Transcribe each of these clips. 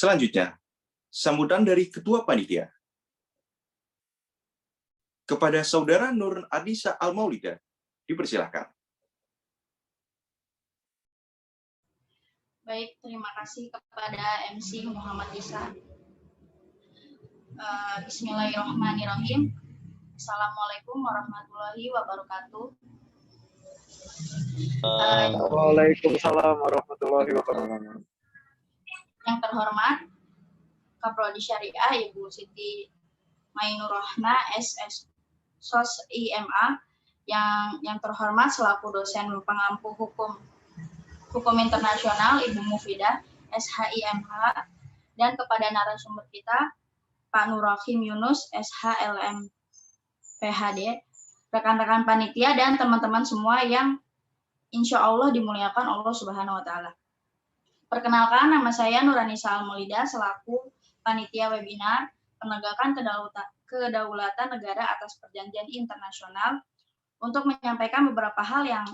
Selanjutnya, sambutan dari Ketua Panitia. Kepada Saudara Nur Adisa Al-Maulida, dipersilahkan. Baik, terima kasih kepada MC Muhammad Isa. Bismillahirrahmanirrahim. Assalamualaikum warahmatullahi wabarakatuh. Waalaikumsalam warahmatullahi wabarakatuh. Yang terhormat Kaprodi Syariah Ibu Siti Mainur Rohma SS SOS IMA, yang terhormat selaku dosen pengampu hukum internasional Ibu Mufidah SHIMH, dan kepada narasumber kita Pak Nur Rahim Yunus SHLM PhD, rekan-rekan panitia dan teman-teman semua yang insya Allah dimuliakan Allah Subhanahu wa Ta'ala. Perkenalkan, nama saya Nuranisa Al-Maulida selaku panitia webinar penegakan kedaulatan negara atas perjanjian internasional untuk menyampaikan beberapa hal yang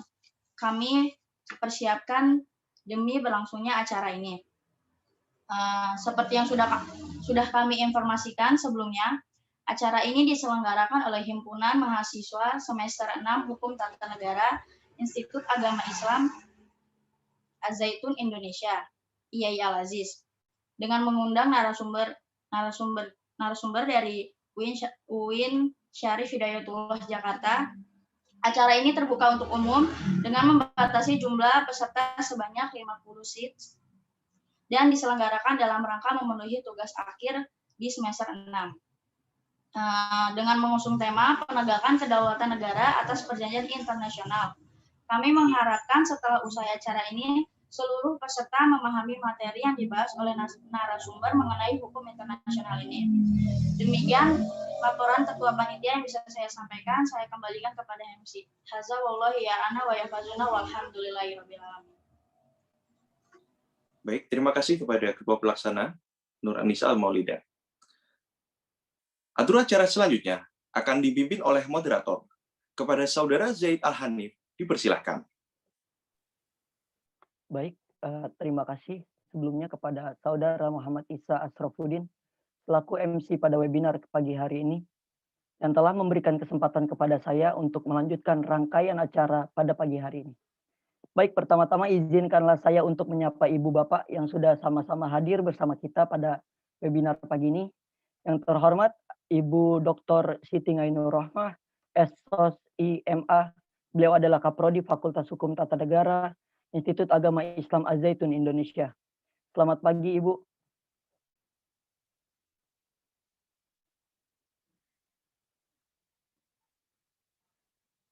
kami persiapkan demi berlangsungnya acara ini. Seperti yang sudah kami informasikan sebelumnya, acara ini diselenggarakan oleh Himpunan Mahasiswa Semester 6 Hukum Tata Negara Institut Agama Islam Az-Zaitun Indonesia, IAI Al-Aziz, dengan mengundang narasumber dari UIN Syarif Hidayatullah Jakarta. Acara ini terbuka untuk umum dengan membatasi jumlah peserta sebanyak 50 seats dan diselenggarakan dalam rangka memenuhi tugas akhir di semester 6. Dengan mengusung tema penegakan kedaulatan negara atas perjanjian internasional. Kami mengharapkan setelah usai acara ini, seluruh peserta memahami materi yang dibahas oleh narasumber mengenai hukum internasional ini. Demikian laporan Ketua Panitia yang bisa saya sampaikan. Saya kembalikan kepada MC. Haza wallahi ya'ana wa yafazuna walhamdulillahirabbil alamin. Baik, terima kasih kepada Ketua Pelaksana Nur Anisa Al-Maulida. Atur acara selanjutnya akan dipimpin oleh moderator. Kepada Saudara Zaid Al-Hanif, dipersilahkan. Baik, terima kasih sebelumnya kepada Saudara Muhammad Isa Asrafuddin selaku MC pada webinar pagi hari ini yang telah memberikan kesempatan kepada saya untuk melanjutkan rangkaian acara pada pagi hari ini. Baik, pertama-tama izinkanlah saya untuk menyapa Ibu Bapak yang sudah sama-sama hadir bersama kita pada webinar pagi ini. Yang terhormat Ibu Dr. Siti Ainur Rohmah, SOS IMA, beliau adalah Kaprodi Fakultas Hukum Tata Negara, Institut Agama Islam Az-Zaitun Indonesia. Selamat pagi, Ibu.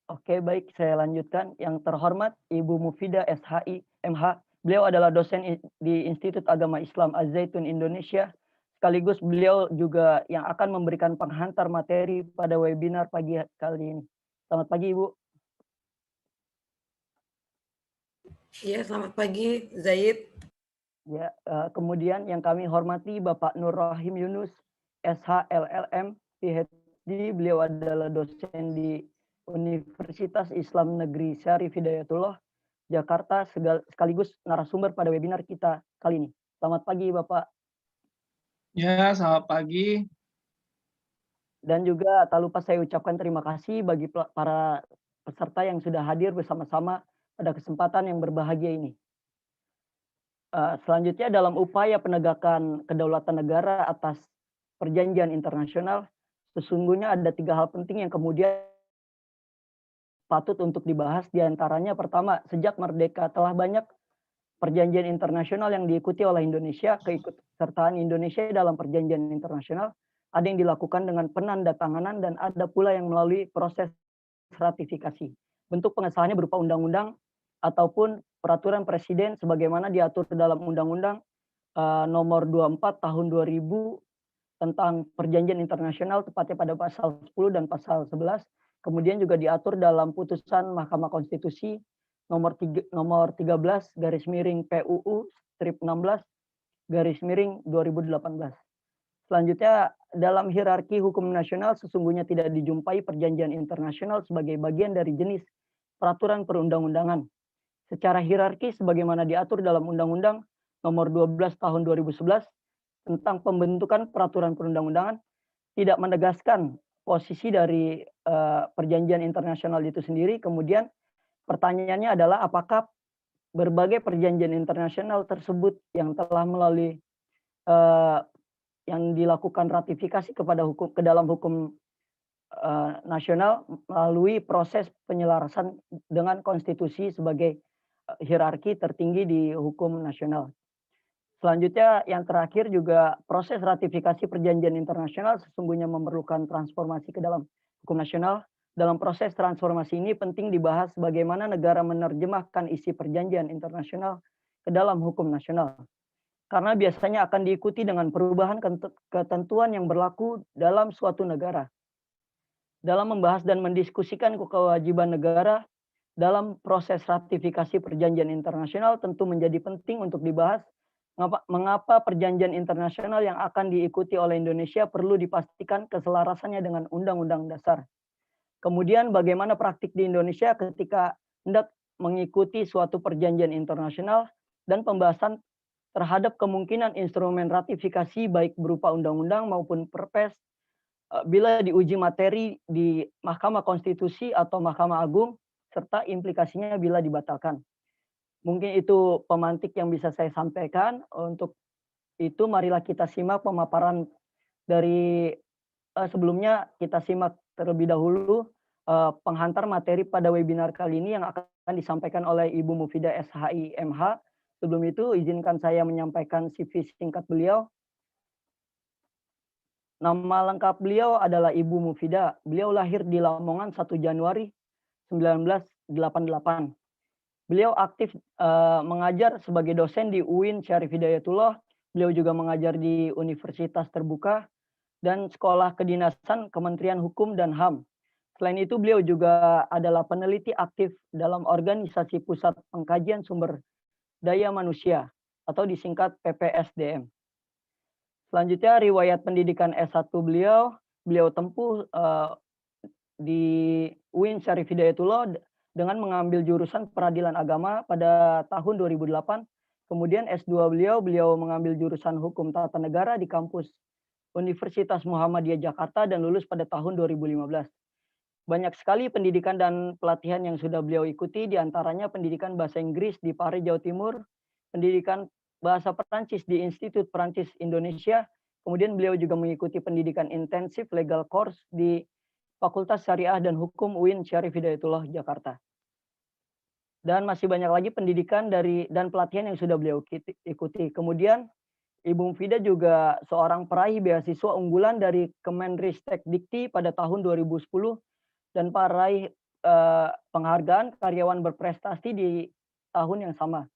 Oke, baik, saya lanjutkan. Yang terhormat Ibu Mufidah SHIMH, beliau adalah dosen di Institut Agama Islam Az-Zaitun Indonesia. Sekaligus beliau juga yang akan memberikan penghantar materi pada webinar pagi kali ini. Selamat pagi, Ibu. Ya, selamat pagi, Zaid. Ya, kemudian yang kami hormati Bapak Nur Rahim Yunus, SHLLM, PhD. Beliau adalah dosen di Universitas Islam Negeri Syarif Hidayatullah, Jakarta, sekaligus narasumber pada webinar kita kali ini. Selamat pagi, Bapak. Ya, selamat pagi. Dan juga tak lupa saya ucapkan terima kasih bagi para peserta yang sudah hadir bersama-sama pada kesempatan yang berbahagia ini. Selanjutnya dalam upaya penegakan kedaulatan negara atas perjanjian internasional, sesungguhnya ada 3 hal penting yang kemudian patut untuk dibahas. Di antaranya pertama, sejak merdeka telah banyak perjanjian internasional yang diikuti oleh Indonesia. Keikutsertaan Indonesia dalam perjanjian internasional ada yang dilakukan dengan penandatanganan dan ada pula yang melalui proses ratifikasi. Bentuk pengesahannya berupa undang-undang ataupun peraturan presiden sebagaimana diatur dalam Undang-Undang nomor 24 tahun 2000 tentang perjanjian internasional, tepatnya pada pasal 10 dan pasal 11. Kemudian juga diatur dalam putusan Mahkamah Konstitusi nomor 13 garis miring PUU strip 16 garis miring 2018. Selanjutnya, dalam hierarki hukum nasional sesungguhnya tidak dijumpai perjanjian internasional sebagai bagian dari jenis peraturan perundang-undangan. Secara hierarki sebagaimana diatur dalam Undang-Undang nomor 12 tahun 2011 tentang pembentukan peraturan perundang-undangan, tidak menegaskan posisi dari perjanjian internasional itu sendiri. Kemudian pertanyaannya adalah apakah berbagai perjanjian internasional tersebut yang telah melalui yang dilakukan ratifikasi ke dalam hukum nasional melalui proses penyelarasan dengan konstitusi sebagai hierarki tertinggi di hukum nasional. Selanjutnya yang terakhir juga proses ratifikasi perjanjian internasional sesungguhnya memerlukan transformasi ke dalam hukum nasional. Dalam proses transformasi ini penting dibahas bagaimana negara menerjemahkan isi perjanjian internasional ke dalam hukum nasional. Karena biasanya akan diikuti dengan perubahan ketentuan yang berlaku dalam suatu negara. Dalam membahas dan mendiskusikan kewajiban negara dalam proses ratifikasi perjanjian internasional tentu menjadi penting untuk dibahas mengapa perjanjian internasional yang akan diikuti oleh Indonesia perlu dipastikan keselarasannya dengan Undang-Undang Dasar. Kemudian bagaimana praktik di Indonesia ketika hendak mengikuti suatu perjanjian internasional dan pembahasan terhadap kemungkinan instrumen ratifikasi baik berupa undang-undang maupun perpres bila diuji materi di Mahkamah Konstitusi atau Mahkamah Agung serta implikasinya bila dibatalkan. Mungkin itu pemantik yang bisa saya sampaikan. Untuk itu marilah kita simak pemaparan dari sebelumnya kita simak terlebih dahulu penghantar materi pada webinar kali ini yang akan disampaikan oleh Ibu Mufidah SHI MH. Sebelum itu izinkan saya menyampaikan CV singkat beliau. Nama lengkap beliau adalah Ibu Mufidah. Beliau lahir di Lamongan 1 Januari 1988. Beliau aktif mengajar sebagai dosen di UIN Syarif Hidayatullah. Beliau juga mengajar di Universitas Terbuka dan Sekolah Kedinasan Kementerian Hukum dan HAM. Selain itu, beliau juga adalah peneliti aktif dalam organisasi Pusat Pengkajian Sumber Daya Manusia atau disingkat PPSDM. Selanjutnya, riwayat pendidikan S1 beliau tempuh di UIN Syarif Hidayatullah dengan mengambil jurusan peradilan agama pada tahun 2008. Kemudian S2 beliau mengambil jurusan hukum tata negara di kampus Universitas Muhammadiyah Jakarta dan lulus pada tahun 2015. Banyak sekali pendidikan dan pelatihan yang sudah beliau ikuti, diantaranya pendidikan bahasa Inggris di Pare, Jawa Timur, pendidikan bahasa Perancis di Institut Perancis Indonesia, kemudian beliau juga mengikuti pendidikan intensif legal course di Fakultas Syariah dan Hukum UIN Syarif Hidayatullah Jakarta. Dan masih banyak lagi pendidikan dan pelatihan yang sudah beliau ikuti. Kemudian Ibu Mufidah juga seorang peraih beasiswa unggulan dari Kemenristek Dikti pada tahun 2010 dan peraih penghargaan karyawan berprestasi di tahun yang sama.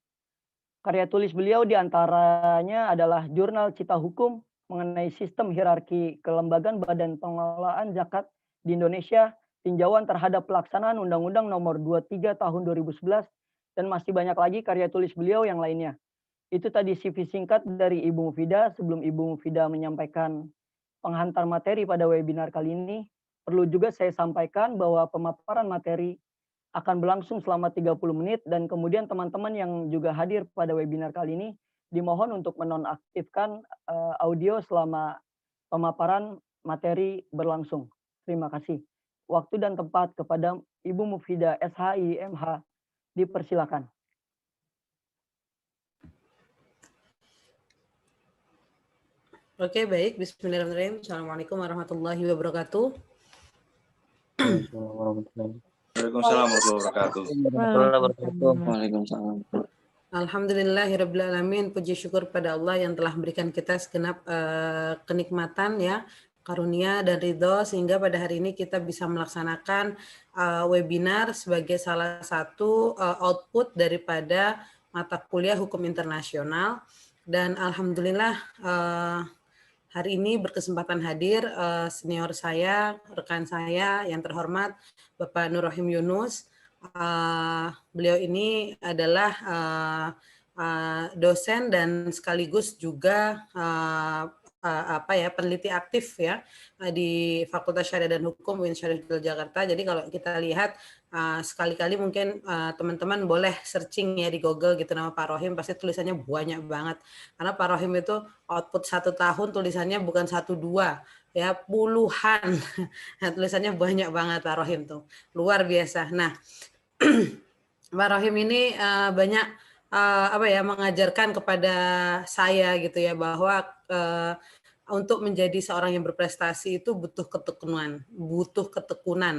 Karya tulis beliau diantaranya adalah Jurnal Cita Hukum mengenai sistem hierarki kelembagaan Badan Pengelolaan Zakat di Indonesia, tinjauan terhadap pelaksanaan Undang-Undang Nomor 23 Tahun 2011, dan masih banyak lagi karya tulis beliau yang lainnya. Itu tadi CV singkat dari Ibu Mufidah. Sebelum Ibu Mufidah menyampaikan penghantar materi pada webinar kali ini, perlu juga saya sampaikan bahwa pemaparan materi akan berlangsung selama 30 menit dan kemudian teman-teman yang juga hadir pada webinar kali ini dimohon untuk menonaktifkan audio selama pemaparan materi berlangsung. Terima kasih. Waktu dan tempat kepada Ibu Mufidah SHI MH dipersilakan. Oke, baik. Bismillahirrahmanirrahim. Assalamualaikum warahmatullahi wabarakatuh. Waalaikumsalam warahmatullahi wabarakatuh. Waalaikumsalam. Alhamdulillahirrabbilalamin. Puji syukur pada Allah yang telah memberikan kita segenap kenikmatan ya, karunia dan ridho sehingga pada hari ini kita bisa melaksanakan webinar sebagai salah satu output daripada mata kuliah hukum internasional. Dan alhamdulillah hari ini berkesempatan hadir senior saya, rekan saya yang terhormat Bapak Nur Rohim Yunus. Beliau ini adalah dosen dan sekaligus juga peneliti aktif ya di Fakultas Syariah dan Hukum UIN Syarif Jakarta. Jadi kalau kita lihat sekali-kali mungkin teman-teman boleh searching ya di Google gitu nama Pak Rohim, pasti tulisannya banyak banget. Karena Pak Rohim itu output 1 tahun tulisannya bukan 1, 2 ya, puluhan. Nah, tulisannya banyak banget Pak Rohim tuh, luar biasa. Nah, Pak Rohim ini banyak mengajarkan kepada saya gitu ya, bahwa untuk menjadi seorang yang berprestasi itu butuh ketekunan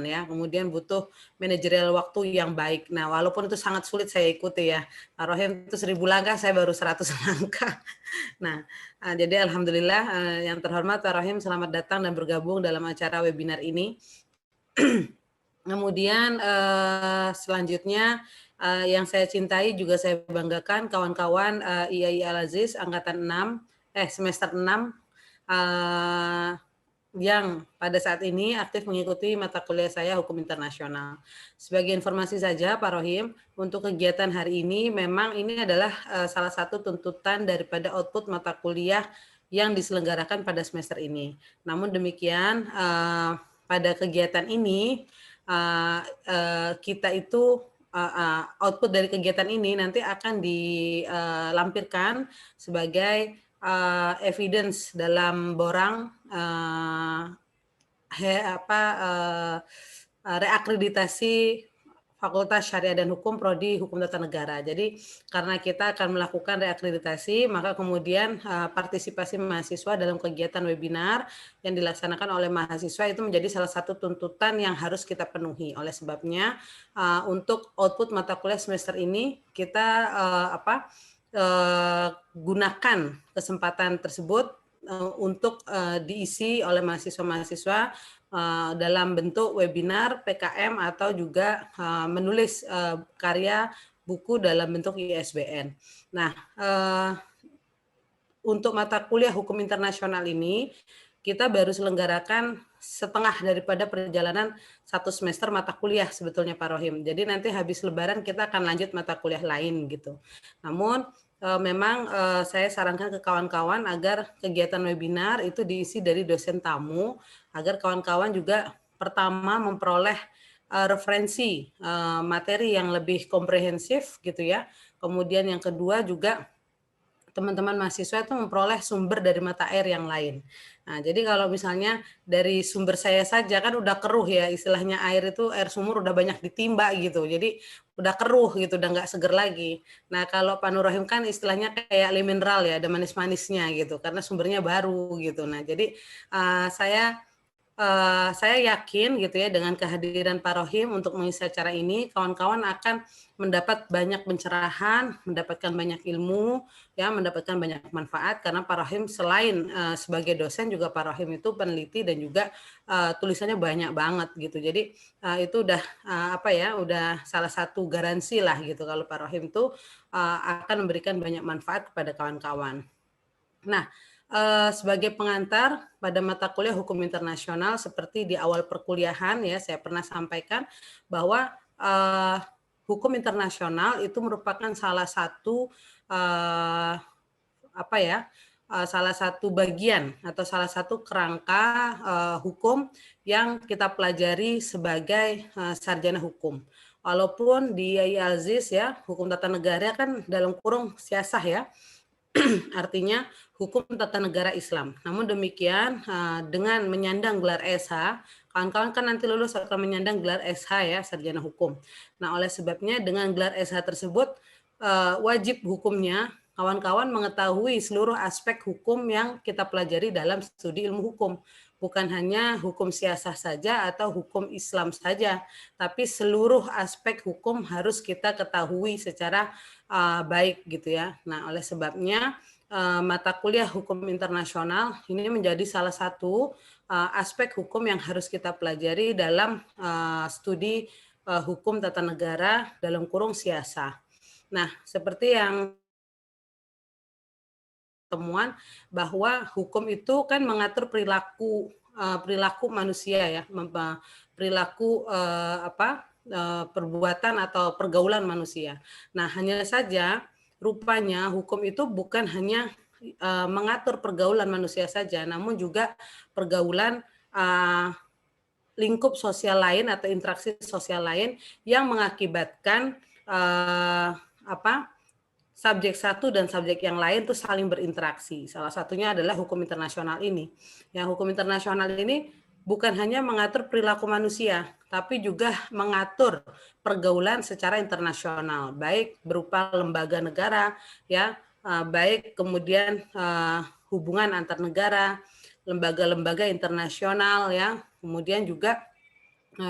ya, kemudian butuh manajerial waktu yang baik. Nah, walaupun itu sangat sulit saya ikuti ya, Pak Rohim itu 1000 langkah, saya baru 100 langkah. Nah, jadi alhamdulillah yang terhormat Pak Rohim, selamat datang dan bergabung dalam acara webinar ini. Kemudian selanjutnya yang saya cintai juga saya banggakan kawan-kawan IAI Al-Aziz angkatan 6 semester 6 yang pada saat ini aktif mengikuti mata kuliah saya Hukum Internasional. Sebagai informasi saja Pak Rohim, untuk kegiatan hari ini memang ini adalah salah satu tuntutan daripada output mata kuliah yang diselenggarakan pada semester ini. Namun demikian pada kegiatan ini kita itu output dari kegiatan ini nanti akan dilampirkan sebagai evidence dalam borang reakreditasi Fakultas Syariah dan Hukum Prodi Hukum Tata Negara. Jadi karena kita akan melakukan reakreditasi, maka kemudian partisipasi mahasiswa dalam kegiatan webinar yang dilaksanakan oleh mahasiswa itu menjadi salah satu tuntutan yang harus kita penuhi. Oleh sebabnya untuk output mata kuliah semester ini kita gunakan kesempatan tersebut untuk diisi oleh mahasiswa-mahasiswa dalam bentuk webinar, PKM, atau juga menulis karya buku dalam bentuk ISBN. Nah, untuk mata kuliah hukum internasional ini, kita baru selenggarakan setengah daripada perjalanan 1 semester mata kuliah sebetulnya Pak Rohim. Jadi nanti habis Lebaran kita akan lanjut mata kuliah lain gitu. Namun memang saya sarankan ke kawan-kawan agar kegiatan webinar itu diisi dari dosen tamu, agar kawan-kawan juga pertama memperoleh referensi materi yang lebih komprehensif gitu ya. Kemudian yang kedua juga teman-teman mahasiswa itu memperoleh sumber dari mata air yang lain. Nah, jadi kalau misalnya dari sumber saya saja kan udah keruh ya, istilahnya air sumur udah banyak ditimba gitu. Jadi udah keruh gitu, udah nggak seger lagi. Nah, kalau Pak Nur Rohim kan istilahnya kayak air mineral ya, ada manis-manisnya gitu, karena sumbernya baru gitu. Nah, jadi saya yakin gitu ya dengan kehadiran Pak Rohim untuk mengisi acara ini, kawan-kawan akan mendapat banyak pencerahan, mendapatkan banyak ilmu, ya, mendapatkan banyak manfaat karena Pak Rohim selain sebagai dosen juga Pak Rohim itu peneliti dan juga tulisannya banyak banget gitu. Jadi itu udah udah salah satu garansi lah gitu kalau Pak Rohim itu akan memberikan banyak manfaat kepada kawan-kawan. Nah, sebagai pengantar pada mata kuliah hukum internasional seperti di awal perkuliahan ya saya pernah sampaikan bahwa hukum internasional itu merupakan salah satu salah satu bagian atau salah satu kerangka hukum yang kita pelajari sebagai sarjana hukum. Walaupun di IAI Al-Aziz ya hukum tata negara kan dalam kurung siasah ya. Artinya hukum tata negara Islam. Namun demikian dengan menyandang gelar SH, kawan-kawan kan nanti lulus akan menyandang gelar SH ya, sarjana hukum. Nah, oleh sebabnya dengan gelar SH tersebut wajib hukumnya kawan-kawan mengetahui seluruh aspek hukum yang kita pelajari dalam studi ilmu hukum. Bukan hanya hukum siasah saja atau hukum Islam saja, tapi seluruh aspek hukum harus kita ketahui secara baik gitu ya. Nah, oleh sebabnya mata kuliah hukum internasional ini menjadi salah satu aspek hukum yang harus kita pelajari dalam studi hukum tata negara dalam kurung siasah. Nah, seperti yang temuan bahwa hukum itu kan mengatur perilaku manusia ya, perilaku perbuatan atau pergaulan manusia. Nah, hanya saja rupanya hukum itu bukan hanya mengatur pergaulan manusia saja, namun juga pergaulan lingkup sosial lain atau interaksi sosial lain yang mengakibatkan subjek satu dan subjek yang lain itu saling berinteraksi. Salah satunya adalah hukum internasional ini. Yang hukum internasional ini bukan hanya mengatur perilaku manusia, tapi juga mengatur pergaulan secara internasional, baik berupa lembaga negara, ya, baik kemudian hubungan antar negara, lembaga-lembaga internasional, ya, kemudian juga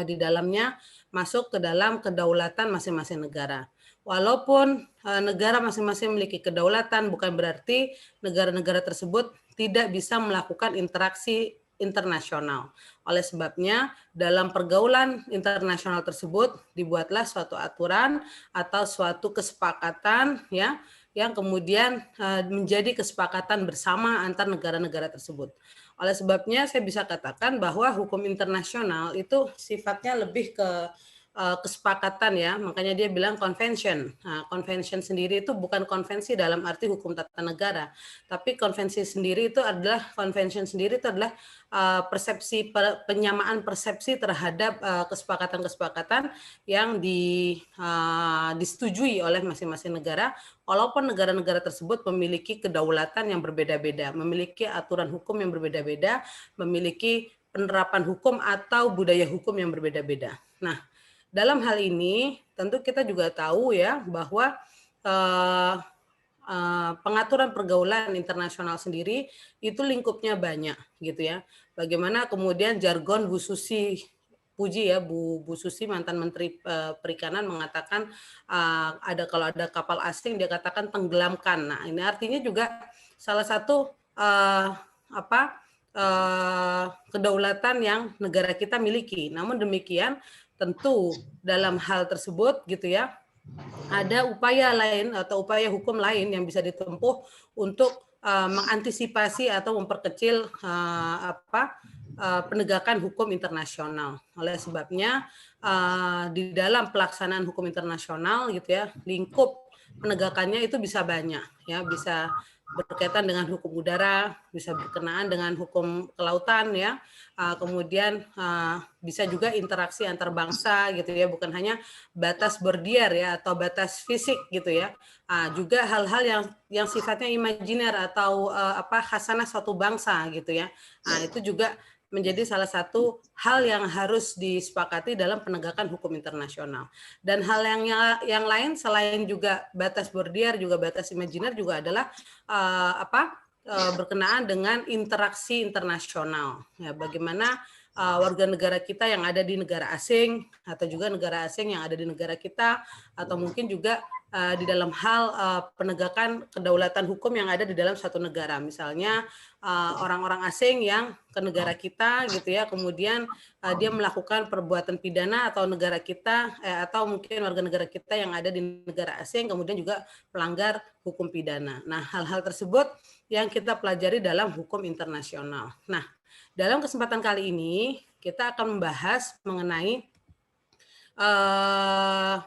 di dalamnya masuk ke dalam kedaulatan masing-masing negara. Walaupun negara masing-masing memiliki kedaulatan, bukan berarti negara-negara tersebut tidak bisa melakukan interaksi internasional. Oleh sebabnya, dalam pergaulan internasional tersebut dibuatlah suatu aturan atau suatu kesepakatan ya, yang kemudian menjadi kesepakatan bersama antar negara-negara tersebut. Oleh sebabnya, saya bisa katakan bahwa hukum internasional itu sifatnya lebih ke kesepakatan ya, makanya dia bilang convention. Nah, convention sendiri itu bukan konvensi dalam arti hukum tata negara, tapi konvensi sendiri itu adalah persepsi penyamaan persepsi terhadap kesepakatan-kesepakatan yang disetujui oleh masing-masing negara, walaupun negara-negara tersebut memiliki kedaulatan yang berbeda-beda, memiliki aturan hukum yang berbeda-beda, memiliki penerapan hukum atau budaya hukum yang berbeda-beda. Nah, dalam hal ini tentu kita juga tahu ya bahwa pengaturan pergaulan internasional sendiri itu lingkupnya banyak gitu ya. Bagaimana kemudian jargon Bu Susi Puji ya, Bu Susi mantan Menteri Perikanan mengatakan kalau ada kapal asing dia katakan tenggelamkan. Nah, ini artinya juga salah satu kedaulatan yang negara kita miliki. Namun demikian tentu dalam hal tersebut gitu ya, ada upaya lain atau upaya hukum lain yang bisa ditempuh untuk mengantisipasi atau memperkecil penegakan hukum internasional. Oleh sebabnya di dalam pelaksanaan hukum internasional gitu ya, lingkup penegakannya itu bisa banyak ya, bisa berkaitan dengan hukum udara, bisa berkenaan dengan hukum kelautan ya, kemudian bisa juga interaksi antar bangsa gitu ya, bukan hanya batas border ya atau batas fisik gitu ya, juga hal-hal yang sifatnya imajiner atau khasanah suatu bangsa gitu ya, itu juga menjadi salah satu hal yang harus disepakati dalam penegakan hukum internasional. Dan hal yang lain selain juga batas border, juga batas imajiner juga adalah berkenaan dengan interaksi internasional. Ya, bagaimana warga negara kita yang ada di negara asing atau juga negara asing yang ada di negara kita, atau mungkin juga di dalam hal penegakan kedaulatan hukum yang ada di dalam satu negara. Misalnya orang-orang asing yang ke negara kita gitu ya, kemudian dia melakukan perbuatan pidana atau negara kita atau mungkin warga negara kita yang ada di negara asing kemudian juga melanggar hukum pidana. Nah, hal-hal tersebut yang kita pelajari dalam hukum internasional. Nah, dalam kesempatan kali ini kita akan membahas mengenai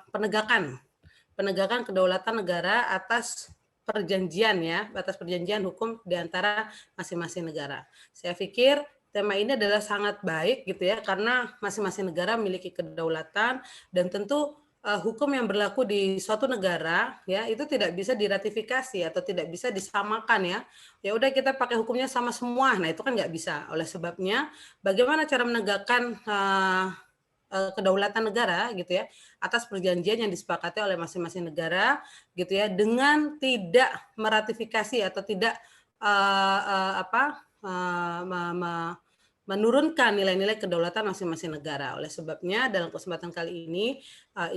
penegakan kedaulatan negara atas perjanjian ya, atas perjanjian hukum di antara masing-masing negara. Saya pikir tema ini adalah sangat baik gitu ya, karena masing-masing negara memiliki kedaulatan dan tentu hukum yang berlaku di suatu negara ya itu tidak bisa diratifikasi atau tidak bisa disamakan ya. Ya udah kita pakai hukumnya sama semua. Nah, itu kan nggak bisa. Oleh sebabnya bagaimana cara menegakkan kedaulatan negara gitu ya, atas perjanjian yang disepakati oleh masing-masing negara gitu ya, dengan tidak meratifikasi atau tidak menurunkan nilai-nilai kedaulatan masing-masing negara. Oleh sebabnya dalam kesempatan kali ini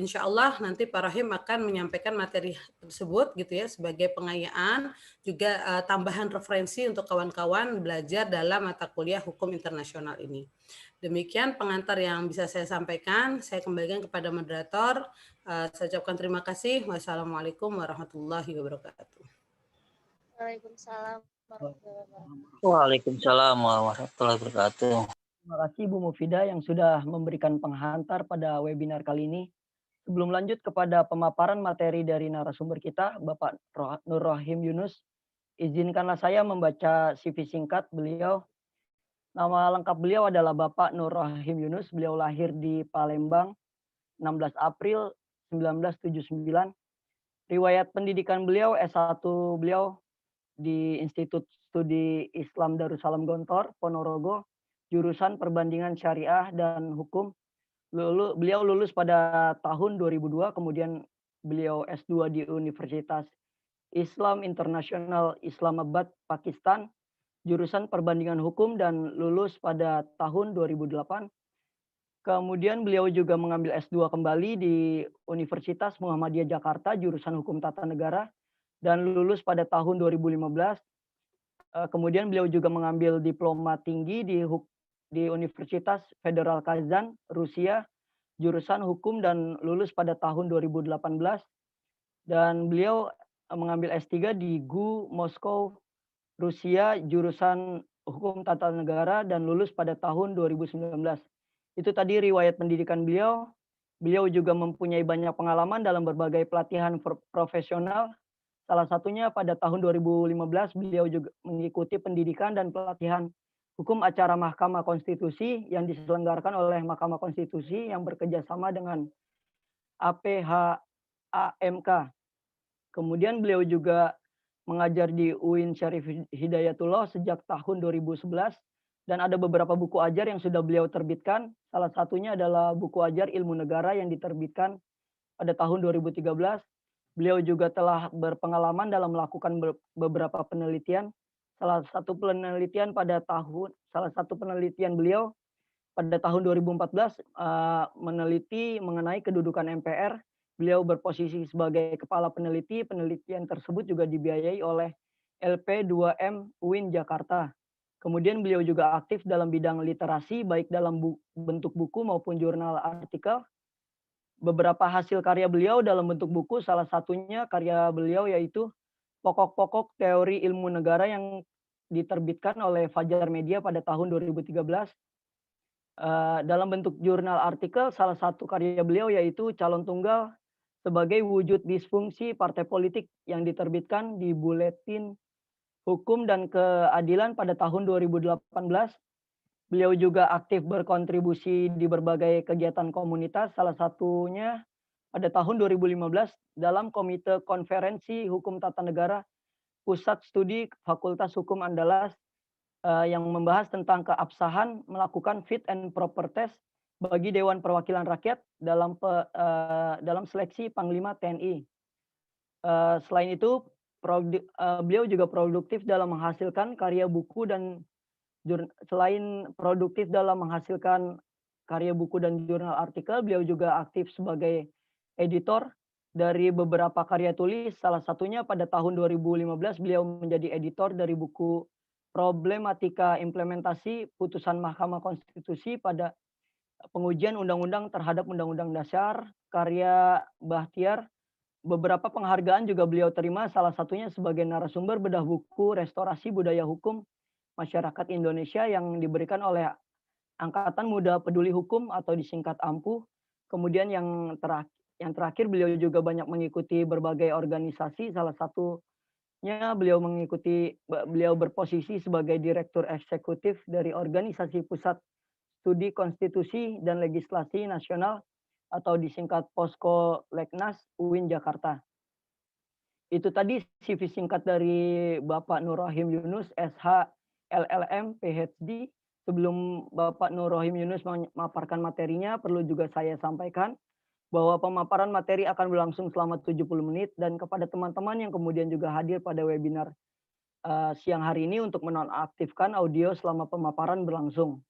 insya Allah nanti Pak Rahim akan menyampaikan materi tersebut gitu ya sebagai pengayaan juga tambahan referensi untuk kawan-kawan belajar dalam mata kuliah hukum internasional ini. Demikian pengantar yang bisa saya sampaikan. Saya kembalikan kepada moderator. Saya ucapkan terima kasih. Wassalamualaikum warahmatullahi wabarakatuh. Waalaikumsalam warahmatullahi wabarakatuh. Waalaikumsalam warahmatullahi wabarakatuh. Terima kasih Bu Mufidah yang sudah memberikan penghantar pada webinar kali ini. Sebelum lanjut kepada pemaparan materi dari narasumber kita, Bapak Nur Rahim Yunus, izinkanlah saya membaca CV singkat beliau. Nama lengkap beliau adalah Bapak Nur Rahim Yunus. Beliau lahir di Palembang 16 April 1979. Riwayat pendidikan beliau S1 beliau di Institut Studi Islam Darussalam Gontor, Ponorogo, jurusan Perbandingan Syariah dan Hukum. Beliau lulus pada tahun 2002, kemudian beliau S2 di Universitas Islam Internasional Islamabad, Pakistan, jurusan Perbandingan Hukum dan lulus pada tahun 2008. Kemudian beliau juga mengambil S2 kembali di Universitas Muhammadiyah Jakarta, jurusan Hukum Tata Negara, dan lulus pada tahun 2015. Kemudian beliau juga mengambil diploma tinggi di Universitas Federal Kazan, Rusia, jurusan Hukum dan lulus pada tahun 2018. Dan beliau mengambil S3 di GU Moskow, Rusia, jurusan Hukum Tata Negara dan lulus pada tahun 2019. Itu tadi riwayat pendidikan beliau. Beliau juga mempunyai banyak pengalaman dalam berbagai pelatihan profesional. Salah satunya pada tahun 2015 beliau juga mengikuti pendidikan dan pelatihan hukum acara Mahkamah Konstitusi yang diselenggarakan oleh Mahkamah Konstitusi yang bekerjasama dengan APHAMK. Kemudian beliau juga mengajar di UIN Syarif Hidayatullah sejak tahun 2011 dan ada beberapa buku ajar yang sudah beliau terbitkan. Salah satunya adalah buku ajar Ilmu Negara yang diterbitkan pada tahun 2013. Beliau juga telah berpengalaman dalam melakukan beberapa penelitian. Salah satu penelitian beliau pada tahun 2014 meneliti mengenai kedudukan MPR. Beliau berposisi sebagai kepala peneliti. Penelitian tersebut juga dibiayai oleh LP2M UIN Jakarta. Kemudian beliau juga aktif dalam bidang literasi, baik dalam bentuk buku maupun jurnal artikel. Beberapa hasil karya beliau dalam bentuk buku, salah satunya karya beliau yaitu Pokok-pokok Teori Ilmu Negara yang diterbitkan oleh Fajar Media pada tahun 2013. Dalam bentuk jurnal artikel, salah satu karya beliau yaitu Calon Tunggal sebagai Wujud Disfungsi Partai Politik yang diterbitkan di Buletin Hukum dan Keadilan pada tahun 2018. Beliau juga aktif berkontribusi di berbagai kegiatan komunitas, salah satunya pada tahun 2015 dalam Komite Konferensi Hukum Tata Negara Pusat Studi Fakultas Hukum Andalas yang membahas tentang keabsahan melakukan fit and proper test bagi Dewan Perwakilan Rakyat dalam seleksi Panglima TNI. Selain itu, beliau juga produktif dalam menghasilkan karya buku dan selain produktif dalam menghasilkan karya buku dan jurnal artikel, beliau juga aktif sebagai editor dari beberapa karya tulis. Salah satunya pada tahun 2015 beliau menjadi editor dari buku Problematika Implementasi Putusan Mahkamah Konstitusi pada Pengujian Undang-Undang terhadap Undang-Undang Dasar, karya Bahtiar. Beberapa penghargaan juga beliau terima, salah satunya sebagai narasumber bedah buku Restorasi Budaya Hukum Masyarakat Indonesia yang diberikan oleh Angkatan Muda Peduli Hukum atau disingkat AMPU. Kemudian yang terakhir beliau juga banyak mengikuti berbagai organisasi, salah satunya beliau berposisi sebagai Direktur Eksekutif dari Organisasi Pusat Studi Konstitusi dan Legislasi Nasional atau disingkat Posko Leknas UIN Jakarta. Itu tadi CV singkat dari Bapak Nur Rahim Yunus, SH, LLM, PhD. Sebelum Bapak Nur Rohim Yunus memaparkan materinya, perlu juga saya sampaikan bahwa pemaparan materi akan berlangsung selama 70 menit dan kepada teman-teman yang kemudian juga hadir pada webinar siang hari ini untuk menonaktifkan audio selama pemaparan berlangsung.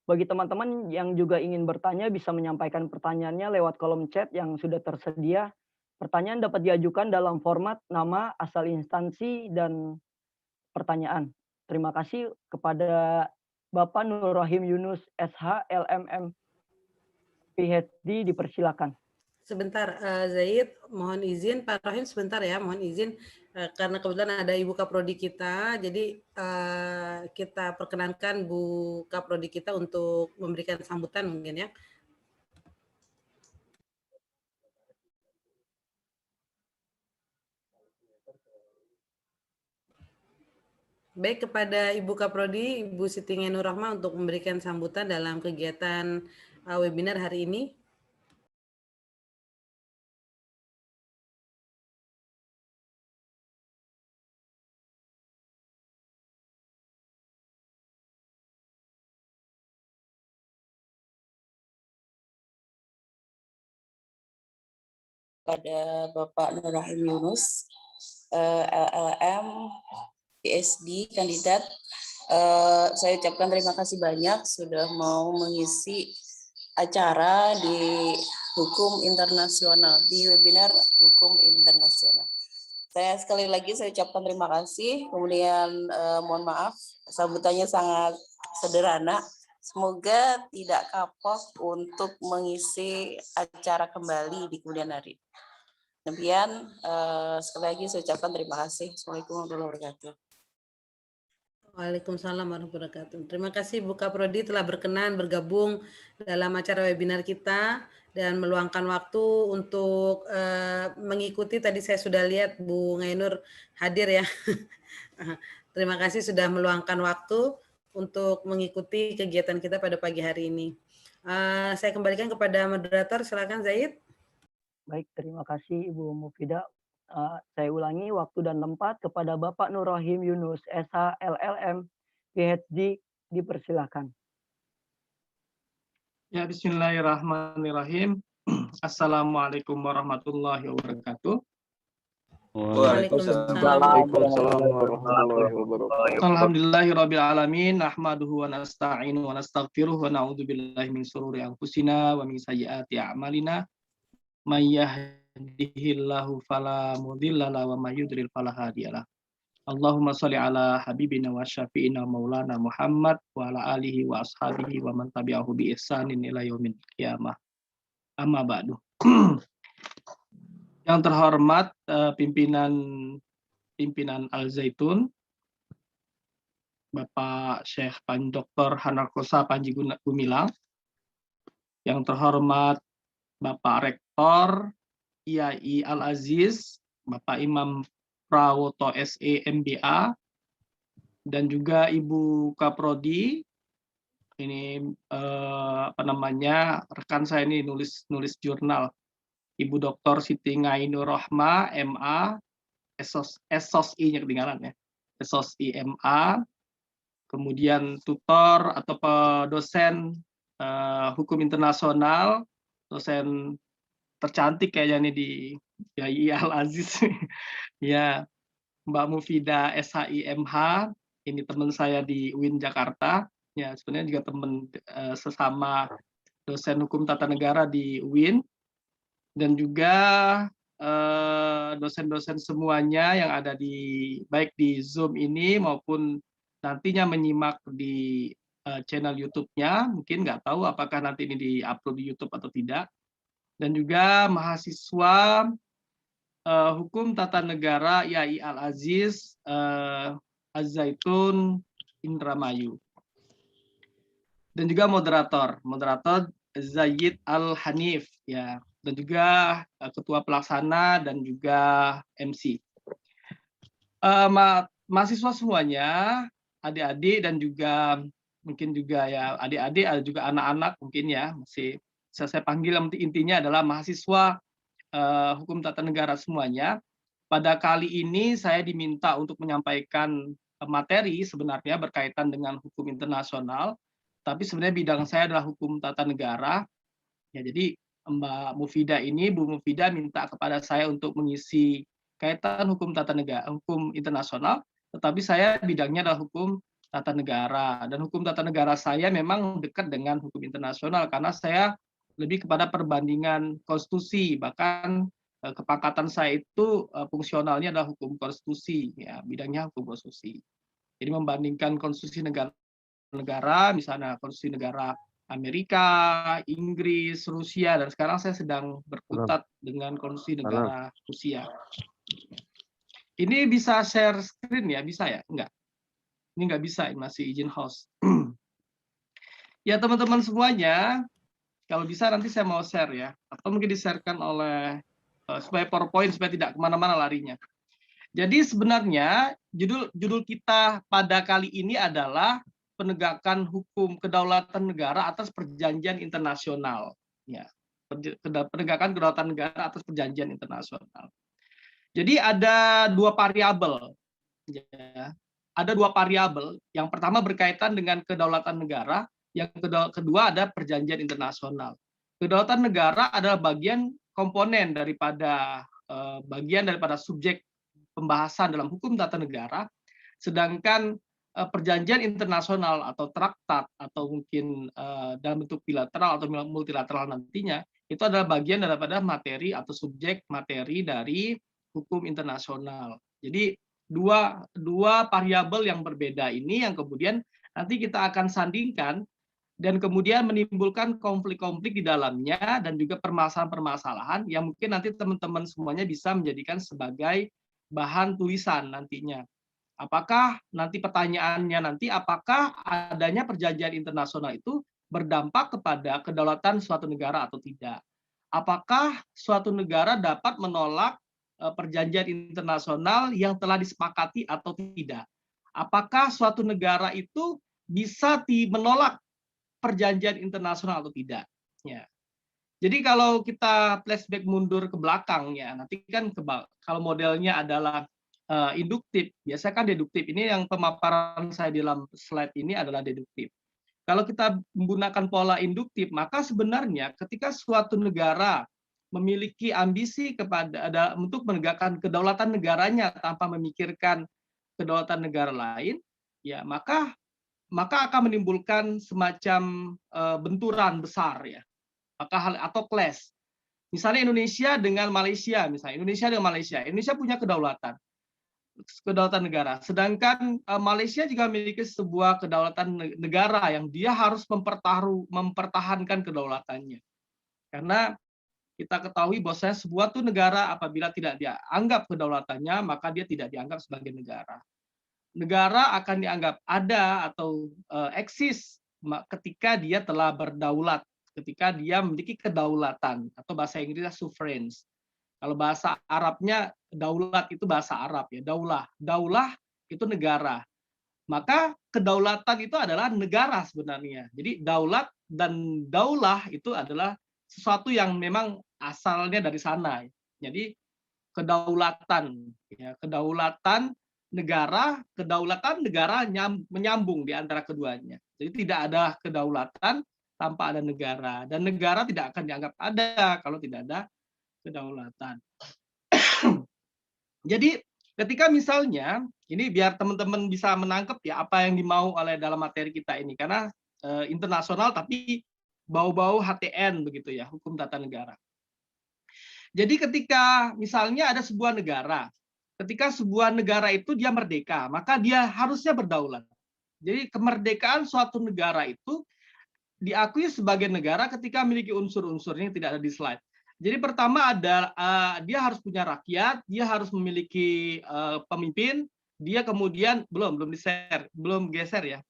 Bagi teman-teman yang juga ingin bertanya bisa menyampaikan pertanyaannya lewat kolom chat yang sudah tersedia. Pertanyaan dapat diajukan dalam format nama, asal instansi, dan pertanyaan. Terima kasih kepada Bapak Nur Rohim Yunus SH LMM PhD, dipersilakan. Sebentar, Zaid, mohon izin, Pak Rohim sebentar ya, mohon izin karena kebetulan ada Ibu Kaprodi kita, jadi kita perkenankan Bu Kaprodi kita untuk memberikan sambutan mungkin ya. Baik, kepada Ibu Kaprodi, Ibu Siti Nur Rahma untuk memberikan sambutan dalam kegiatan webinar hari ini. Pada Bapak Nur Rohim Yunus, LLM, PhD, kandidat. Saya ucapkan terima kasih banyak sudah mau mengisi acara di Hukum Internasional, di webinar Hukum Internasional. Sekali lagi saya ucapkan terima kasih, kemudian mohon maaf, sambutannya sangat sederhana. Semoga tidak kapok untuk mengisi acara kembali di kemudian hari. Demikian, sekali lagi saya ucapkan terima kasih. Assalamualaikum warahmatullahi wabarakatuh. Waalaikumsalam warahmatullahi wabarakatuh. Terima kasih Bu Kaprodi telah berkenan bergabung dalam acara webinar kita dan meluangkan waktu untuk mengikuti. Tadi saya sudah lihat Bu Ngainur hadir ya. Terima kasih sudah meluangkan waktu untuk mengikuti kegiatan kita pada pagi hari ini. Saya kembalikan kepada moderator, silakan Zaid. Baik, terima kasih Ibu Mufidah. Saya ulangi waktu dan tempat kepada Bapak Nur Rohim Yunus SH LLM PhD, dipersilakan. Ya, bismillahirrahmanirrahim. Assalamualaikum warahmatullahi wabarakatuh. Waalaikumsalam warahmatullahi wabarakatuh. Alhamdulillahirabbil alamin, nahmaduhu wa nasta'inu wa nastaghfiruh wa na'udzubillahi min shururi anfusina wa min sayyiati a'malina. May yahdihillahu fala mudhillalah wa may yudlil fala hadiyalah. Allahumma sholli ala habibina wa syafi'ina maulana Muhammad wa ala alihi wa ashabihi wa man tabi'ahu bi ihsanin ila yaumil qiyamah. Amma ba'du. Yang terhormat pimpinan Al-Zaitun, Bapak Syekh Dr. Hanarkosa Panji Gumilang, yang terhormat Bapak Rektor IAI Al-Aziz, Bapak Imam Prawoto SE MBA, dan juga Ibu Kaprodi. Ini rekan saya ini nulis jurnal. Ibu Dr. Siti Ngainur Rahma MA, SOSI-nya ketinggalan ya. SOSI MA, kemudian tutor atau dosen hukum internasional, dosen tercantik kayaknya nih di IAI Al-Aziz. Ya, Mbak Mufidah SHIMH, ini teman saya di UIN Jakarta. Ya, sebenarnya juga teman sesama dosen hukum tata negara di UIN, dan juga dosen-dosen semuanya yang ada baik di Zoom ini maupun nantinya menyimak di channel YouTube-nya. Mungkin nggak tahu apakah nanti ini di-upload di YouTube atau tidak. Dan juga mahasiswa Hukum Tata Negara IAI Al-Aziz Az-Zaitun Indramayu. Dan juga moderator Zaid Al-Hanif ya, dan juga ketua pelaksana dan juga MC. Mahasiswa semuanya, adik-adik dan juga mungkin juga ya adik-adik, ada juga anak-anak mungkin ya, masih saya panggil intinya adalah mahasiswa hukum tata negara semuanya. Pada kali ini saya diminta untuk menyampaikan materi sebenarnya berkaitan dengan hukum internasional, tapi sebenarnya bidang saya adalah hukum tata negara. Ya, jadi Bu Mufida minta kepada saya untuk mengisi kaitan hukum tata negara, hukum internasional, tetapi saya bidangnya adalah hukum tata negara, dan hukum tata negara saya memang dekat dengan hukum internasional karena saya lebih kepada perbandingan konstitusi, bahkan kepangkatan saya itu fungsionalnya adalah hukum konstitusi, ya bidangnya hukum konstitusi. Jadi membandingkan konstitusi negara, misalnya konstitusi negara Amerika, Inggris, Rusia, dan sekarang saya sedang berkutat dengan konstitusi negara Rusia. Ini bisa share screen ya? Bisa ya? Enggak. Ini nggak bisa, masih izin host. Ya teman-teman semuanya, kalau bisa nanti saya mau share ya, atau mungkin di-sharekan oleh supaya PowerPoint supaya tidak kemana-mana larinya. Jadi sebenarnya judul kita pada kali ini adalah penegakan hukum kedaulatan negara atas perjanjian internasional. Ya, penegakan kedaulatan negara atas perjanjian internasional. Jadi ada dua variabel. Ya. Ada dua variabel. Yang pertama berkaitan dengan kedaulatan negara, yang kedua ada perjanjian internasional. Kedaulatan negara adalah bagian komponen daripada subjek pembahasan dalam hukum tata negara, sedangkan perjanjian internasional atau traktat atau mungkin dalam bentuk bilateral atau multilateral nantinya itu adalah bagian daripada materi atau subjek materi dari hukum internasional. Jadi dua variabel yang berbeda ini yang kemudian nanti kita akan sandingkan dan kemudian menimbulkan konflik-konflik di dalamnya dan juga permasalahan-permasalahan yang mungkin nanti teman-teman semuanya bisa menjadikan sebagai bahan tulisan nantinya. Apakah nanti pertanyaannya apakah adanya perjanjian internasional itu berdampak kepada kedaulatan suatu negara atau tidak? Apakah suatu negara dapat menolak perjanjian internasional yang telah disepakati atau tidak? Apakah suatu negara itu bisa menolak perjanjian internasional atau tidak? Ya. Jadi kalau kita flashback mundur ke belakang ya, nanti kan kalau modelnya adalah induktif, biasanya kan deduktif. Ini yang pemaparan saya di dalam slide ini adalah deduktif. Kalau kita menggunakan pola induktif, maka sebenarnya ketika suatu negara memiliki ambisi untuk menegakkan kedaulatan negaranya tanpa memikirkan kedaulatan negara lain, ya maka akan menimbulkan semacam benturan besar ya, atau clash. Misalnya Indonesia dengan Malaysia, Indonesia punya kedaulatan negara, sedangkan Malaysia juga memiliki sebuah kedaulatan negara yang dia harus mempertahankan kedaulatannya, karena kita ketahui bahwasanya sebuah negara apabila tidak dianggap kedaulatannya, maka dia tidak dianggap sebagai negara. Negara akan dianggap ada atau eksis ketika dia telah berdaulat, ketika dia memiliki kedaulatan, atau bahasa Inggrisnya sovereigns. Kalau bahasa Arabnya daulat itu bahasa Arab ya, daulah itu negara. Maka kedaulatan itu adalah negara sebenarnya. Jadi daulat dan daulah itu adalah sesuatu yang memang asalnya dari sana. Jadi kedaulatan negara menyambung di antara keduanya. Jadi tidak ada kedaulatan tanpa ada negara, dan negara tidak akan dianggap ada kalau tidak ada kedaulatan. Jadi ketika misalnya ini biar teman-teman bisa menangkap ya apa yang dimau oleh dalam materi kita ini, karena internasional tapi bau-bau HTN begitu ya, hukum tata negara. Jadi ketika misalnya ada sebuah negara, ketika sebuah negara itu dia merdeka, maka dia harusnya berdaulat. Jadi kemerdekaan suatu negara itu diakui sebagai negara ketika memiliki unsur-unsurnya yang tidak ada di slide. Jadi pertama ada dia harus punya rakyat, dia harus memiliki pemimpin, dia kemudian belum geser ya.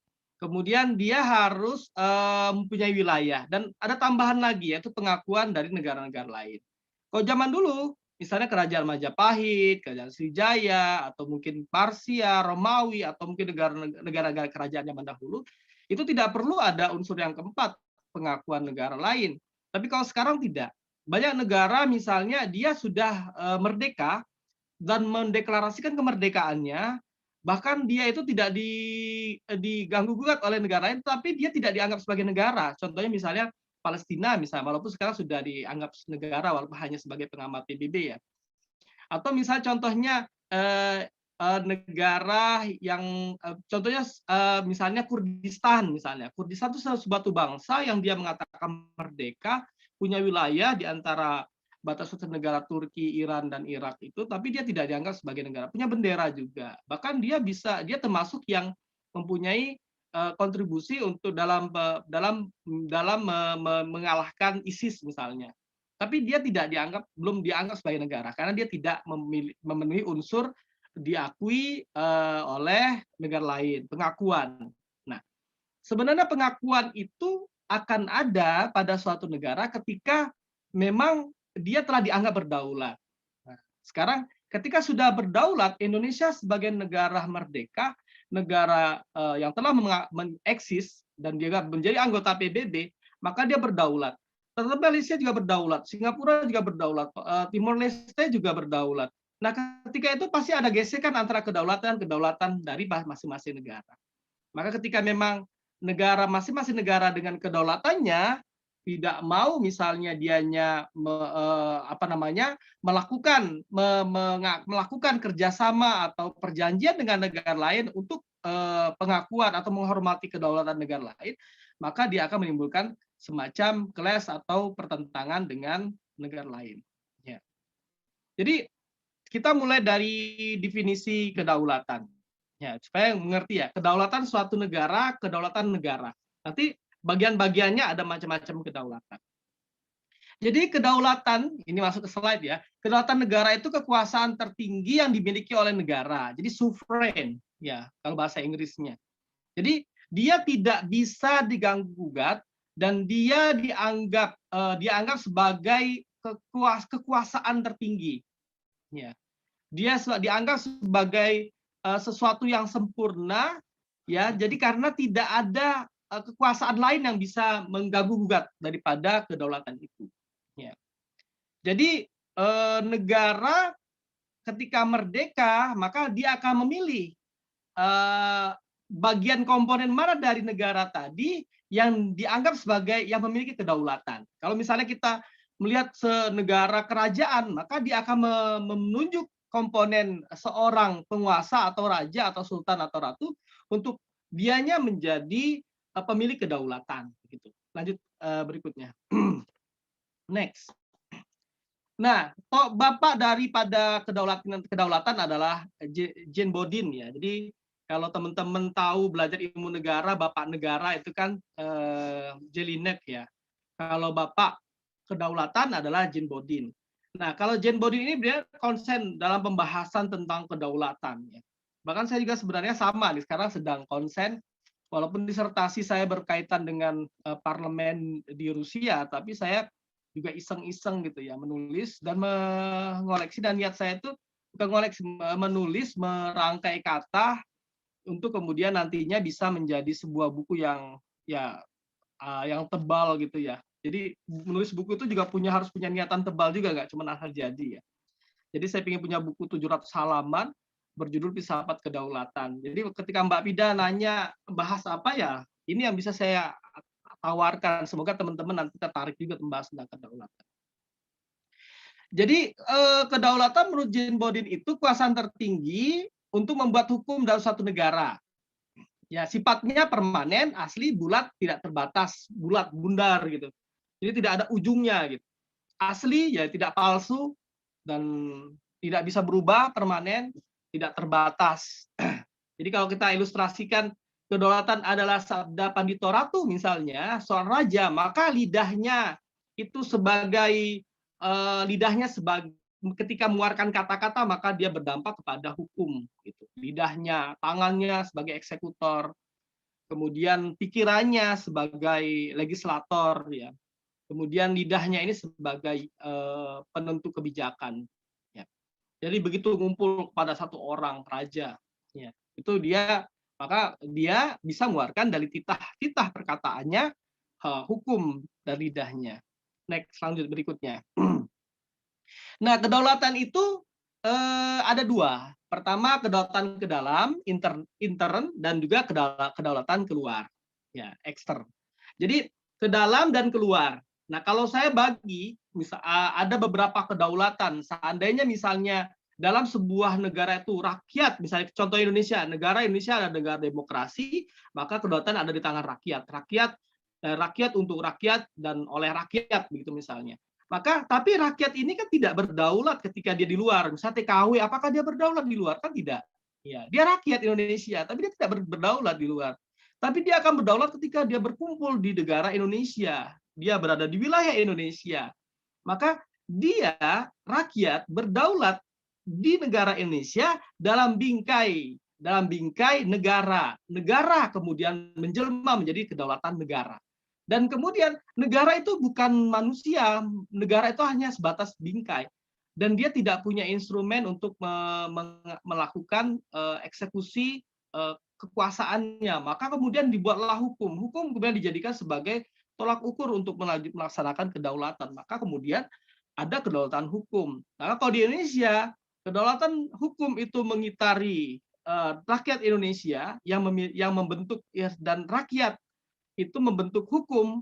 Kemudian dia harus mempunyai wilayah, dan ada tambahan lagi yaitu pengakuan dari negara-negara lain. Kalau zaman dulu, misalnya kerajaan Majapahit, kerajaan Sriwijaya, atau mungkin Parsia, Romawi, atau mungkin negara-negara kerajaan zaman dahulu, itu tidak perlu ada unsur yang keempat, pengakuan negara lain. Tapi kalau sekarang tidak. Banyak negara misalnya dia sudah merdeka dan mendeklarasikan kemerdekaannya, Bahkan dia itu tidak diganggu gugat oleh negara lain, tapi dia tidak dianggap sebagai negara. Contohnya misalnya Palestina, misalnya, walaupun sekarang sudah dianggap negara walaupun hanya sebagai pengamat PBB ya. Atau misalnya contohnya negara yang contohnya misalnya Kurdistan misalnya. Kurdistan itu suatu bangsa yang dia mengatakan merdeka, punya wilayah di antara batas negara Turki, Iran dan Irak itu, tapi dia tidak dianggap sebagai negara, punya bendera juga. Bahkan dia termasuk yang mempunyai kontribusi untuk dalam mengalahkan ISIS misalnya. Tapi dia belum dianggap sebagai negara karena dia tidak memenuhi unsur diakui oleh negara lain, pengakuan. Nah, sebenarnya pengakuan itu akan ada pada suatu negara ketika memang dia telah dianggap berdaulat. Nah, sekarang ketika sudah berdaulat, Indonesia sebagai negara merdeka, negara yang telah mengeksis dan dia menjadi anggota PBB, maka dia berdaulat. Tetapi Malaysia juga berdaulat, Singapura juga berdaulat, Timor Leste juga berdaulat. Nah, ketika itu pasti ada gesekan antara kedaulatan dari masing-masing negara. Maka ketika memang masing-masing negara dengan kedaulatannya tidak mau misalnya dianya melakukan kerjasama atau perjanjian dengan negara lain untuk pengakuan atau menghormati kedaulatan negara lain, maka dia akan menimbulkan semacam clash atau pertentangan dengan negara lain. Ya. Jadi kita mulai dari definisi kedaulatan. Ya, supaya mengerti ya, kedaulatan suatu negara, kedaulatan negara. Nanti bagian-bagiannya ada macam-macam kedaulatan. Jadi kedaulatan, ini masuk ke slide ya, kedaulatan negara itu kekuasaan tertinggi yang dimiliki oleh negara. Jadi sovereign, ya kalau bahasa Inggrisnya. Jadi dia tidak bisa diganggu-gugat dan dia dianggap sebagai kekuasaan tertinggi. Ya. Dia dianggap sebagai sesuatu yang sempurna, ya. Jadi karena tidak ada kekuasaan lain yang bisa mengganggu-gugat daripada kedaulatan itu. Ya. Jadi negara ketika merdeka maka dia akan memilih bagian komponen mana dari negara tadi yang dianggap sebagai yang memiliki kedaulatan. Kalau misalnya kita melihat negara kerajaan, maka dia akan menunjuk komponen seorang penguasa atau raja atau sultan atau ratu untuk dianya menjadi pemilik kedaulatan. Gitu. Lanjut berikutnya. Next. Nah, bapak daripada kedaulatan adalah Jane Bodin ya. Jadi kalau teman-teman tahu belajar ilmu negara, bapak negara itu kan Jelinek ya. Kalau bapak kedaulatan adalah Jane Bodin. Nah, kalau Jane Bodin ini dia konsen dalam pembahasan tentang kedaulatan. Ya. Bahkan saya juga sebenarnya sama nih, sekarang sedang konsen, walaupun disertasi saya berkaitan dengan parlemen di Rusia, tapi saya juga iseng-iseng gitu ya, menulis dan mengoleksi, dan niat saya itu bukan mengoleksi, menulis, merangkai kata untuk kemudian nantinya bisa menjadi sebuah buku yang yang tebal gitu ya. Jadi menulis buku itu juga harus punya niatan tebal juga, nggak cuma asal jadi ya. Jadi saya ingin punya buku 700 halaman berjudul Filsafat Kedaulatan. Jadi ketika Mbak Pida nanya bahas apa ya, ini yang bisa saya tawarkan. Semoga teman-teman nanti tertarik juga membahas tentang kedaulatan. Jadi kedaulatan menurut Jane Bodin itu kekuasaan tertinggi untuk membuat hukum dalam suatu negara. Ya, sifatnya permanen, asli, bulat, tidak terbatas, bulat, bundar gitu. Jadi tidak ada ujungnya gitu. Asli ya tidak palsu dan tidak bisa berubah, permanen, tidak terbatas. Jadi kalau kita ilustrasikan kedaulatan adalah sabda Pandito Ratu misalnya, seorang raja, maka lidahnya itu sebagai ketika mengeluarkan kata-kata maka dia berdampak kepada hukum gitu. Lidahnya, tangannya sebagai eksekutor, kemudian pikirannya sebagai legislator ya. Kemudian lidahnya ini sebagai penentu kebijakan ya. Jadi begitu ngumpul pada satu orang raja ya, itu maka dia bisa mengeluarkan dari titah perkataannya hukum dari lidahnya. Next, lanjut berikutnya. Nah, kedaulatan itu ada dua. Pertama, kedaulatan ke dalam, intern, dan juga kedaulatan keluar, ya, ekstern. Jadi ke dalam dan keluar. Nah, kalau saya bagi, ada beberapa kedaulatan. Seandainya misalnya dalam sebuah negara itu rakyat, misalnya contoh Indonesia, negara Indonesia adalah negara demokrasi, maka kedaulatan ada di tangan rakyat. Rakyat untuk rakyat dan oleh rakyat, begitu misalnya. Maka, tapi rakyat ini kan tidak berdaulat ketika dia di luar. Misalnya TKW, apakah dia berdaulat di luar? Kan tidak. Ya, dia rakyat Indonesia, tapi dia tidak berdaulat di luar. Tapi dia akan berdaulat ketika dia berkumpul di negara Indonesia. Dia berada di wilayah Indonesia. Maka dia, rakyat, berdaulat di negara Indonesia dalam bingkai negara. Negara kemudian menjelma menjadi kedaulatan negara. Dan kemudian negara itu bukan manusia, negara itu hanya sebatas bingkai. Dan dia tidak punya instrumen untuk melakukan eksekusi kekuasaannya. Maka kemudian dibuatlah hukum. Hukum kemudian dijadikan sebagai tolak ukur untuk melaksanakan kedaulatan. Maka kemudian ada kedaulatan hukum. Nah, kalau di Indonesia, kedaulatan hukum itu mengitari rakyat Indonesia yang membentuk dan rakyat itu membentuk hukum,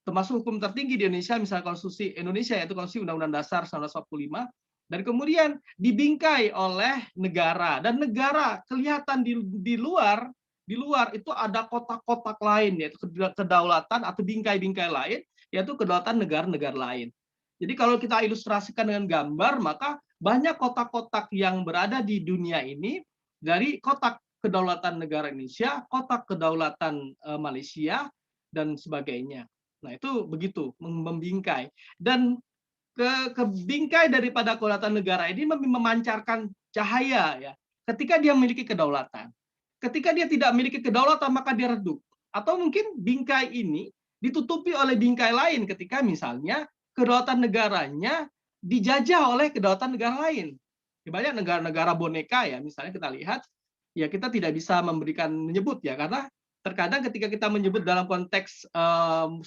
termasuk hukum tertinggi di Indonesia, misalnya Konstitusi Indonesia, yaitu Konstitusi Undang-Undang Dasar 1945, dan kemudian dibingkai oleh negara, dan negara kelihatan di luar itu ada kotak-kotak lain, yaitu kedaulatan atau bingkai-bingkai lain, yaitu kedaulatan negara-negara lain. Jadi kalau kita ilustrasikan dengan gambar, maka banyak kotak-kotak yang berada di dunia ini, dari kotak kedaulatan negara Indonesia, kotak kedaulatan Malaysia, dan sebagainya. Nah, itu begitu, membingkai. Dan kebingkai daripada kedaulatan negara ini memancarkan cahaya, ya, ketika dia memiliki kedaulatan. Ketika dia tidak memiliki kedaulatan, maka dia redup. Atau mungkin bingkai ini ditutupi oleh bingkai lain ketika misalnya kedaulatan negaranya dijajah oleh kedaulatan negara lain. Banyak negara-negara boneka, ya, misalnya kita lihat, ya kita tidak bisa menyebut, ya, karena terkadang ketika kita menyebut dalam konteks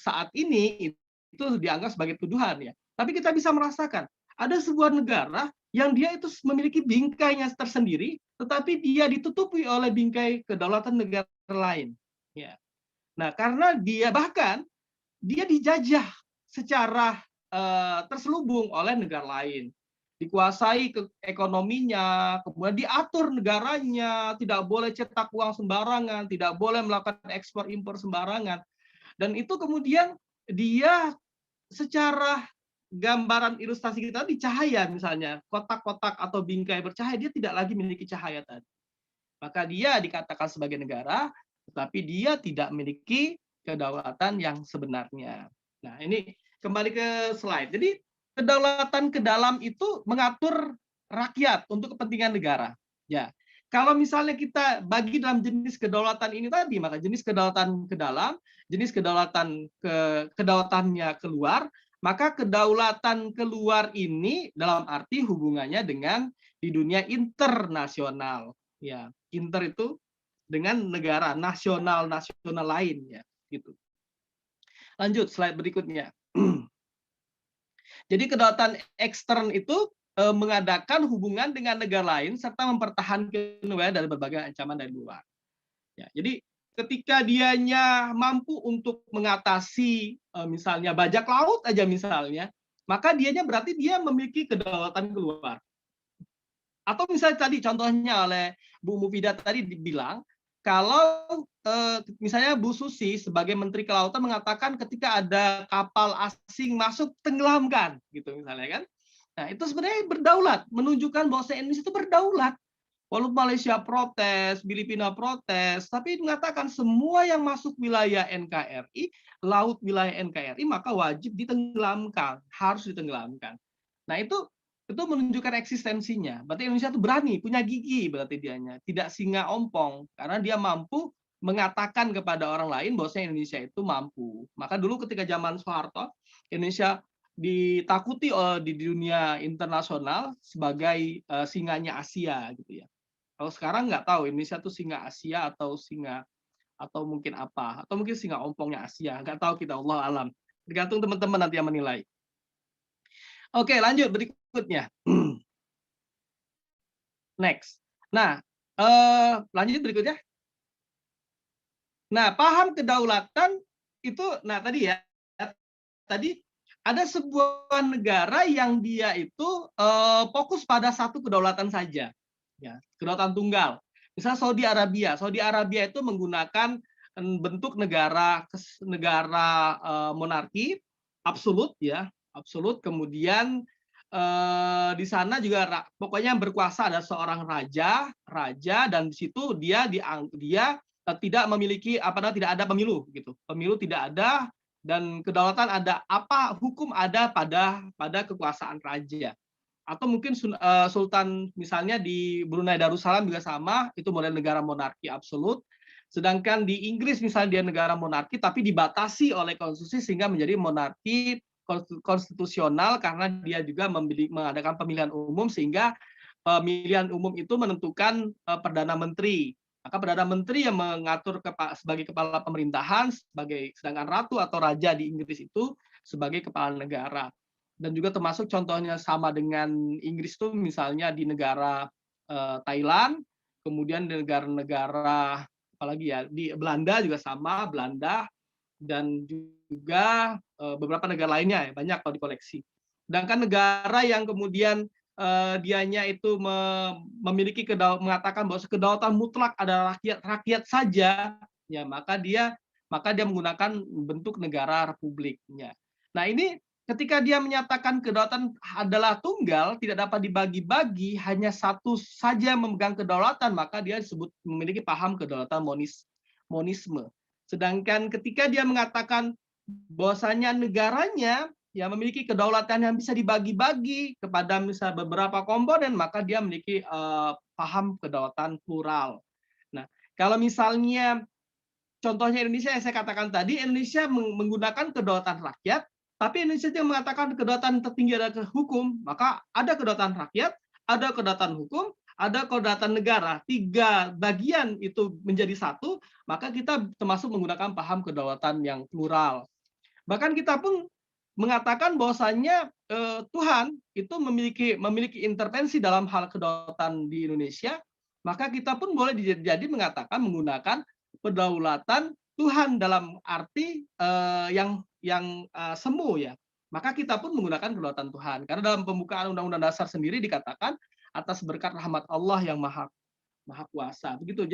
saat ini itu dianggap sebagai tuduhan, ya. Tapi kita bisa merasakan ada sebuah negara yang dia itu memiliki bingkainya tersendiri, tetapi dia ditutupi oleh bingkai kedaulatan negara lain. Ya. Nah, karena dia bahkan dia dijajah secara terselubung oleh negara lain. Dikuasai ekonominya, kemudian diatur negaranya, tidak boleh cetak uang sembarangan, tidak boleh melakukan ekspor impor sembarangan. Dan itu kemudian dia secara gambaran ilustrasi kita di cahaya, misalnya kotak-kotak atau bingkai bercahaya, dia tidak lagi memiliki cahaya tadi. Maka dia dikatakan sebagai negara, tetapi dia tidak memiliki kedaulatan yang sebenarnya. Nah, ini kembali ke slide. Jadi kedaulatan ke dalam itu mengatur rakyat untuk kepentingan negara. Ya, kalau misalnya kita bagi dalam jenis kedaulatan ini tadi, maka jenis kedaulatan ke dalam, jenis kedaulatannya keluar, maka kedaulatan keluar ini dalam arti hubungannya dengan di dunia internasional. Ya, inter itu dengan negara nasional lain, ya, gitu. Lanjut slide berikutnya. Jadi kedaulatan ekstern itu mengadakan hubungan dengan negara lain serta mempertahankan wilayah dari berbagai ancaman dari luar. Ya, jadi ketika dianya mampu untuk mengatasi misalnya bajak laut aja misalnya, maka dianya berarti dia memiliki kedaulatan keluar. Atau misalnya tadi contohnya oleh Bu Mufidah tadi dibilang, kalau misalnya Bu Susi sebagai Menteri Kelautan mengatakan ketika ada kapal asing masuk tenggelamkan, gitu misalnya kan. Nah, itu sebenarnya berdaulat, menunjukkan bahwa Indonesia itu berdaulat. Walaupun Malaysia protes, Filipina protes, tapi mengatakan semua yang masuk wilayah NKRI, laut wilayah NKRI, maka wajib ditenggelamkan, harus ditenggelamkan. Nah, itu menunjukkan eksistensinya. Berarti Indonesia itu berani, punya gigi berarti dianya. Tidak singa ompong, karena dia mampu mengatakan kepada orang lain bahwa Indonesia itu mampu. Maka dulu ketika zaman Soeharto, Indonesia ditakuti di dunia internasional sebagai singanya Asia, gitu ya. Kalau sekarang nggak tahu Indonesia itu singa Asia atau singa atau mungkin apa, atau mungkin singa ompongnya Asia, nggak tahu kita, Allah alam. Tergantung teman-teman nanti yang menilai. Oke, lanjut berikutnya. Next. Nah, lanjut berikutnya. Nah, paham kedaulatan itu, nah tadi ya, tadi ada sebuah negara yang dia itu fokus pada satu kedaulatan saja, ya, kedaulatan tunggal. Misalnya Saudi Arabia. Saudi Arabia itu menggunakan bentuk negara monarki absolut, ya, absolut. Kemudian di sana juga pokoknya yang berkuasa ada seorang raja, dan di situ dia tidak memiliki tidak ada pemilu gitu. Pemilu tidak ada dan kedaulatan ada, hukum ada pada kekuasaan raja. Atau mungkin sultan misalnya di Brunei Darussalam juga sama, itu model negara monarki absolut. Sedangkan di Inggris misalnya dia negara monarki tapi dibatasi oleh konstitusi sehingga menjadi monarki konstitusional karena dia juga mengadakan pemilihan umum sehingga pemilihan umum itu menentukan perdana menteri. Maka perdana menteri yang mengatur sebagai kepala pemerintahan, sedangkan ratu atau raja di Inggris itu sebagai kepala negara. Dan juga termasuk contohnya sama dengan Inggris itu misalnya di negara Thailand, kemudian di negara-negara apalagi ya, di Belanda juga sama, Belanda, dan juga beberapa negara lainnya ya, banyak kalau dikoleksi. Sedangkan negara yang kemudian dianya itu mengatakan bahwa kedaulatan mutlak adalah rakyat saja, ya maka dia menggunakan bentuk negara republiknya. Nah ini ketika dia menyatakan kedaulatan adalah tunggal, tidak dapat dibagi-bagi, hanya satu saja memegang kedaulatan, maka dia disebut memiliki paham kedaulatan monisme. Sedangkan ketika dia mengatakan bahwasanya negaranya yang memiliki kedaulatan yang bisa dibagi-bagi kepada misalnya beberapa komponen, maka dia memiliki paham kedaulatan plural. Nah, kalau misalnya contohnya Indonesia yang saya katakan tadi, Indonesia menggunakan kedaulatan rakyat, tapi Indonesia yang mengatakan kedaulatan tertinggi adalah hukum, maka ada kedaulatan rakyat, ada kedaulatan hukum, ada kedaulatan negara. Tiga bagian itu menjadi satu, maka kita termasuk menggunakan paham kedaulatan yang plural. Bahkan kita pun mengatakan bahwasannya Tuhan itu memiliki intervensi dalam hal kedaulatan di Indonesia, maka kita pun boleh jadi mengatakan menggunakan kedaulatan Tuhan dalam arti yang semu ya. Maka kita pun menggunakan kedaulatan Tuhan. Karena dalam pembukaan Undang-Undang Dasar sendiri dikatakan atas berkat rahmat Allah yang maha kuasa. Begitu.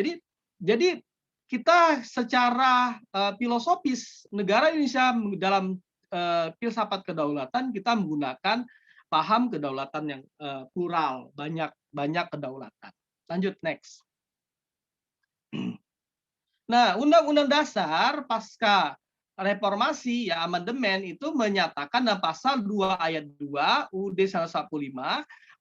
Jadi kita secara filosofis negara Indonesia dalam filsafat kedaulatan kita menggunakan paham kedaulatan yang plural, banyak kedaulatan. Lanjut next. Nah, Undang-Undang Dasar pasca reformasi ya amandemen itu menyatakan dalam pasal 2 ayat 2 UUD 145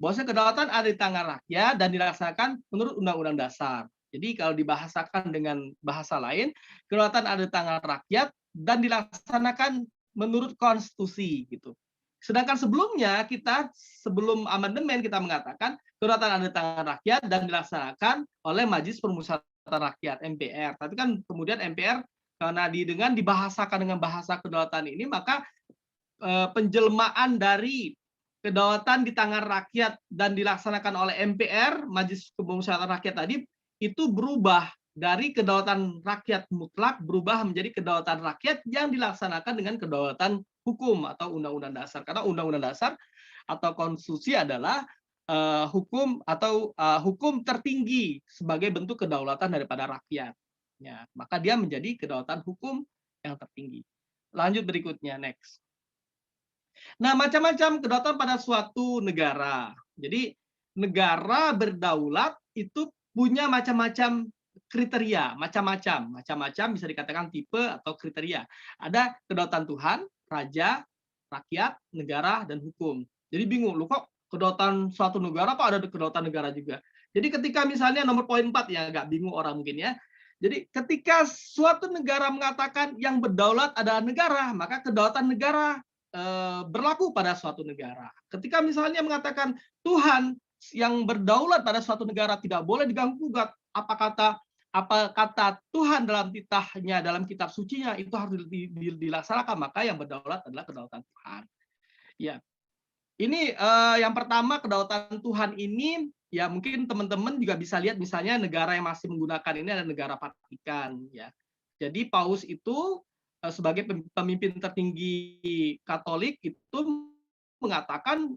bahwa kedaulatan ada di tangan rakyat dan dilaksanakan menurut Undang-Undang Dasar. Jadi kalau dibahasakan dengan bahasa lain, kedaulatan ada di tangan rakyat dan dilaksanakan menurut konstitusi gitu. Sedangkan sebelumnya sebelum amandemen kita mengatakan kedaulatan ada di tangan rakyat dan dilaksanakan oleh Majelis Permusyawaratan Rakyat MPR. Tapi kan kemudian MPR karena dengan dibahasakan dengan bahasa kedaulatan ini maka penjelmaan dari kedaulatan di tangan rakyat dan dilaksanakan oleh MPR Majelis Permusyawaratan Rakyat tadi itu berubah dari kedaulatan rakyat mutlak berubah menjadi kedaulatan rakyat yang dilaksanakan dengan kedaulatan hukum atau undang-undang dasar. Karena undang-undang dasar atau konstitusi adalah hukum atau hukum tertinggi sebagai bentuk kedaulatan daripada rakyat. Ya, maka dia menjadi kedaulatan hukum yang tertinggi. Lanjut berikutnya, next. Nah, macam-macam kedaulatan pada suatu negara. Jadi negara berdaulat itu punya macam-macam kriteria, macam-macam bisa dikatakan tipe atau kriteria. Ada kedaulatan Tuhan, raja, rakyat, negara, dan hukum. Jadi bingung, lu kok kedaulatan suatu negara kok ada kedaulatan negara juga. Jadi ketika misalnya nomor poin 4 ya agak bingung orang mungkin ya. Jadi ketika suatu negara mengatakan yang berdaulat adalah negara, maka kedaulatan negara berlaku pada suatu negara. Ketika misalnya mengatakan Tuhan yang berdaulat pada suatu negara tidak boleh diganggu-gugat, apa kata Tuhan dalam titahnya, dalam kitab sucinya itu harus dilaksanakan, maka yang berdaulat adalah kedaulatan Tuhan. Ya, ini yang pertama kedaulatan Tuhan ini ya mungkin teman-teman juga bisa lihat misalnya negara yang masih menggunakan ini adalah negara Vatikan ya. Jadi Paus itu sebagai pemimpin tertinggi Katolik itu mengatakan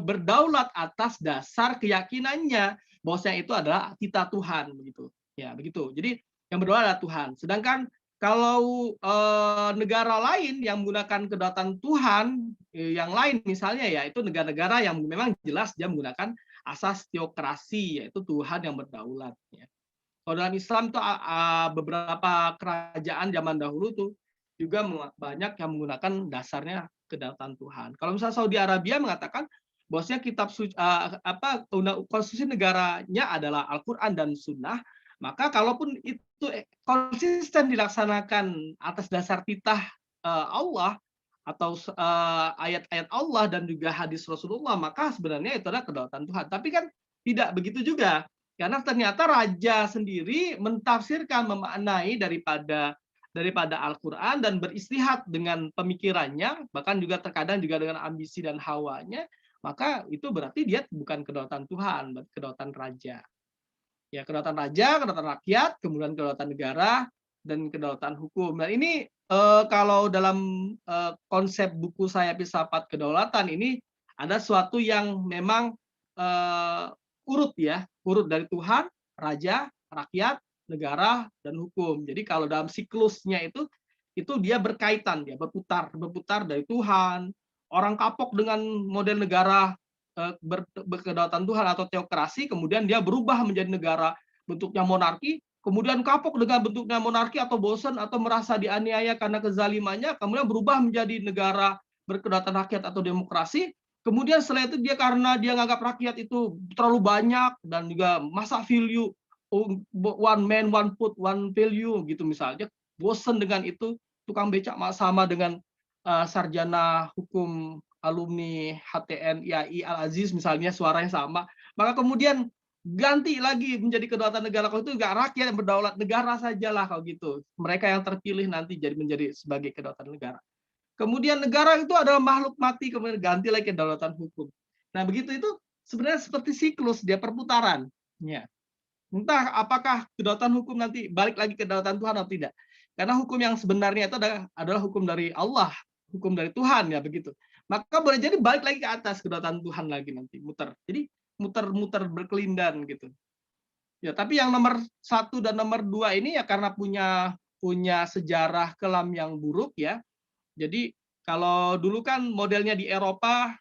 berdaulat atas dasar keyakinannya bahwasanya itu adalah kita Tuhan begitu. Ya, begitu. Jadi yang berdaulat adalah Tuhan. Sedangkan kalau negara lain yang menggunakan kedaulatan Tuhan yang lain misalnya ya itu negara-negara yang memang jelas dia menggunakan asas teokrasi yaitu Tuhan yang berdaulat ya. Kalau dalam Islam tuh beberapa kerajaan zaman dahulu tuh juga banyak yang menggunakan dasarnya kedaulatan Tuhan. Kalau misalnya Saudi Arabia mengatakan bahwasanya kitab konstitusi negaranya adalah Al-Qur'an dan Sunnah, maka kalaupun itu konsisten dilaksanakan atas dasar titah Allah atau ayat-ayat Allah dan juga hadis Rasulullah, maka sebenarnya itu adalah kedaulatan Tuhan. Tapi kan tidak begitu juga. Karena ternyata raja sendiri mentafsirkan, memaknai daripada Al-Quran dan beristihad dengan pemikirannya, bahkan juga terkadang juga dengan ambisi dan hawanya, maka itu berarti dia bukan kedaulatan Tuhan, berarti kedaulatan raja. Ya, kedaulatan raja, kedaulatan rakyat, kemudian kedaulatan negara, dan kedaulatan hukum. Dan ini kalau dalam konsep buku saya Filsafat Kedaulatan ini ada suatu yang memang urut ya, urut dari Tuhan, raja, rakyat, negara, dan hukum. Jadi kalau dalam siklusnya itu dia berkaitan, dia berputar dari Tuhan. Orang kapok dengan model negara berkedaulatan Tuhan atau teokrasi, kemudian dia berubah menjadi negara bentuknya monarki, kemudian kapok dengan bentuknya monarki atau bosan atau merasa dianiaya karena kezalimannya, kemudian berubah menjadi negara berkedaulatan rakyat atau demokrasi. Kemudian setelah itu dia karena dia nganggap rakyat itu terlalu banyak dan juga masa value one man one food one value gitu misalnya, bosan dengan itu, tukang becak sama dengan sarjana hukum alumni HTN IAI Al-Aziz misalnya suaranya sama, maka kemudian ganti lagi menjadi kedaulatan negara. Kalau itu nggak rakyat yang berdaulat, negara sajalah kalau gitu. Mereka yang terpilih nanti menjadi sebagai kedaulatan negara. Kemudian negara itu adalah makhluk mati, kemudian ganti lagi kedaulatan hukum. Nah begitu itu sebenarnya seperti siklus, dia perputaran. Ya. Entah apakah kedaulatan hukum nanti balik lagi ke kedaulatan Tuhan atau tidak. Karena hukum yang sebenarnya itu adalah hukum dari Allah, hukum dari Tuhan ya begitu. Maka boleh jadi balik lagi ke atas kedaulatan Tuhan lagi nanti muter. Jadi muter-muter berkelindan gitu. Ya, tapi yang nomor 1 dan nomor 2 ini ya karena punya sejarah kelam yang buruk ya. Jadi kalau dulu kan modelnya di Eropa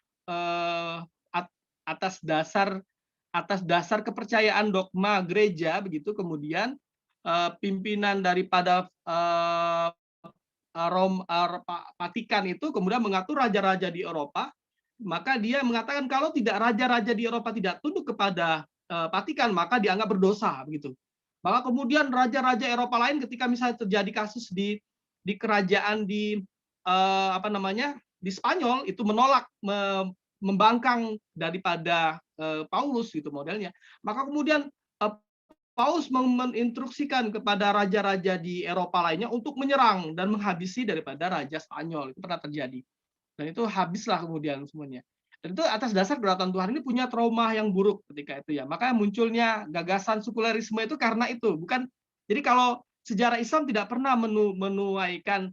atas dasar kepercayaan dogma gereja begitu, kemudian pimpinan daripada Vatikan itu kemudian mengatur raja-raja di Eropa, maka dia mengatakan kalau tidak raja-raja di Eropa tidak tunduk kepada Vatikan maka dianggap berdosa begitu. Maka kemudian raja-raja Eropa lain ketika misalnya terjadi kasus di kerajaan di di Spanyol itu menolak membangkang daripada Paulus gitu modelnya. Maka kemudian Paus menginstruksikan kepada raja-raja di Eropa lainnya untuk menyerang dan menghabisi daripada raja Spanyol. Itu pernah terjadi. Dan itu habislah kemudian semuanya. Dan itu atas dasar kedaulatan Tuhan ini punya trauma yang buruk ketika itu ya. Makanya munculnya gagasan sekulerisme itu karena itu. Bukan. Jadi kalau sejarah Islam tidak pernah menuaikan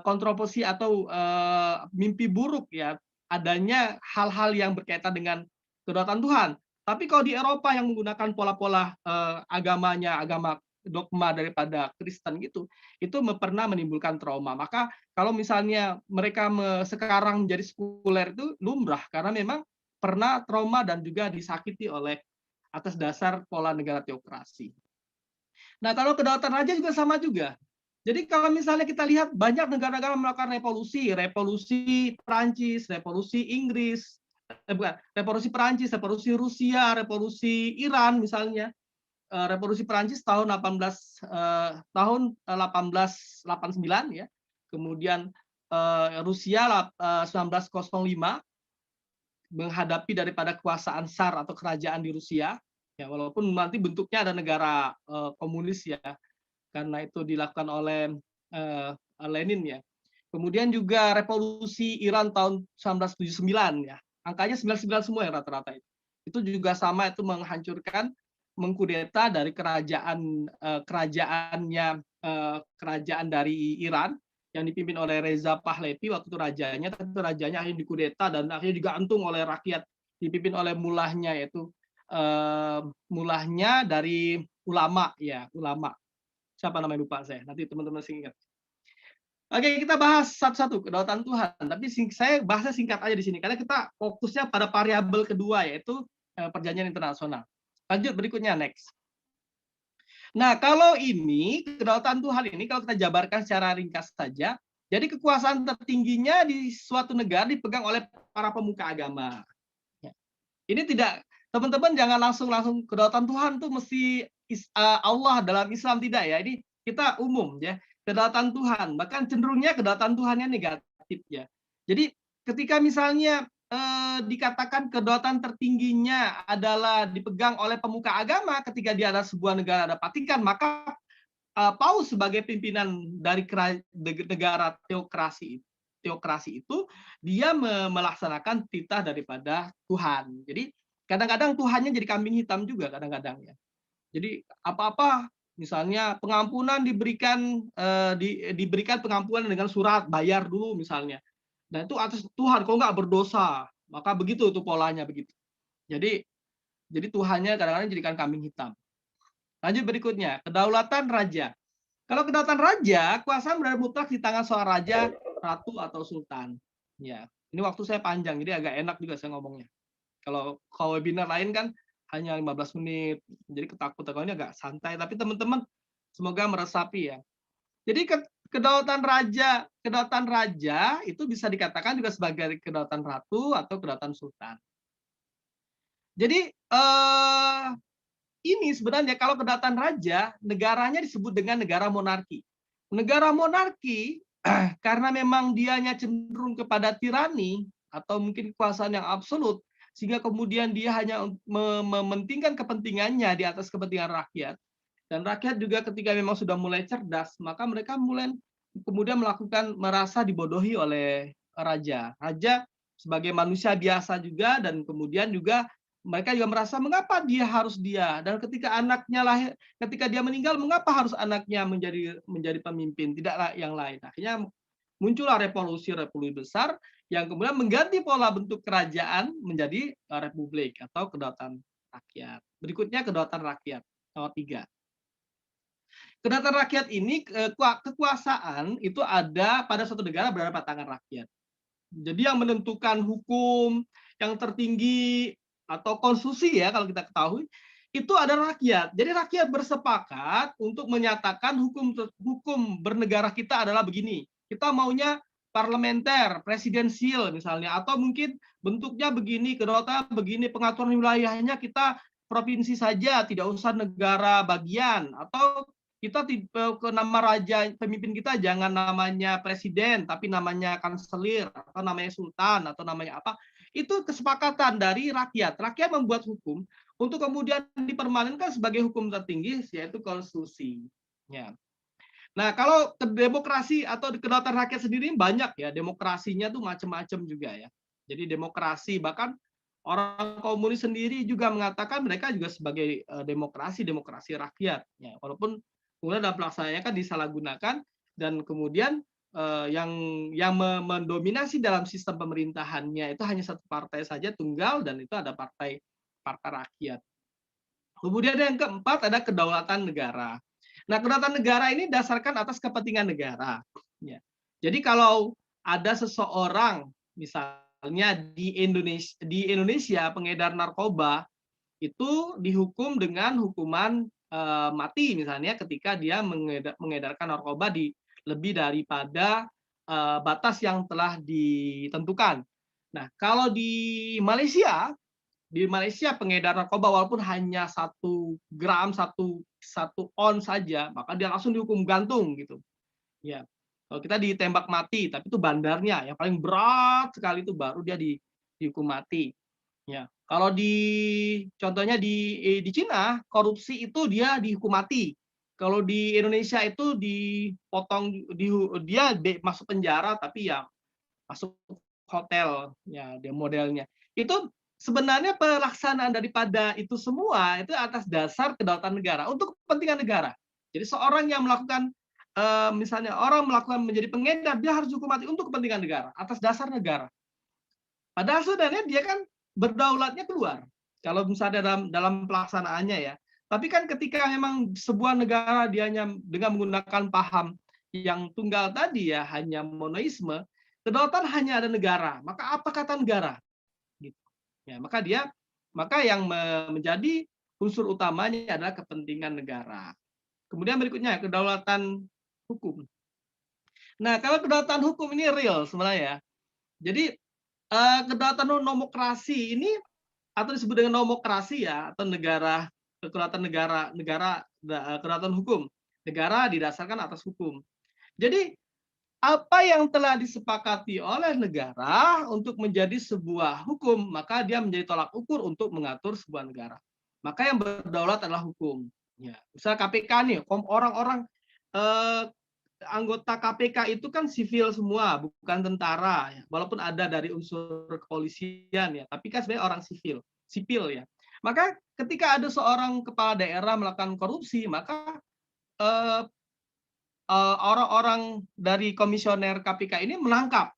kontroversi atau mimpi buruk ya adanya hal-hal yang berkaitan dengan kedaulatan Tuhan. Tapi kalau di Eropa yang menggunakan pola-pola agama dogma daripada Kristen gitu, itu pernah menimbulkan trauma. Maka kalau misalnya mereka sekarang menjadi sekuler itu lumrah karena memang pernah trauma dan juga disakiti oleh atas dasar pola negara teokrasi. Nah, kalau kedaulatan raja juga sama juga. Jadi kalau misalnya kita lihat banyak negara-negara melakukan revolusi Prancis, revolusi Inggris, revolusi Perancis, revolusi Rusia, revolusi Iran misalnya. Revolusi Perancis tahun 1889 ya. Kemudian Rusia 1905 menghadapi daripada kekuasaan Tsar atau kerajaan di Rusia ya, walaupun nanti bentuknya ada negara komunis ya. Karena itu dilakukan oleh Lenin ya. Kemudian juga revolusi Iran tahun 1979 ya. Angkanya 99 semua ya rata-rata itu. itu juga sama, itu menghancurkan, mengkudeta dari kerajaan dari Iran yang dipimpin oleh Reza Pahlavi waktu itu rajanya, tapi rajanya akhirnya dikudeta dan akhirnya digantung oleh rakyat, dipimpin oleh mulahnya, yaitu mulahnya dari ulama, ya ulama. Siapa namanya lupa saya, nanti teman-teman masih ingat. Oke, kita bahas satu-satu kedaulatan Tuhan. Tapi saya bahasnya singkat aja di sini karena kita fokusnya pada variabel kedua, yaitu perjanjian internasional. Lanjut berikutnya, next. Nah, kalau ini kedaulatan Tuhan ini kalau kita jabarkan secara ringkas saja, jadi kekuasaan tertingginya di suatu negara dipegang oleh para pemuka agama. Ya. Ini tidak, teman-teman jangan langsung kedaulatan Tuhan tuh mesti Allah dalam Islam, tidak ya. Ini kita umum ya. Kedaulatan Tuhan, bahkan cenderungnya kedaulatan Tuhannya negatif ya. Jadi ketika misalnya dikatakan kedaulatan tertingginya adalah dipegang oleh pemuka agama ketika dia ada sebuah negara ada Vatikan, maka Paus sebagai pimpinan dari negara teokrasi itu dia melaksanakan titah daripada Tuhan. Jadi kadang-kadang Tuhannya jadi kambing hitam juga kadang-kadang ya. Jadi apa-apa misalnya pengampunan diberikan pengampunan dengan surat bayar dulu misalnya. Dan itu atas Tuhan, kalau nggak berdosa, maka begitu itu polanya begitu. Jadi Tuhannya kadang-kadang jadikan kambing hitam. Lanjut berikutnya, kedaulatan raja. Kalau kedaulatan raja, kuasa berada mutlak di tangan seorang raja, ratu atau sultan. Ya, ini waktu saya panjang, jadi agak enak juga saya ngomongnya. Kalau webinar lain kan hanya 15 menit, jadi ketakutan ini agak santai. Tapi teman-teman semoga meresapi ya. Jadi kedaulatan raja itu bisa dikatakan juga sebagai kedaulatan ratu atau kedaulatan sultan. Jadi ini sebenarnya kalau kedaulatan raja, negaranya disebut dengan negara monarki. Negara monarki karena memang dianya cenderung kepada tirani atau mungkin kekuasaan yang absolut, sehingga kemudian dia hanya mementingkan kepentingannya di atas kepentingan rakyat. Dan rakyat juga ketika memang sudah mulai cerdas, maka mereka mulai kemudian merasa dibodohi oleh raja. Raja sebagai manusia biasa juga, dan kemudian juga mereka juga merasa mengapa dia harus dia. Dan ketika anaknya lahir, ketika dia meninggal, mengapa harus anaknya menjadi pemimpin, tidaklah yang lain. Akhirnya muncullah revolusi besar yang kemudian mengganti pola bentuk kerajaan menjadi republik atau kedaulatan rakyat. Berikutnya kedaulatan rakyat, nomor 3. Kedaulatan rakyat ini, kekuasaan itu ada pada suatu negara berada pada tangan rakyat. Jadi yang menentukan hukum yang tertinggi atau konstitusi ya kalau kita ketahui itu ada rakyat. Jadi rakyat bersepakat untuk menyatakan hukum bernegara kita adalah begini. Kita maunya parlementer, presidensial misalnya, atau mungkin bentuknya begini, kedaulatan begini, pengaturan wilayahnya kita provinsi saja, tidak usah negara bagian, atau kita ke nama raja pemimpin kita jangan namanya presiden tapi namanya kanselir atau namanya sultan atau namanya apa. Itu kesepakatan dari rakyat. Rakyat membuat hukum untuk kemudian dipermanenkan sebagai hukum tertinggi, yaitu konstitusi. Ya. Nah, kalau demokrasi atau kedaulatan rakyat sendiri banyak ya, demokrasinya tuh macam-macam juga ya. Jadi demokrasi, bahkan orang komunis sendiri juga mengatakan mereka juga sebagai demokrasi rakyat. Ya, walaupun kemudian dalam pelaksanaannya kan disalahgunakan dan kemudian yang mendominasi dalam sistem pemerintahannya itu hanya satu partai saja tunggal, dan itu ada partai rakyat. Kemudian yang keempat ada kedaulatan negara. Nah, kedaulatan negara ini dasarkan atas kepentingan negara. Ya. Jadi kalau ada seseorang misalnya di Indonesia pengedar narkoba itu dihukum dengan hukuman mati misalnya ketika dia mengedarkan narkoba di lebih daripada batas yang telah ditentukan. Nah, kalau di Malaysia pengedar narkoba walaupun hanya 1 gram, 1 on saja, maka dia langsung dihukum gantung gitu. Ya. Kalau kita ditembak mati, tapi itu bandarnya yang paling berat sekali itu baru dia dihukum mati. Ya. Kalau contohnya di Cina, korupsi itu dia dihukum mati. Kalau di Indonesia itu dipotong, dia masuk penjara tapi ya masuk hotel ya, dia modelnya. Itu sebenarnya pelaksanaan daripada itu semua itu atas dasar kedaulatan negara untuk kepentingan negara. Jadi seorang yang melakukan misalnya orang melakukan menjadi pengedar, dia harus hukum mati untuk kepentingan negara atas dasar negara. Padahal sebenarnya dia kan berdaulatnya keluar kalau misalnya dalam pelaksanaannya ya. Tapi kan ketika memang sebuah negara dia hanya dengan menggunakan paham yang tunggal tadi ya, hanya monoisme, kedaulatan hanya ada negara. Maka apa kata negara? Gitu. Ya, maka yang menjadi unsur utamanya adalah kepentingan negara. Kemudian berikutnya kedaulatan hukum. Nah, kalau kedaulatan hukum ini real sebenarnya. Jadi kedaulatan nomokrasi ini atau disebut dengan nomokrasi ya, atau kedaulatan kedaulatan hukum. Negara didasarkan atas hukum. Jadi apa yang telah disepakati oleh negara untuk menjadi sebuah hukum, maka dia menjadi tolak ukur untuk mengatur sebuah negara. Maka yang berdaulat adalah hukum. Ya, misalnya KPK nih, orang-orang anggota KPK itu kan sipil semua, bukan tentara. Ya. Walaupun ada dari unsur kepolisian ya, tapi kan sebenarnya orang sipil ya. Maka ketika ada seorang kepala daerah melakukan korupsi, maka orang-orang dari komisioner KPK ini menangkap.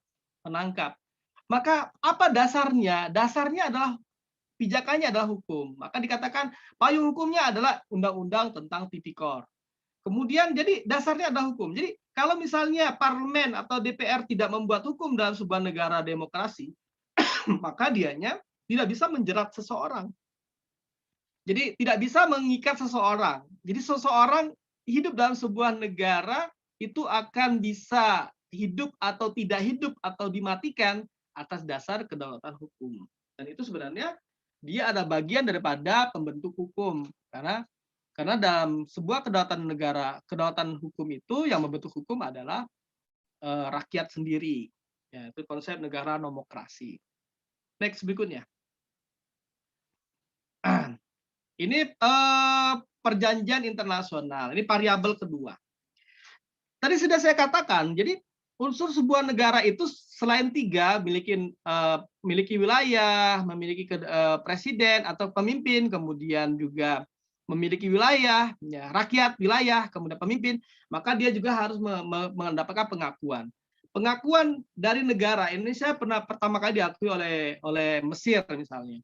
Maka apa dasarnya? Dasarnya adalah pijakannya adalah hukum. Maka dikatakan payung hukumnya adalah undang-undang tentang tipikor. Kemudian jadi dasarnya adalah hukum. Jadi kalau misalnya parlemen atau DPR tidak membuat hukum dalam sebuah negara demokrasi, maka dianya tidak bisa menjerat seseorang. Jadi tidak bisa mengikat seseorang. Jadi seseorang hidup dalam sebuah negara itu akan bisa hidup atau tidak hidup atau dimatikan atas dasar kedaulatan hukum. Dan itu sebenarnya dia ada bagian daripada pembentuk hukum. Karena dalam sebuah kedaulatan negara, kedaulatan hukum itu yang membentuk hukum adalah rakyat sendiri. Ya, itu konsep negara nomokrasi. Next berikutnya. Ini perjanjian internasional. Ini variabel kedua. Tadi sudah saya katakan, jadi unsur sebuah negara itu selain 3, memiliki wilayah, memiliki presiden atau pemimpin, kemudian juga memiliki wilayah, ya, rakyat, wilayah, kemudian pemimpin, maka dia juga harus mendapatkan pengakuan. Pengakuan dari negara Indonesia pernah pertama kali diakui oleh Mesir misalnya.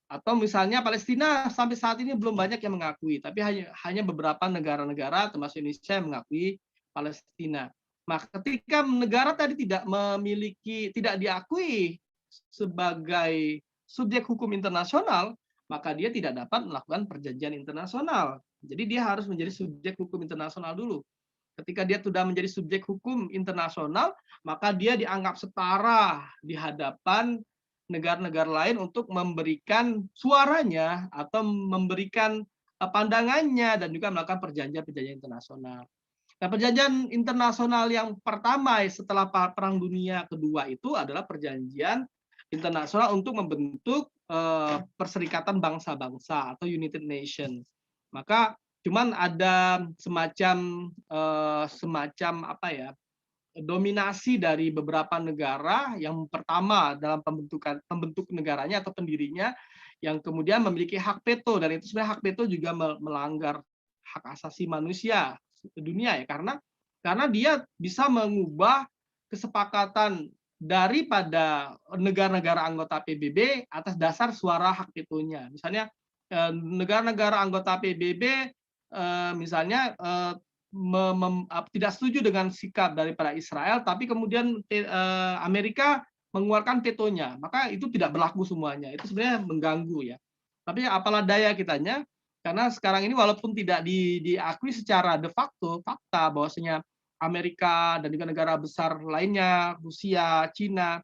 Atau misalnya Palestina sampai saat ini belum banyak yang mengakui, tapi hanya beberapa negara-negara termasuk Indonesia yang mengakui Palestina. Maka ketika negara tadi tidak diakui sebagai subjek hukum internasional, maka dia tidak dapat melakukan perjanjian internasional. Jadi dia harus menjadi subjek hukum internasional dulu. Ketika dia sudah menjadi subjek hukum internasional, maka dia dianggap setara di hadapan negara-negara lain untuk memberikan suaranya atau memberikan pandangannya dan juga melakukan perjanjian-perjanjian internasional. Nah, perjanjian internasional yang pertama setelah Perang Dunia Kedua itu adalah perjanjian internasional untuk membentuk Perserikatan Bangsa-Bangsa atau United Nations. Maka cuman ada semacam dominasi dari beberapa negara. Yang pertama dalam pembentuk negaranya atau pendirinya, yang kemudian memiliki hak veto, dan itu sebenarnya hak veto juga melanggar hak asasi manusia dunia ya, karena dia bisa mengubah kesepakatan daripada negara-negara anggota PBB atas dasar suara hak vetonya. Misalnya negara-negara anggota PBB misalnya tidak setuju dengan sikap daripada Israel, tapi kemudian Amerika mengeluarkan vetonya, maka itu tidak berlaku semuanya. Itu sebenarnya mengganggu ya. Tapi apalah daya kitanya, karena sekarang ini walaupun tidak diakui secara de facto, fakta bahwasanya Amerika dan juga negara besar lainnya, Rusia, Cina,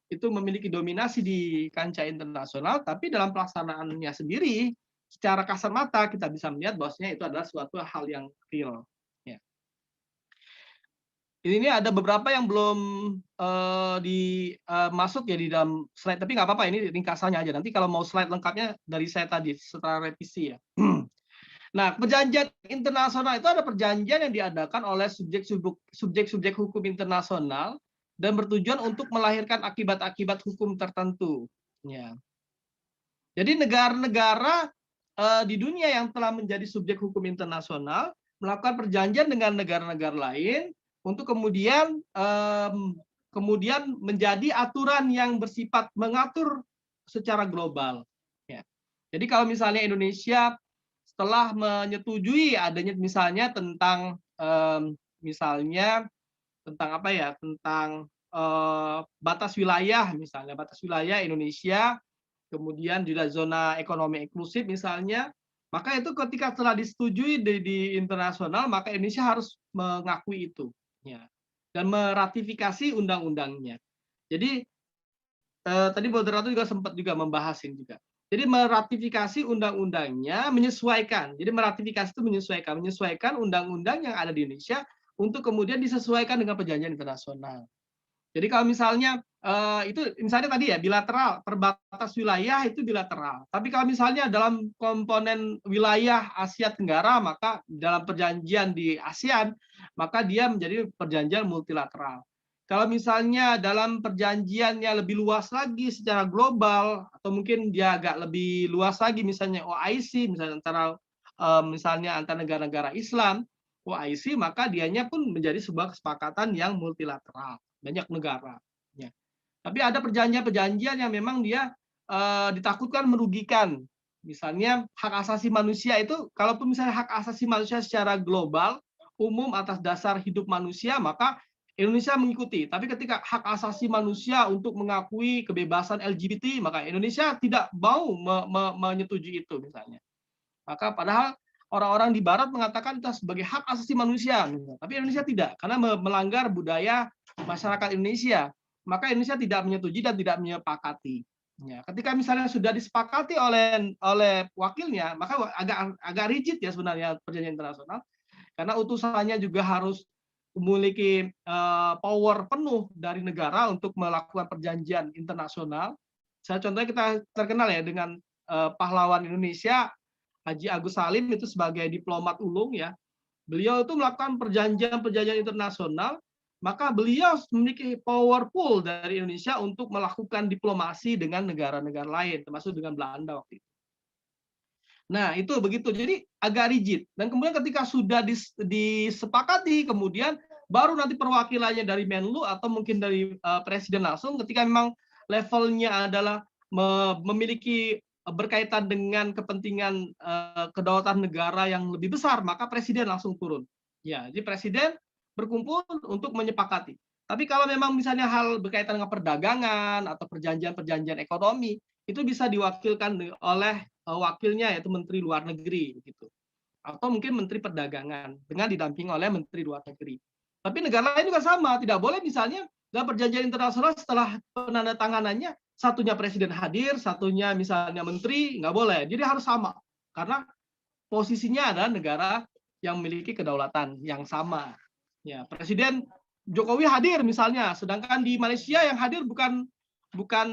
itu memiliki dominasi di kancah internasional, tapi dalam pelaksanaannya sendiri, secara kasat mata kita bisa melihat bahwasanya itu adalah suatu hal yang real. Ini ada beberapa yang belum masuk ya di dalam slide, tapi nggak apa-apa, ini ringkasannya aja. Nanti kalau mau slide lengkapnya dari saya tadi setelah revisi ya. Nah, perjanjian internasional itu ada perjanjian yang diadakan oleh subjek-subjek hukum internasional dan bertujuan untuk melahirkan akibat-akibat hukum tertentu. Ya. Jadi negara-negara di dunia yang telah menjadi subjek hukum internasional melakukan perjanjian dengan negara-negara lain untuk kemudian menjadi aturan yang bersifat mengatur secara global. Ya. Jadi kalau misalnya Indonesia setelah menyetujui adanya misalnya tentang apa ya, tentang batas wilayah, misalnya batas wilayah Indonesia, kemudian juga zona ekonomi eksklusif misalnya, maka itu ketika telah disetujui di internasional, maka Indonesia harus mengakui itu, ya, dan meratifikasi undang-undangnya. Jadi tadi moderator juga sempat juga membahas ini juga. Jadi meratifikasi undang-undangnya, menyesuaikan. Jadi meratifikasi itu menyesuaikan undang-undang yang ada di Indonesia untuk kemudian disesuaikan dengan perjanjian internasional. Jadi kalau misalnya itu misalnya tadi ya bilateral, terbatas wilayah itu bilateral. Tapi kalau misalnya dalam komponen wilayah Asia Tenggara, maka dalam perjanjian di ASEAN, maka dia menjadi perjanjian multilateral. Kalau misalnya dalam perjanjian yang lebih luas lagi secara global, atau mungkin dia agak lebih luas lagi, misalnya OIC, misalnya antara negara-negara Islam, OIC, maka dianya pun menjadi sebuah kesepakatan yang multilateral. Banyak negara. Ya. Tapi ada perjanjian-perjanjian yang memang dia ditakutkan merugikan. Misalnya hak asasi manusia itu, kalaupun misalnya hak asasi manusia secara global, umum atas dasar hidup manusia, maka Indonesia mengikuti. Tapi ketika hak asasi manusia untuk mengakui kebebasan LGBT, maka Indonesia tidak mau menyetujui itu misalnya. Maka padahal orang-orang di Barat mengatakan itu sebagai hak asasi manusia, tapi Indonesia tidak, karena melanggar budaya masyarakat Indonesia. Maka Indonesia tidak menyetujui dan tidak menyepakati. Ya, ketika misalnya sudah disepakati oleh wakilnya, maka agak rigid ya sebenarnya perjanjian internasional, karena utusannya juga harus memiliki power penuh dari negara untuk melakukan perjanjian internasional. Saya contohnya kita terkenal ya dengan pahlawan Indonesia Haji Agus Salim itu sebagai diplomat ulung ya. Beliau itu melakukan perjanjian-perjanjian internasional, maka beliau memiliki powerful dari Indonesia untuk melakukan diplomasi dengan negara-negara lain, termasuk dengan Belanda waktu itu. Nah, itu begitu. Jadi agak rigid. Dan kemudian ketika sudah disepakati, kemudian baru nanti perwakilannya dari Menlu atau mungkin dari Presiden langsung, ketika memang levelnya adalah memiliki berkaitan dengan kepentingan kedaulatan negara yang lebih besar, maka Presiden langsung turun. Ya, jadi Presiden berkumpul untuk menyepakati. Tapi kalau memang misalnya hal berkaitan dengan perdagangan atau perjanjian-perjanjian ekonomi, itu bisa diwakilkan oleh wakilnya, yaitu Menteri Luar Negeri, gitu. Atau mungkin Menteri Perdagangan dengan didampingi oleh Menteri Luar Negeri. Tapi negara lain juga sama, tidak boleh misalnya dalam perjanjian internasional setelah penandatanganannya satunya presiden hadir, satunya misalnya menteri, nggak boleh. Jadi harus sama, karena posisinya adalah negara yang memiliki kedaulatan yang sama. Ya, Presiden Jokowi hadir misalnya, sedangkan di Malaysia yang hadir bukan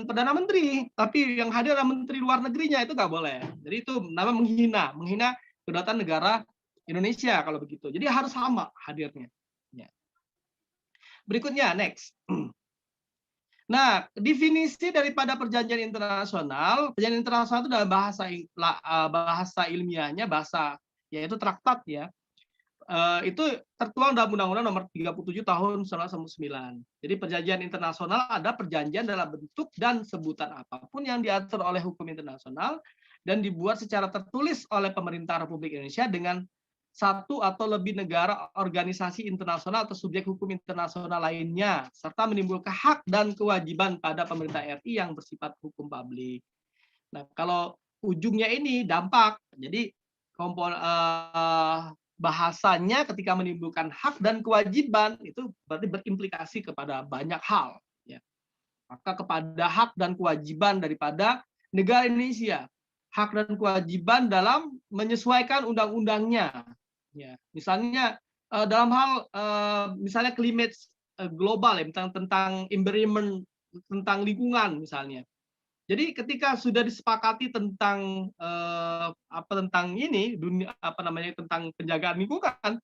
perdana menteri, tapi yang hadir adalah menteri luar negerinya, itu nggak boleh. Jadi itu namanya menghina kedaulatan negara Indonesia kalau begitu. Jadi harus sama hadirnya. Ya. Berikutnya, next. Nah, definisi daripada perjanjian internasional itu dalam bahasa ilmiahnya, yaitu traktat ya. Itu tertuang dalam Undang-Undang Nomor 37 Tahun 1999. Jadi perjanjian internasional ada perjanjian dalam bentuk dan sebutan apapun yang diatur oleh hukum internasional dan dibuat secara tertulis oleh pemerintah Republik Indonesia dengan satu atau lebih negara, organisasi internasional atau subjek hukum internasional lainnya, serta menimbulkan hak dan kewajiban pada pemerintah RI yang bersifat hukum publik. Nah, kalau ujungnya ini dampak, jadi bahasanya ketika menimbulkan hak dan kewajiban itu berarti berimplikasi kepada banyak hal. Ya. Maka kepada hak dan kewajiban daripada negara Indonesia, hak dan kewajiban dalam menyesuaikan undang-undangnya. Ya, misalnya dalam hal misalnya climate global ya, tentang environment, tentang lingkungan misalnya. Jadi ketika sudah disepakati tentang tentang ini dunia tentang penjagaan lingkungan,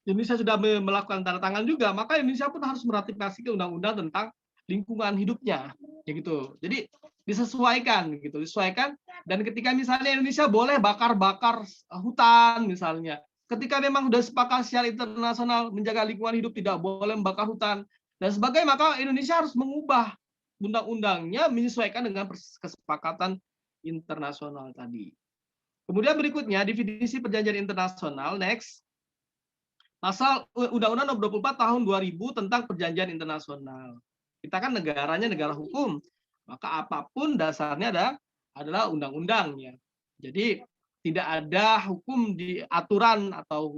Indonesia sudah melakukan tanda tangan juga, maka Indonesia pun harus meratifikasi undang-undang tentang lingkungan hidupnya, ya gitu. Jadi disesuaikan gitu, disesuaikan. Dan ketika misalnya Indonesia boleh bakar-bakar hutan misalnya, ketika memang sudah sepakat secara internasional menjaga lingkungan hidup tidak boleh membakar hutan dan sebagainya, maka Indonesia harus mengubah undang-undangnya menyesuaikan dengan kesepakatan internasional tadi. Kemudian berikutnya definisi perjanjian internasional, next. Pasal Undang-Undang Nomor 24 Tahun 2000 tentang perjanjian internasional. Kita kan negaranya negara hukum, maka apapun dasarnya adalah undang-undangnya. Jadi tidak ada hukum di aturan atau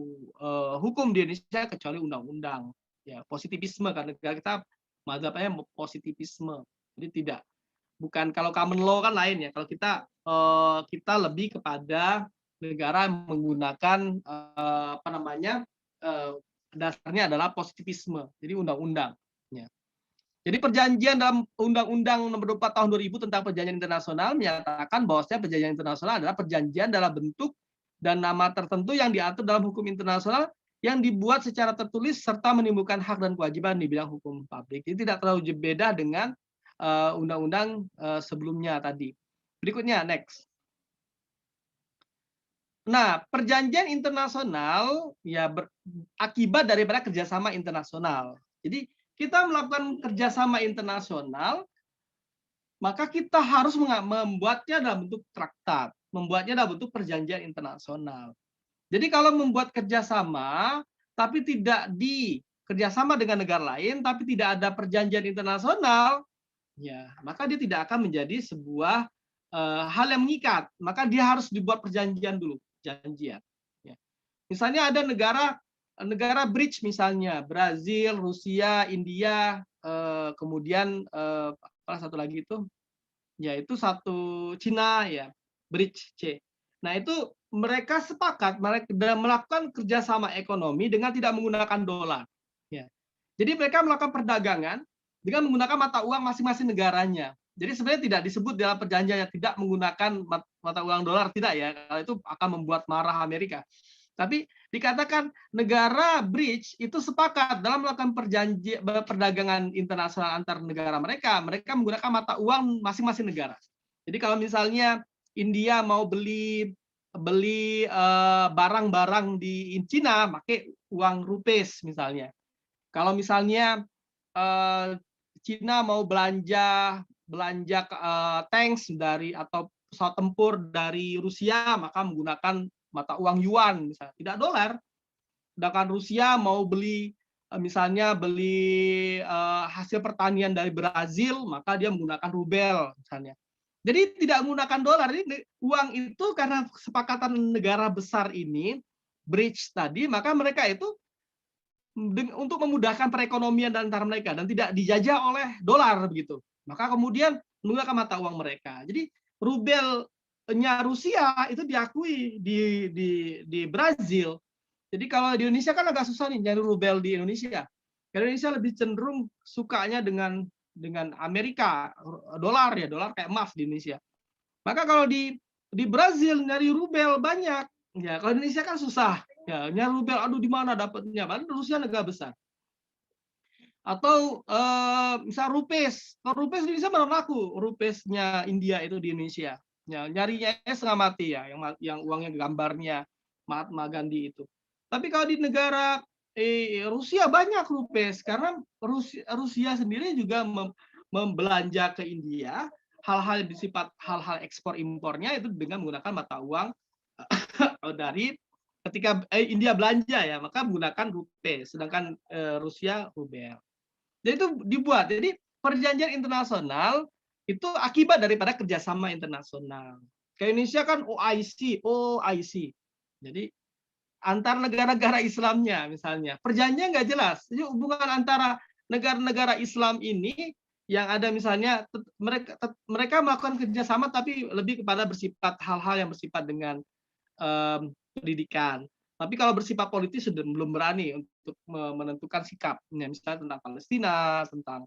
hukum di Indonesia kecuali undang-undang. Ya, positivisme kan negara kita mazhabnya positivisme. Jadi tidak, bukan kalau common law kan lain ya. Kalau kita lebih kepada negara menggunakan apa namanya, dasarnya adalah positivisme. Jadi undang-undang. Ya. Jadi perjanjian dalam Undang-Undang Nomor 24 Tahun 2000 tentang perjanjian internasional menyatakan bahwasanya perjanjian internasional adalah perjanjian dalam bentuk dan nama tertentu yang diatur dalam hukum internasional yang dibuat secara tertulis serta menimbulkan hak dan kewajiban di bidang hukum publik. Jadi tidak terlalu beda dengan undang-undang sebelumnya tadi. Berikutnya, next. Nah, perjanjian internasional ya akibat daripada kerjasama internasional. Jadi kita melakukan kerjasama internasional, maka kita harus membuatnya dalam bentuk traktat, membuatnya dalam bentuk perjanjian internasional. Jadi kalau membuat kerjasama, tapi tidak kerjasama dengan negara lain, tapi tidak ada perjanjian internasional, ya maka dia tidak akan menjadi sebuah hal yang mengikat. Maka dia harus dibuat perjanjian dulu, perjanjian. Ya. Misalnya ada negara bridge misalnya, Brazil, Rusia, India, kemudian satu lagi itu, yaitu satu Cina ya, bridge C. Nah itu mereka sepakat melakukan kerjasama ekonomi dengan tidak menggunakan dolar. Ya. Jadi mereka melakukan perdagangan dengan menggunakan mata uang masing-masing negaranya. Jadi sebenarnya tidak disebut dalam perjanjiannya tidak menggunakan mata uang dolar, tidak ya. Kalau itu akan membuat marah Amerika. Tapi dikatakan negara bridge itu sepakat dalam melakukan perdagangan internasional antar negara mereka menggunakan mata uang masing-masing negara. Jadi kalau misalnya India mau beli barang-barang di Cina pakai uang rupiah misalnya. Kalau misalnya Cina mau belanja tanks atau pesawat tempur dari Rusia, maka menggunakan mata uang yuan misalnya, tidak dolar. Sedangkan Rusia mau beli hasil pertanian dari Brazil, maka dia menggunakan rubel misalnya. Jadi tidak menggunakan dolar. Jadi uang itu karena kesepakatan negara besar ini, bridge tadi, maka mereka itu untuk memudahkan perekonomian antara mereka dan tidak dijajah oleh dolar begitu. Maka kemudian menggunakan mata uang mereka. Jadi rubelnya Rusia itu diakui di Brazil. Jadi kalau di Indonesia kan agak susah nih nyari rubel di Indonesia. Indonesia lebih cenderung sukanya dengan Amerika, dolar kayak emas di Indonesia. Maka kalau di Brazil nyari rubel banyak. Ya, kalau di Indonesia kan susah. Ya, nyari rubel, aduh di mana dapatnya? Padahal Rusia negara besar. Atau misal rupiah. Kalau rupiah di Indonesia mana laku? Rupiahnya India itu di Indonesia. Ya, nyarinya setengah mati ya, yang uangnya gambarnya Mahatma Gandhi itu. Tapi kalau di negara Rusia banyak rupiah karena Rusia sendiri juga membelanja ke India hal-hal bersifat hal-hal ekspor impornya itu dengan menggunakan mata uang dari ketika India belanja ya maka menggunakan rupiah sedangkan Rusia rubel. Jadi itu dibuat. Jadi perjanjian internasional itu akibat daripada kerjasama internasional. Ke Indonesia kan OIC. Jadi antar negara-negara Islamnya misalnya perjanjian nggak jelas. Jadi hubungan antara negara-negara Islam ini yang ada misalnya mereka melakukan kerjasama tapi lebih kepada bersifat hal-hal yang bersifat dengan pendidikan. Tapi kalau bersifat politis sudah belum berani untuk menentukan sikap. Misalnya tentang Palestina, tentang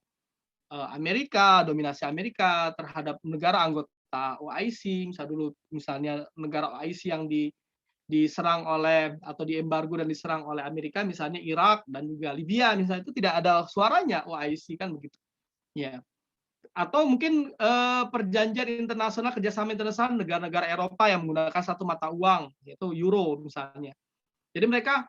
Amerika, dominasi Amerika terhadap negara anggota OIC. Misalnya negara OIC yang diserang oleh atau diembargo dan diserang oleh Amerika, misalnya Irak dan juga Libya, misalnya itu tidak ada suaranya OIC kan begitu. Ya. Atau mungkin perjanjian internasional, kerjasama internasional negara-negara Eropa yang menggunakan satu mata uang, yaitu euro misalnya. Jadi mereka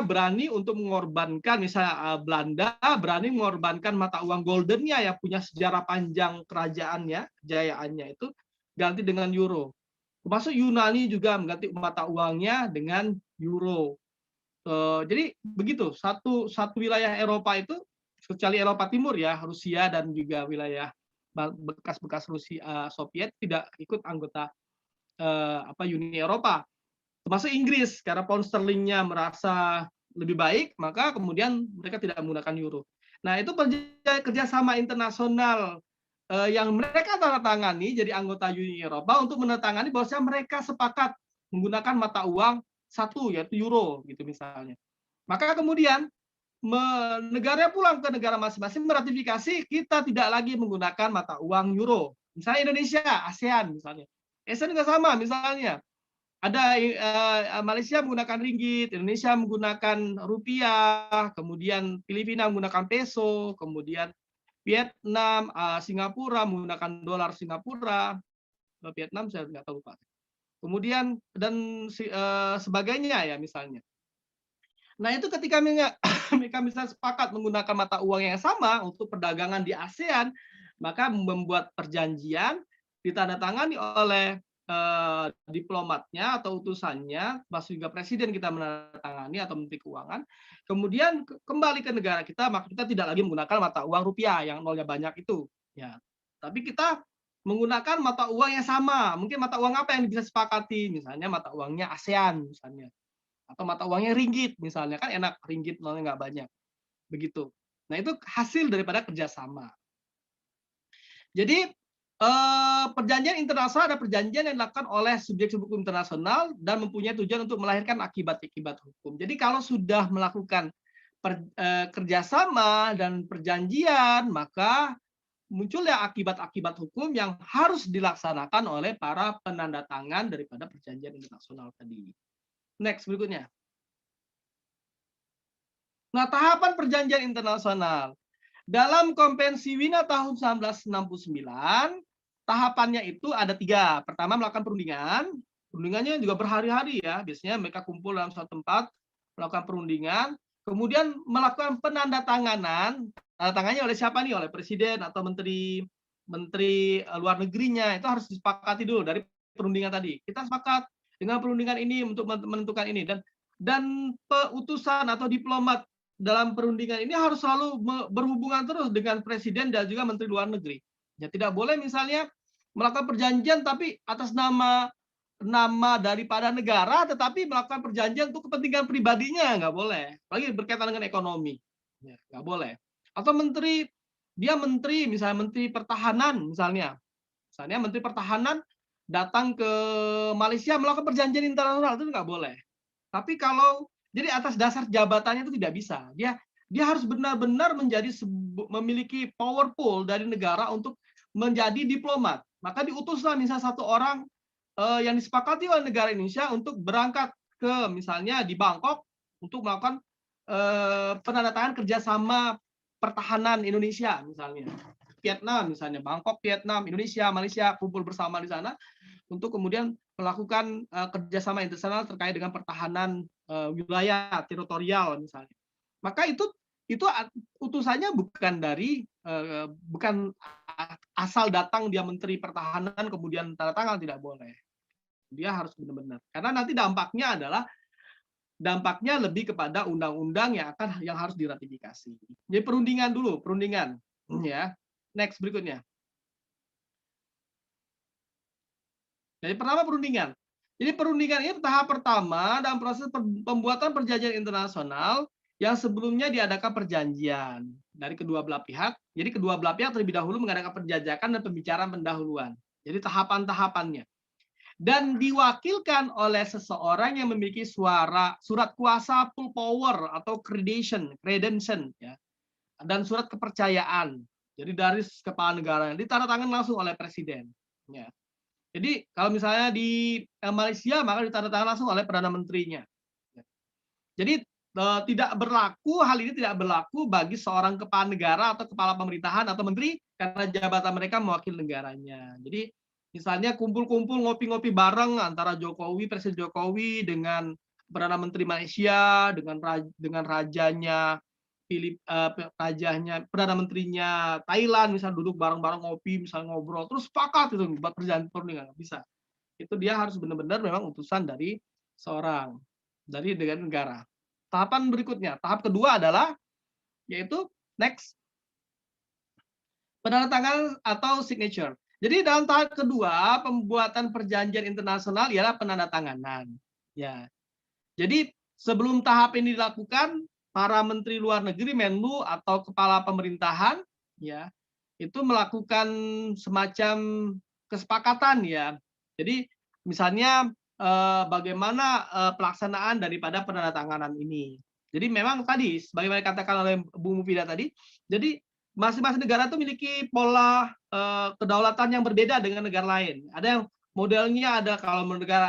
berani untuk mengorbankan, misalnya Belanda berani mengorbankan mata uang goldennya yang punya sejarah panjang kerajaannya, kejayaannya itu ganti dengan euro. Termasuk Yunani juga mengganti mata uangnya dengan euro. Jadi begitu, satu wilayah Eropa itu, kecuali Eropa Timur ya, Rusia dan juga wilayah bekas-bekas Rusia Soviet tidak ikut anggota Uni Eropa. Termasuk Inggris, karena pound sterlingnya merasa lebih baik, maka kemudian mereka tidak menggunakan euro. Nah, itu kerjasama internasional yang mereka tanda tangani jadi anggota Uni Eropa untuk menandatangani bahwasanya mereka sepakat menggunakan mata uang satu, yaitu euro, gitu misalnya. Maka kemudian negara pulang ke negara masing-masing meratifikasi, kita tidak lagi menggunakan mata uang euro. Misalnya Indonesia, ASEAN misalnya. ASEAN juga sama misalnya. Ada Malaysia menggunakan ringgit, Indonesia menggunakan rupiah, kemudian Filipina menggunakan peso, kemudian Vietnam, Singapura menggunakan dolar Singapura, Vietnam saya nggak tahu Pak. Kemudian dan sebagainya ya misalnya. Nah itu ketika mereka bisa sepakat menggunakan mata uang yang sama untuk perdagangan di ASEAN, maka membuat perjanjian ditandatangani oleh diplomatnya atau utusannya, masuk juga presiden kita menandatangani atau menteri keuangan, kemudian kembali ke negara kita, maka kita tidak lagi menggunakan mata uang rupiah yang nolnya banyak itu, ya. Tapi kita menggunakan mata uang yang sama. Mungkin mata uang apa yang bisa sepakati? Misalnya mata uangnya ASEAN misalnya. Atau mata uangnya ringgit misalnya, kan enak, ringgit nolnya nggak banyak, begitu. Nah itu hasil daripada kerjasama. Jadi perjanjian internasional ada perjanjian yang dilakukan oleh subjek-subjek hukum internasional dan mempunyai tujuan untuk melahirkan akibat-akibat hukum. Jadi kalau sudah melakukan kerjasama dan perjanjian, maka munculnya akibat-akibat hukum yang harus dilaksanakan oleh para penandatangan daripada perjanjian internasional tadi. Next, berikutnya. Nah, tahapan perjanjian internasional. Dalam Konvensi Wina tahun 1969, tahapannya itu ada 3. Pertama, melakukan perundingan. Perundingannya juga berhari-hari ya. Biasanya mereka kumpul dalam suatu tempat, melakukan perundingan. Kemudian melakukan penandatanganan. Tangannya oleh siapa nih? Oleh presiden atau menteri luar negerinya. Itu harus disepakati dulu dari perundingan tadi. Kita sepakat dengan perundingan ini untuk menentukan ini, dan utusan atau diplomat dalam perundingan ini harus selalu berhubungan terus dengan presiden dan juga menteri luar negeri. Ya tidak boleh misalnya melakukan perjanjian tapi atas nama daripada negara, tetapi melakukan perjanjian untuk kepentingan pribadinya, nggak boleh. Apalagi berkaitan dengan ekonomi, ya, nggak boleh. Atau menteri misalnya menteri pertahanan misalnya menteri pertahanan datang ke Malaysia melakukan perjanjian internasional, itu nggak boleh. Tapi kalau jadi atas dasar jabatannya itu tidak bisa. Dia harus benar-benar memiliki powerful dari negara untuk menjadi diplomat. Maka diutuslah misalnya satu orang yang disepakati oleh negara Indonesia untuk berangkat ke misalnya di Bangkok untuk melakukan penandatangan kerjasama pertahanan Indonesia misalnya. Vietnam misalnya, Bangkok, Vietnam, Indonesia, Malaysia kumpul bersama di sana untuk kemudian melakukan kerjasama internasional terkait dengan pertahanan wilayah teritorial misalnya. Maka itu utusannya bukan asal datang dia menteri pertahanan kemudian tanda tangan, tidak boleh. Dia harus benar-benar. Karena nanti dampaknya lebih kepada undang-undang yang harus diratifikasi. Jadi perundingan ya. Next, berikutnya. Jadi pertama perundingan. Jadi perundingan ini tahap pertama dalam proses pembuatan perjanjian internasional yang sebelumnya diadakan perjanjian dari kedua belah pihak. Jadi kedua belah pihak terlebih dahulu mengadakan penjajakan dan pembicaraan pendahuluan. Jadi tahapan-tahapannya. Dan diwakilkan oleh seseorang yang memiliki surat kuasa full power atau credential ya. Dan surat kepercayaan. Jadi dari kepala negara yang ditandatangani langsung oleh presiden. Ya. Jadi kalau misalnya di Malaysia maka ditandatangani langsung oleh perdana menterinya. Jadi tidak berlaku, hal ini tidak berlaku bagi seorang kepala negara atau kepala pemerintahan atau menteri karena jabatan mereka mewakili negaranya. Jadi misalnya kumpul-kumpul ngopi-ngopi bareng antara Presiden Jokowi dengan Perdana Menteri Malaysia, dengan rajanya Perdana Menterinya Thailand, misalnya duduk bareng-bareng ngopi, misalnya ngobrol, terus sepakat itu buat perjanjian perundingan, nggak bisa. Itu dia harus benar-benar memang utusan dari negara. Tahapan berikutnya, tahap kedua adalah yaitu next penandatanganan atau signature. Jadi dalam tahap kedua pembuatan perjanjian internasional ialah penandatanganan. Ya. Jadi sebelum tahap ini dilakukan, para menteri luar negeri, Menlu atau kepala pemerintahan, ya, itu melakukan semacam kesepakatan ya. Jadi misalnya bagaimana pelaksanaan daripada penandatanganan ini. Jadi memang tadi, sebagaimana dikatakan oleh Bu Mufidah tadi, jadi masing-masing negara itu memiliki pola kedaulatan yang berbeda dengan negara lain. Ada yang modelnya ada kalau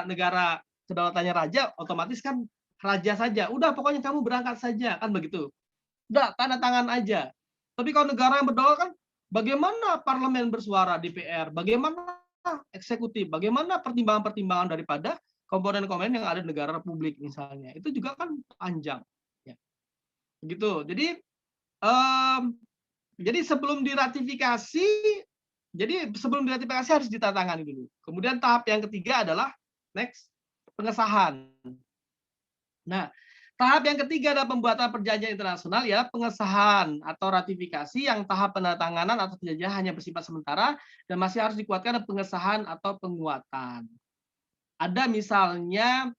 negara kedaulatannya raja, otomatis kan raja saja. Udah pokoknya kamu berangkat saja, kan begitu. Udah tanda tangan aja. Tapi kalau negara yang berdaulat kan, bagaimana parlemen bersuara, DPR, bagaimana eksekutif, bagaimana pertimbangan-pertimbangan daripada komponen-komponen yang ada di negara republik misalnya, itu juga kan panjang. Ya. Begitu. Jadi sebelum diratifikasi harus ditandatangani dulu. Kemudian tahap yang ketiga adalah next pengesahan. Nah, tahap yang ketiga adalah pembuatan perjanjian internasional ya pengesahan atau ratifikasi yang tahap penandatanganan atau perjanjian hanya bersifat sementara dan masih harus dikuatkan pengesahan atau penguatan. Ada misalnya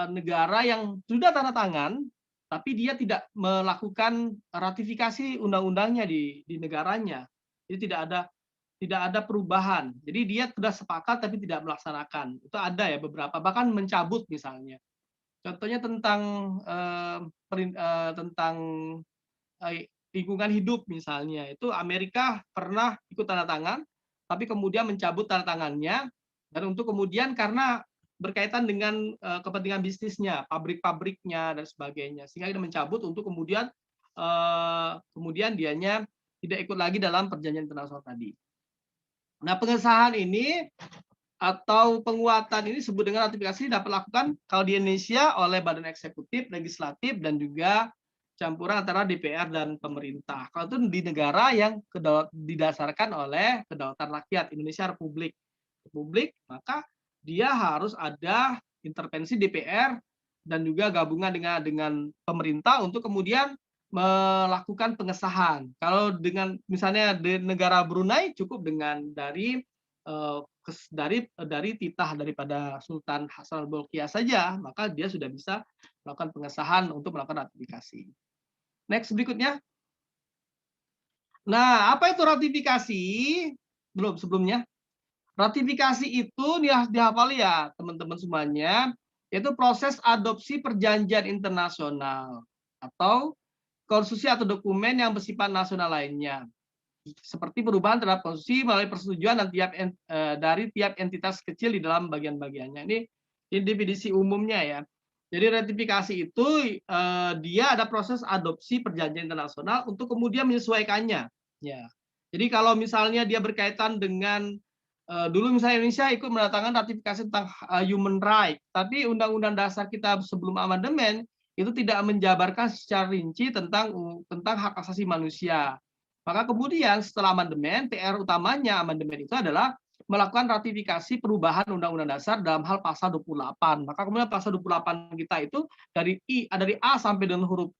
negara yang sudah tanda tangan tapi dia tidak melakukan ratifikasi undang-undangnya di negaranya. Jadi tidak ada perubahan. Jadi dia sudah sepakat tapi tidak melaksanakan. Itu ada ya beberapa, bahkan mencabut misalnya. Contohnya tentang lingkungan hidup misalnya, itu Amerika pernah ikut tanda tangan, tapi kemudian mencabut tanda tangannya, dan untuk kemudian karena berkaitan dengan kepentingan bisnisnya, pabrik-pabriknya dan sebagainya, sehingga dia mencabut untuk kemudian dianya tidak ikut lagi dalam perjanjian internasional tadi. Nah, pengesahan ini atau penguatan ini disebut dengan ratifikasi dapat dilakukan kalau di Indonesia oleh badan eksekutif, legislatif, dan juga campuran antara DPR dan pemerintah. Kalau itu di negara yang didasarkan oleh kedaulatan rakyat, Indonesia Republik, maka dia harus ada intervensi DPR dan juga gabungan dengan pemerintah untuk kemudian melakukan pengesahan. Kalau dengan misalnya di negara Brunei cukup dengan dari titah daripada Sultan Hasan al-Bolkiah saja, maka dia sudah bisa melakukan pengesahan untuk melakukan ratifikasi. Next berikutnya. Nah, apa itu ratifikasi? Belum sebelumnya. Ratifikasi itu dihafal ya teman-teman semuanya, yaitu proses adopsi perjanjian internasional atau konstitusi atau dokumen yang bersifat nasional lainnya. Seperti perubahan terhadap konstitusi melalui persetujuan dari tiap entitas kecil di dalam bagian-bagiannya. Ini definisi umumnya ya. Jadi ratifikasi itu dia ada proses adopsi perjanjian internasional untuk kemudian menyesuaikannya. Ya. Jadi kalau misalnya dia berkaitan dengan dulu misalnya Indonesia ikut menandatangani ratifikasi tentang human right, tapi Undang-Undang Dasar kita sebelum amandemen itu tidak menjabarkan secara rinci tentang hak asasi manusia. Maka kemudian setelah amandemen, PR utamanya amandemen itu adalah melakukan ratifikasi perubahan Undang-Undang Dasar dalam hal pasal 28. Maka kemudian pasal 28 kita itu dari A sampai dengan huruf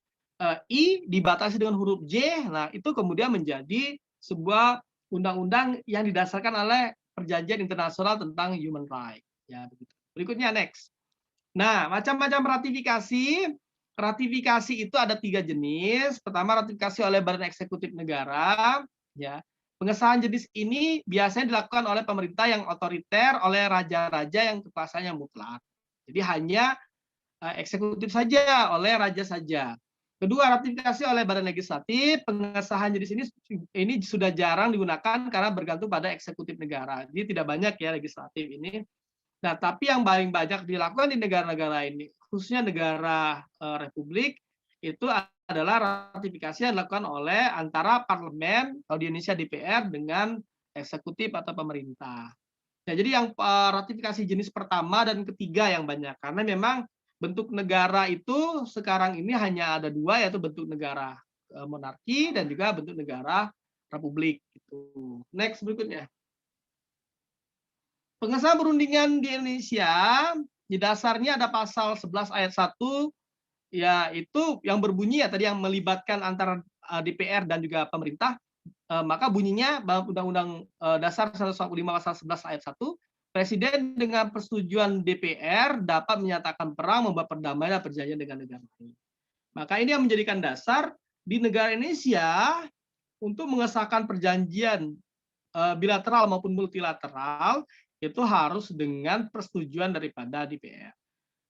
I dibatasi dengan huruf J. Nah, itu kemudian menjadi sebuah undang-undang yang didasarkan oleh perjanjian internasional tentang human right. Ya, begitu. Berikutnya next. Nah, macam-macam ratifikasi. Ratifikasi itu ada 3 jenis. Pertama, ratifikasi oleh badan eksekutif negara. Ya, pengesahan jenis ini biasanya dilakukan oleh pemerintah yang otoriter, oleh raja-raja yang kekuasaannya mutlak. Jadi hanya eksekutif saja, oleh raja saja. Kedua, ratifikasi oleh badan legislatif. Pengesahan jenis ini sudah jarang digunakan karena bergantung pada eksekutif negara. Jadi tidak banyak ya legislatif ini. Nah, tapi yang paling banyak dilakukan di negara-negara ini, khususnya negara republik, itu adalah ratifikasi yang dilakukan oleh antara parlemen, kalau di Indonesia DPR, dengan eksekutif atau pemerintah. Nah, jadi yang ratifikasi jenis pertama dan ketiga yang banyak, karena memang bentuk negara itu sekarang ini hanya ada dua, yaitu bentuk negara monarki dan juga bentuk negara republik. Gitu. Next berikutnya. Pengesahan perundingan di Indonesia, di dasarnya ada pasal 11 ayat 1, ya itu yang berbunyi ya tadi yang melibatkan antara DPR dan juga pemerintah, maka bunyinya Undang-Undang Dasar 145 pasal 11 ayat 1, Presiden dengan persetujuan DPR dapat menyatakan perang, membuat perdamaian dan perjanjian dengan negara lain. Maka ini yang menjadikan dasar di negara Indonesia untuk mengesahkan perjanjian bilateral maupun multilateral itu harus dengan persetujuan daripada DPR.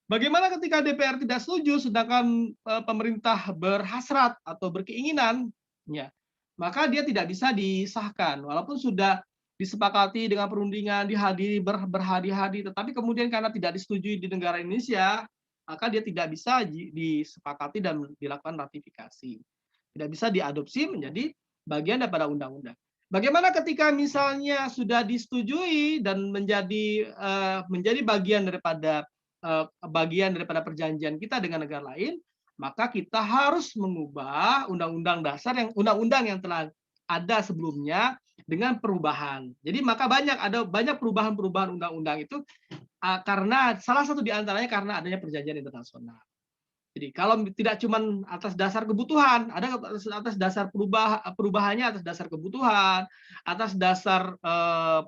Bagaimana ketika DPR tidak setuju, sedangkan pemerintah berhasrat atau berkeinginan, ya, maka dia tidak bisa disahkan, walaupun sudah disepakati dengan perundingan, dihadiri berhadi-hadi, tetapi kemudian karena tidak disetujui di negara Indonesia, maka dia tidak bisa disepakati dan dilakukan ratifikasi. Tidak bisa diadopsi menjadi bagian daripada undang-undang. Bagaimana ketika misalnya sudah disetujui dan menjadi bagian daripada perjanjian kita dengan negara lain, maka kita harus mengubah undang-undang dasar yang telah ada sebelumnya dengan perubahan. Jadi maka ada banyak perubahan-perubahan undang-undang itu karena salah satu di antaranya karena adanya perjanjian internasional. Jadi kalau tidak cuma atas dasar kebutuhan, ada atas dasar perubahannya atas dasar kebutuhan, atas dasar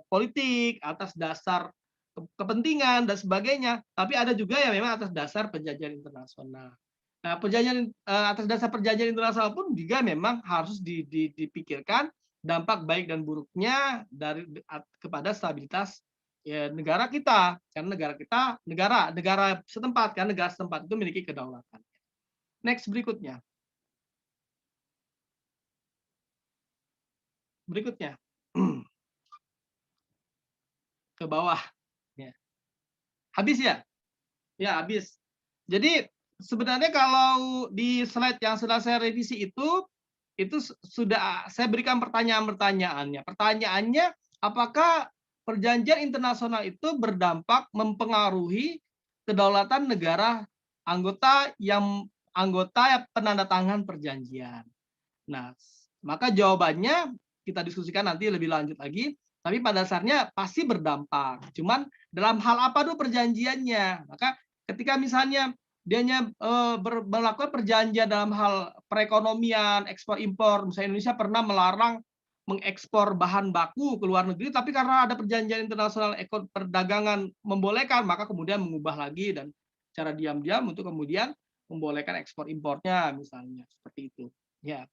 politik, atas dasar kepentingan dan sebagainya. Tapi ada juga yang memang atas dasar perjanjian internasional. Nah, atas dasar perjanjian internasional pun juga memang harus dipikirkan dampak baik dan buruknya kepada stabilitas negara kita, karena negara setempat, karena negara setempat itu memiliki kedaulatan. Next berikutnya. Ke bawah. Ya. Habis ya? Ya, habis. Jadi sebenarnya kalau di slide yang sudah saya revisi itu sudah saya berikan pertanyaan-pertanyaannya. Pertanyaannya, apakah perjanjian internasional itu berdampak mempengaruhi kedaulatan negara anggota penandatangan perjanjian. Nah, maka jawabannya kita diskusikan nanti lebih lanjut lagi. Tapi pada dasarnya pasti berdampak. Cuman dalam hal apa dulu perjanjiannya? Maka ketika misalnya dia melakukan perjanjian dalam hal perekonomian, ekspor impor, misalnya Indonesia pernah melarang mengekspor bahan baku ke luar negeri, tapi karena ada perjanjian internasional perdagangan membolehkan, maka kemudian mengubah lagi dan cara diam-diam untuk kemudian membolehkan ekspor impornya, misalnya seperti itu. Ya,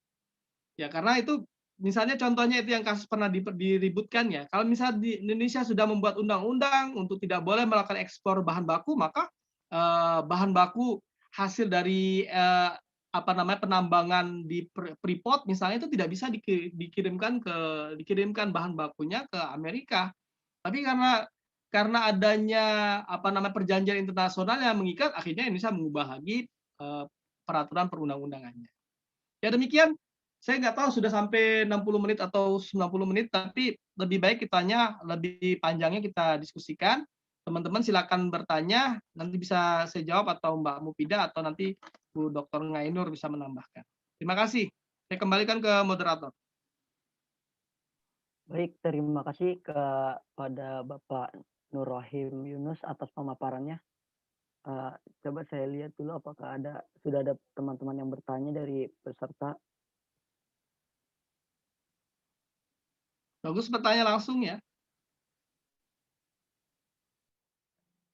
karena itu misalnya contohnya itu yang kasus pernah diributkan ya. Kalau misalnya di Indonesia sudah membuat undang-undang untuk tidak boleh melakukan ekspor bahan baku, maka bahan baku hasil dari penambangan di Freeport misalnya itu tidak bisa dikirimkan bahan bakunya ke Amerika. Tapi karena adanya perjanjian internasional yang mengikat, akhirnya Indonesia mengubah lagi peraturan perundang-undangannya. Ya demikian, saya nggak tahu sudah sampai 60 menit atau 90 menit, tapi lebih baik lebih panjangnya kita diskusikan. Teman-teman silakan bertanya, nanti bisa saya jawab atau Mbak Mufidah atau nanti Bu Dr. Ngainur bisa menambahkan. Terima kasih. Saya kembalikan ke moderator. Baik, terima kasih kepada Bapak Nur Rahim Yunus atas pemaparannya. Coba saya lihat dulu apakah sudah ada teman-teman yang bertanya dari peserta. Bagus, bertanya langsung ya.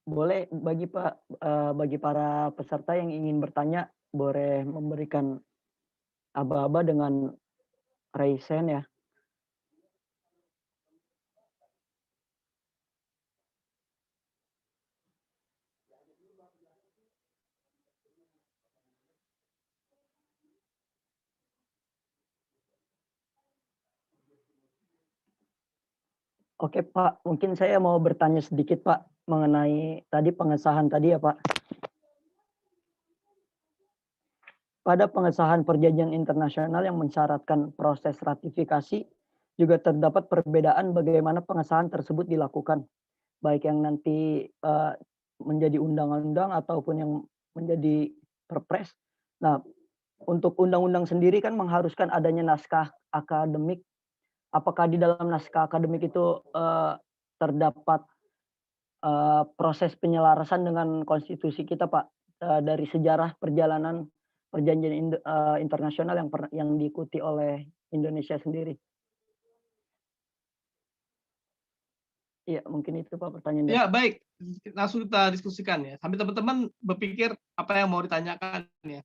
Boleh bagi para peserta yang ingin bertanya, boleh memberikan aba-aba dengan raise hand ya. Oke Pak, mungkin saya mau bertanya sedikit Pak mengenai tadi pengesahan tadi ya Pak. pada pengesahan perjanjian internasional yang mensyaratkan proses ratifikasi, juga terdapat perbedaan bagaimana pengesahan tersebut dilakukan, baik yang nanti menjadi undang-undang ataupun yang menjadi perpres. Nah, untuk undang-undang sendiri kan mengharuskan adanya naskah akademik. Apakah di dalam naskah akademik itu terdapat proses penyelarasan dengan konstitusi kita, Pak, dari sejarah perjalanan perjanjian internasional yang diikuti oleh Indonesia sendiri? Iya, mungkin itu Pak pertanyaan dari Ya, baik. Langsung kita diskusikan ya. Sambil teman-teman berpikir apa yang mau ditanyakan ya.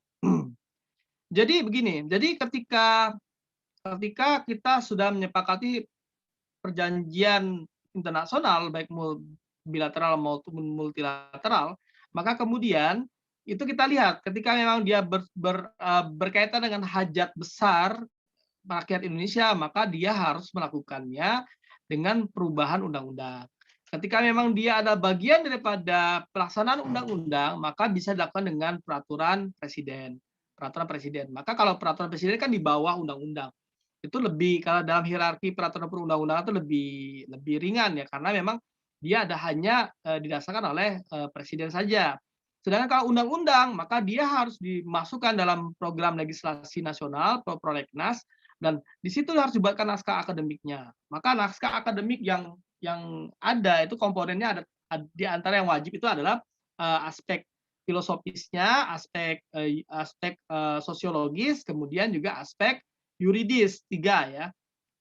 Jadi begini, jadi ketika kita sudah menyepakati perjanjian internasional baik bilateral maupun multilateral, maka kemudian itu kita lihat ketika memang dia berkaitan dengan hajat besar rakyat Indonesia, maka dia harus melakukannya dengan perubahan undang-undang. Ketika memang dia ada bagian daripada pelaksanaan undang-undang, maka bisa dilakukan dengan peraturan presiden. Maka kalau peraturan presiden kan di bawah undang-undang. Itu lebih, kalau dalam hierarki peraturan perundang-undangan itu lebih ringan ya, karena memang dia hanya didasarkan oleh presiden saja. Sedangkan kalau undang-undang, maka dia harus dimasukkan dalam program legislasi nasional, prolegnas, dan di situ harus dibuatkan naskah akademiknya. Maka naskah akademik yang ada itu komponennya ada di antara yang wajib itu adalah aspek filosofisnya, aspek sosiologis, kemudian juga aspek yuridis, 3 ya.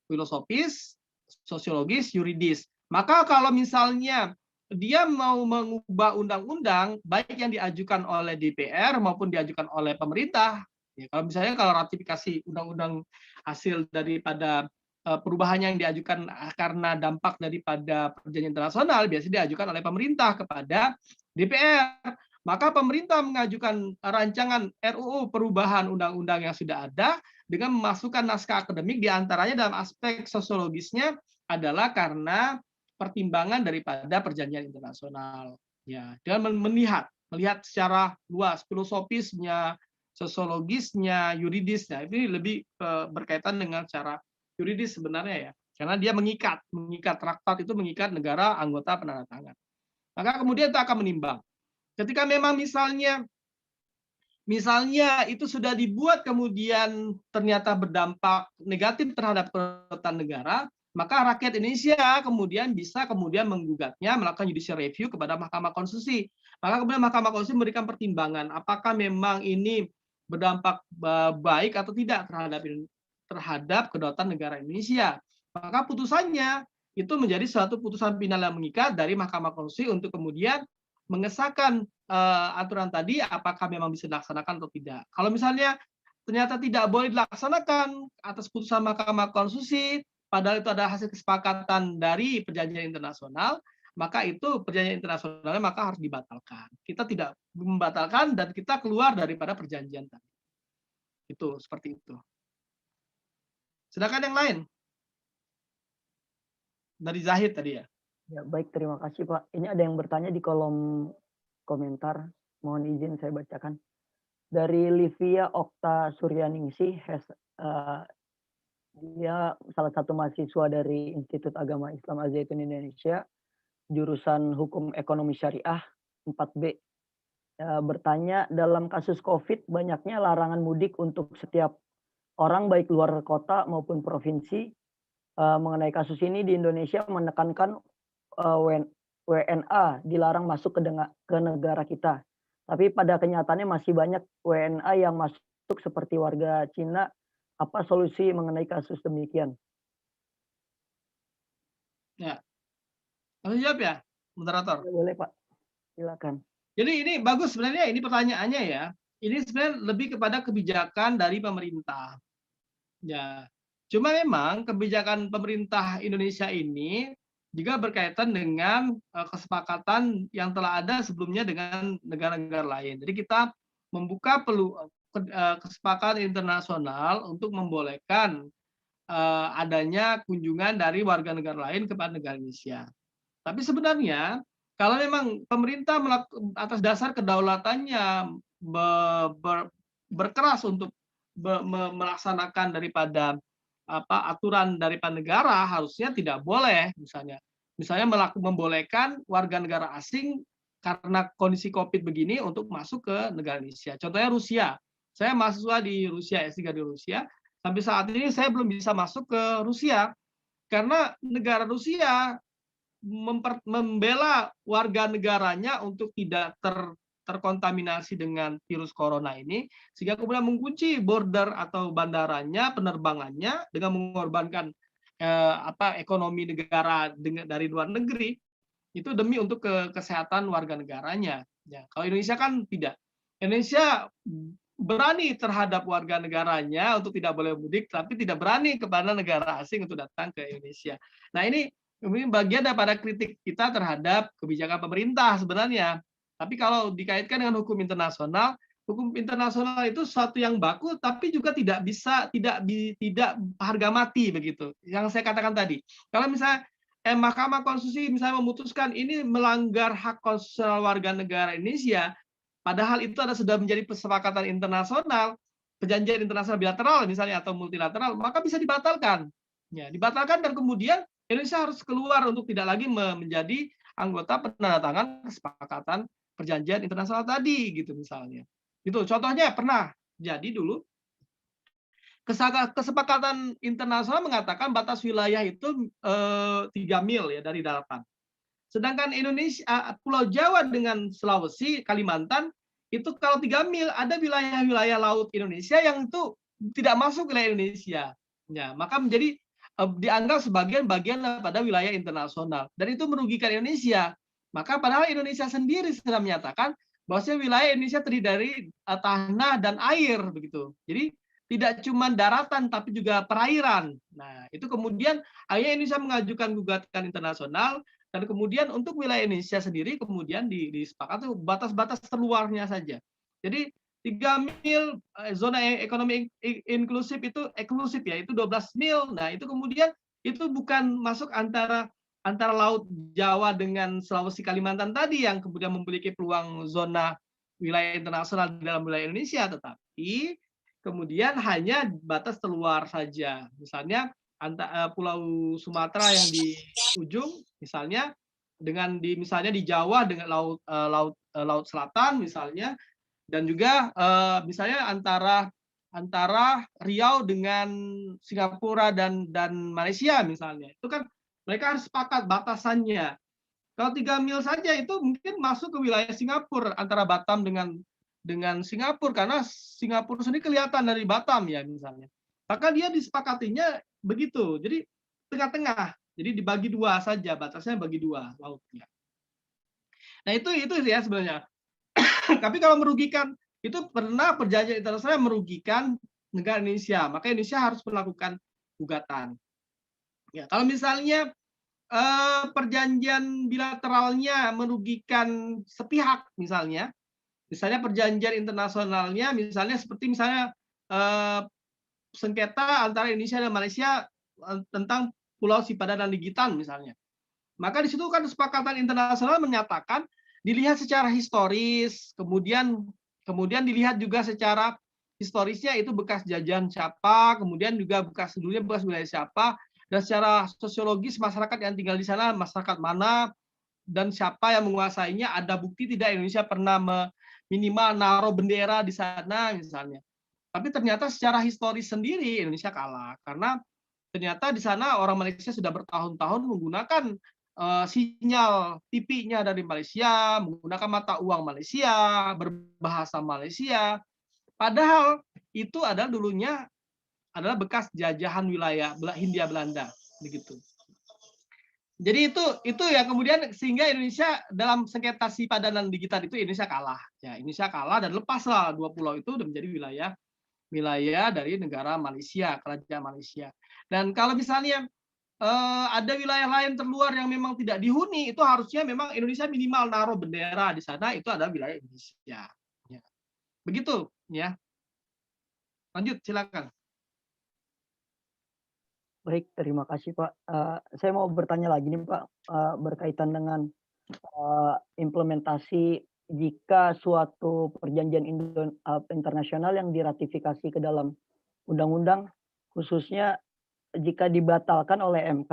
Filosofis, sosiologis, yuridis. Maka kalau misalnya dia mau mengubah undang-undang, baik yang diajukan oleh DPR maupun diajukan oleh pemerintah, ya, kalau ratifikasi undang-undang hasil daripada perubahan yang diajukan karena dampak daripada perjanjian internasional, biasanya diajukan oleh pemerintah kepada DPR. Maka pemerintah mengajukan rancangan RUU perubahan undang-undang yang sudah ada dengan memasukkan naskah akademik, diantaranya dalam aspek sosiologisnya adalah karena pertimbangan daripada perjanjian internasional. Ya, dengan melihat secara luas filosofisnya, sosiologisnya, yuridisnya. Ini lebih berkaitan dengan secara yuridis sebenarnya ya, karena dia mengikat traktat itu mengikat negara anggota penandatangan. Maka kemudian itu akan menimbang. Ketika memang misalnya itu sudah dibuat kemudian ternyata berdampak negatif terhadap kedaulatan negara, maka rakyat Indonesia kemudian bisa menggugatnya, melakukan judicial review kepada Mahkamah Konstitusi. Maka kemudian Mahkamah Konstitusi memberikan pertimbangan apakah memang ini berdampak baik atau tidak terhadap kedaulatan negara Indonesia. Maka putusannya itu menjadi suatu putusan final yang mengikat dari Mahkamah Konstitusi untuk kemudian mengesahkan aturan tadi apakah memang bisa dilaksanakan atau tidak. Kalau misalnya ternyata tidak boleh dilaksanakan atas putusan Mahkamah Konstitusi, padahal itu ada hasil kesepakatan dari perjanjian internasional, maka itu perjanjian internasionalnya maka harus dibatalkan. Kita tidak membatalkan dan kita keluar daripada perjanjian tadi. Itu seperti itu. Sedangkan yang lain dari Zahid tadi ya. Ya, baik, terima kasih Pak. Ini ada yang bertanya di kolom komentar. Mohon izin saya bacakan. Dari Livia Okta Suryaningsih, dia salah satu mahasiswa dari Institut Agama Islam Al-Zaitun Indonesia, jurusan Hukum Ekonomi Syariah 4B. Bertanya, dalam kasus COVID banyaknya larangan mudik untuk setiap orang baik luar kota maupun provinsi. Mengenai kasus ini di Indonesia menekankan WNA dilarang masuk ke negara kita. Tapi pada kenyataannya masih banyak WNA yang masuk seperti warga Cina. Apa solusi mengenai kasus demikian? Ya. Langsung jawab ya, moderator. Ya, boleh Pak, silakan. Jadi ini bagus sebenarnya, ini pertanyaannya ya. Ini sebenarnya lebih kepada kebijakan dari pemerintah. Ya. Cuma memang kebijakan pemerintah Indonesia ini juga berkaitan dengan kesepakatan yang telah ada sebelumnya dengan negara-negara lain. Jadi kita membuka kesepakatan internasional untuk membolehkan adanya kunjungan dari warga negara lain kepada negara Indonesia. Tapi sebenarnya kalau memang pemerintah atas dasar kedaulatannya berkeras untuk melaksanakan daripada aturan daripada negara, harusnya tidak boleh misalnya membolehkan warga negara asing karena kondisi COVID begini untuk masuk ke negara Indonesia. Contohnya Rusia. Saya mahasiswa di Rusia, S3 di Rusia. Sampai saat ini saya belum bisa masuk ke Rusia karena negara Rusia membela warga negaranya untuk tidak terkontaminasi dengan virus corona ini, sehingga kemudian mengunci border atau bandaranya, penerbangannya dengan mengorbankan ekonomi negara dari luar negeri, itu demi untuk kesehatan warga negaranya. Ya, kalau Indonesia kan tidak. Indonesia berani terhadap warga negaranya untuk tidak boleh mudik, tapi tidak berani kepada negara asing untuk datang ke Indonesia. Nah, ini bagian daripada kritik kita terhadap kebijakan pemerintah sebenarnya. Tapi kalau dikaitkan dengan hukum internasional itu sesuatu yang baku, tapi juga tidak harga mati begitu. Yang saya katakan tadi, kalau misalnya Mahkamah Konstitusi misalnya memutuskan ini melanggar hak konstitusional warga negara Indonesia, padahal itu sudah menjadi kesepakatan internasional, perjanjian internasional bilateral misalnya atau multilateral, maka bisa dibatalkan. Ya, dibatalkan dan kemudian Indonesia harus keluar untuk tidak lagi menjadi anggota penandatangan kesepakatan perjanjian internasional tadi gitu misalnya. Itu contohnya pernah jadi dulu kesepakatan internasional mengatakan batas wilayah itu 3 mil ya dari daratan. Sedangkan Indonesia, Pulau Jawa dengan Sulawesi, Kalimantan itu kalau 3 mil ada wilayah-wilayah laut Indonesia yang itu tidak masuk wilayah Indonesia. Ya, maka menjadi dianggap sebagian bagian pada wilayah internasional dan itu merugikan Indonesia. Maka padahal Indonesia sendiri sudah menyatakan bahwa wilayah Indonesia terdiri dari tanah dan air begitu. Jadi tidak cuma daratan tapi juga perairan. Nah, itu kemudian akhirnya Indonesia mengajukan gugatan internasional dan kemudian untuk wilayah Indonesia sendiri kemudian disepakati batas-batas terluarnya saja. Jadi 3 mil zona ekonomi inklusif itu eksklusif ya, itu 12 mil. Nah, itu kemudian itu bukan masuk antara Laut Jawa dengan Sulawesi Kalimantan tadi yang kemudian memiliki peluang zona wilayah internasional di dalam wilayah Indonesia, tetapi kemudian hanya batas terluar saja. Misalnya Pulau Sumatera yang di ujung misalnya misalnya di Jawa dengan laut selatan misalnya, dan juga misalnya antara Riau dengan Singapura dan Malaysia misalnya. Itu kan mereka harus sepakat batasannya. Kalau 3 mil saja itu mungkin masuk ke wilayah Singapura antara Batam dengan Singapura karena Singapura sendiri kelihatan dari Batam ya misalnya. Maka dia disepakatinya begitu. Jadi tengah-tengah. Jadi dibagi dua saja, batasnya bagi dua lautnya. Nah, itu ya sebenarnya. Tapi kalau merugikan, itu pernah perjanjian internasional merugikan negara Indonesia, maka Indonesia harus melakukan gugatan. Ya, kalau misalnya perjanjian bilateralnya merugikan sepihak misalnya perjanjian internasionalnya misalnya seperti sengketa antara Indonesia dan Malaysia tentang Pulau Sipadan dan Ligitan misalnya. Maka di situ kan kesepakatan internasional menyatakan dilihat secara historis, kemudian dilihat juga secara historisnya itu bekas jajahan siapa, kemudian juga bekas wilayah siapa, dan secara sosiologis masyarakat yang tinggal di sana masyarakat mana dan siapa yang menguasainya, ada bukti tidak Indonesia pernah minimal naruh bendera di sana misalnya. Tapi ternyata secara historis sendiri Indonesia kalah karena ternyata di sana orang Malaysia sudah bertahun-tahun menggunakan sinyal TV-nya dari Malaysia, menggunakan mata uang Malaysia, berbahasa Malaysia. Padahal itu dulunya adalah bekas jajahan wilayah Hindia Belanda begitu. Jadi itu ya kemudian sehingga Indonesia dalam sengketa Sipadan dan Ligitan itu Indonesia kalah. Ya, Indonesia kalah dan lepaslah 2 pulau itu udah menjadi wilayah dari negara Malaysia, kerajaan Malaysia. Dan kalau misalnya ada wilayah lain terluar yang memang tidak dihuni, itu harusnya memang Indonesia minimal naruh bendera di sana, itu adalah wilayah Indonesia. Ya. Begitu ya. Lanjut silakan. Baik, terima kasih Pak. Saya mau bertanya lagi nih Pak, berkaitan dengan implementasi jika suatu perjanjian internasional yang diratifikasi ke dalam undang-undang, khususnya jika dibatalkan oleh MK,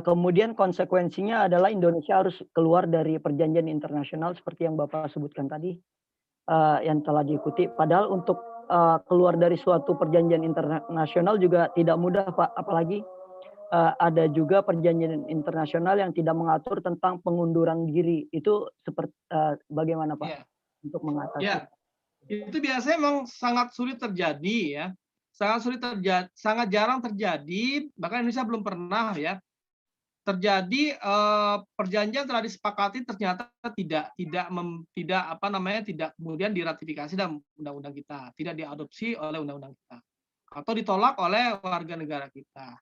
kemudian konsekuensinya adalah Indonesia harus keluar dari perjanjian internasional seperti yang Bapak sebutkan tadi, yang telah diikuti. Padahal untuk keluar dari suatu perjanjian internasional juga tidak mudah, Pak. Apalagi ada juga perjanjian internasional yang tidak mengatur tentang pengunduran diri. Itu seperti bagaimana, Pak, Ya, untuk mengatasi? ya. Itu biasanya memang sangat sulit terjadi ya. Sangat jarang terjadi, bahkan Indonesia belum pernah ya terjadi perjanjian telah disepakati ternyata tidak kemudian diratifikasi dalam undang-undang kita, tidak diadopsi oleh undang-undang kita atau ditolak oleh warga negara kita.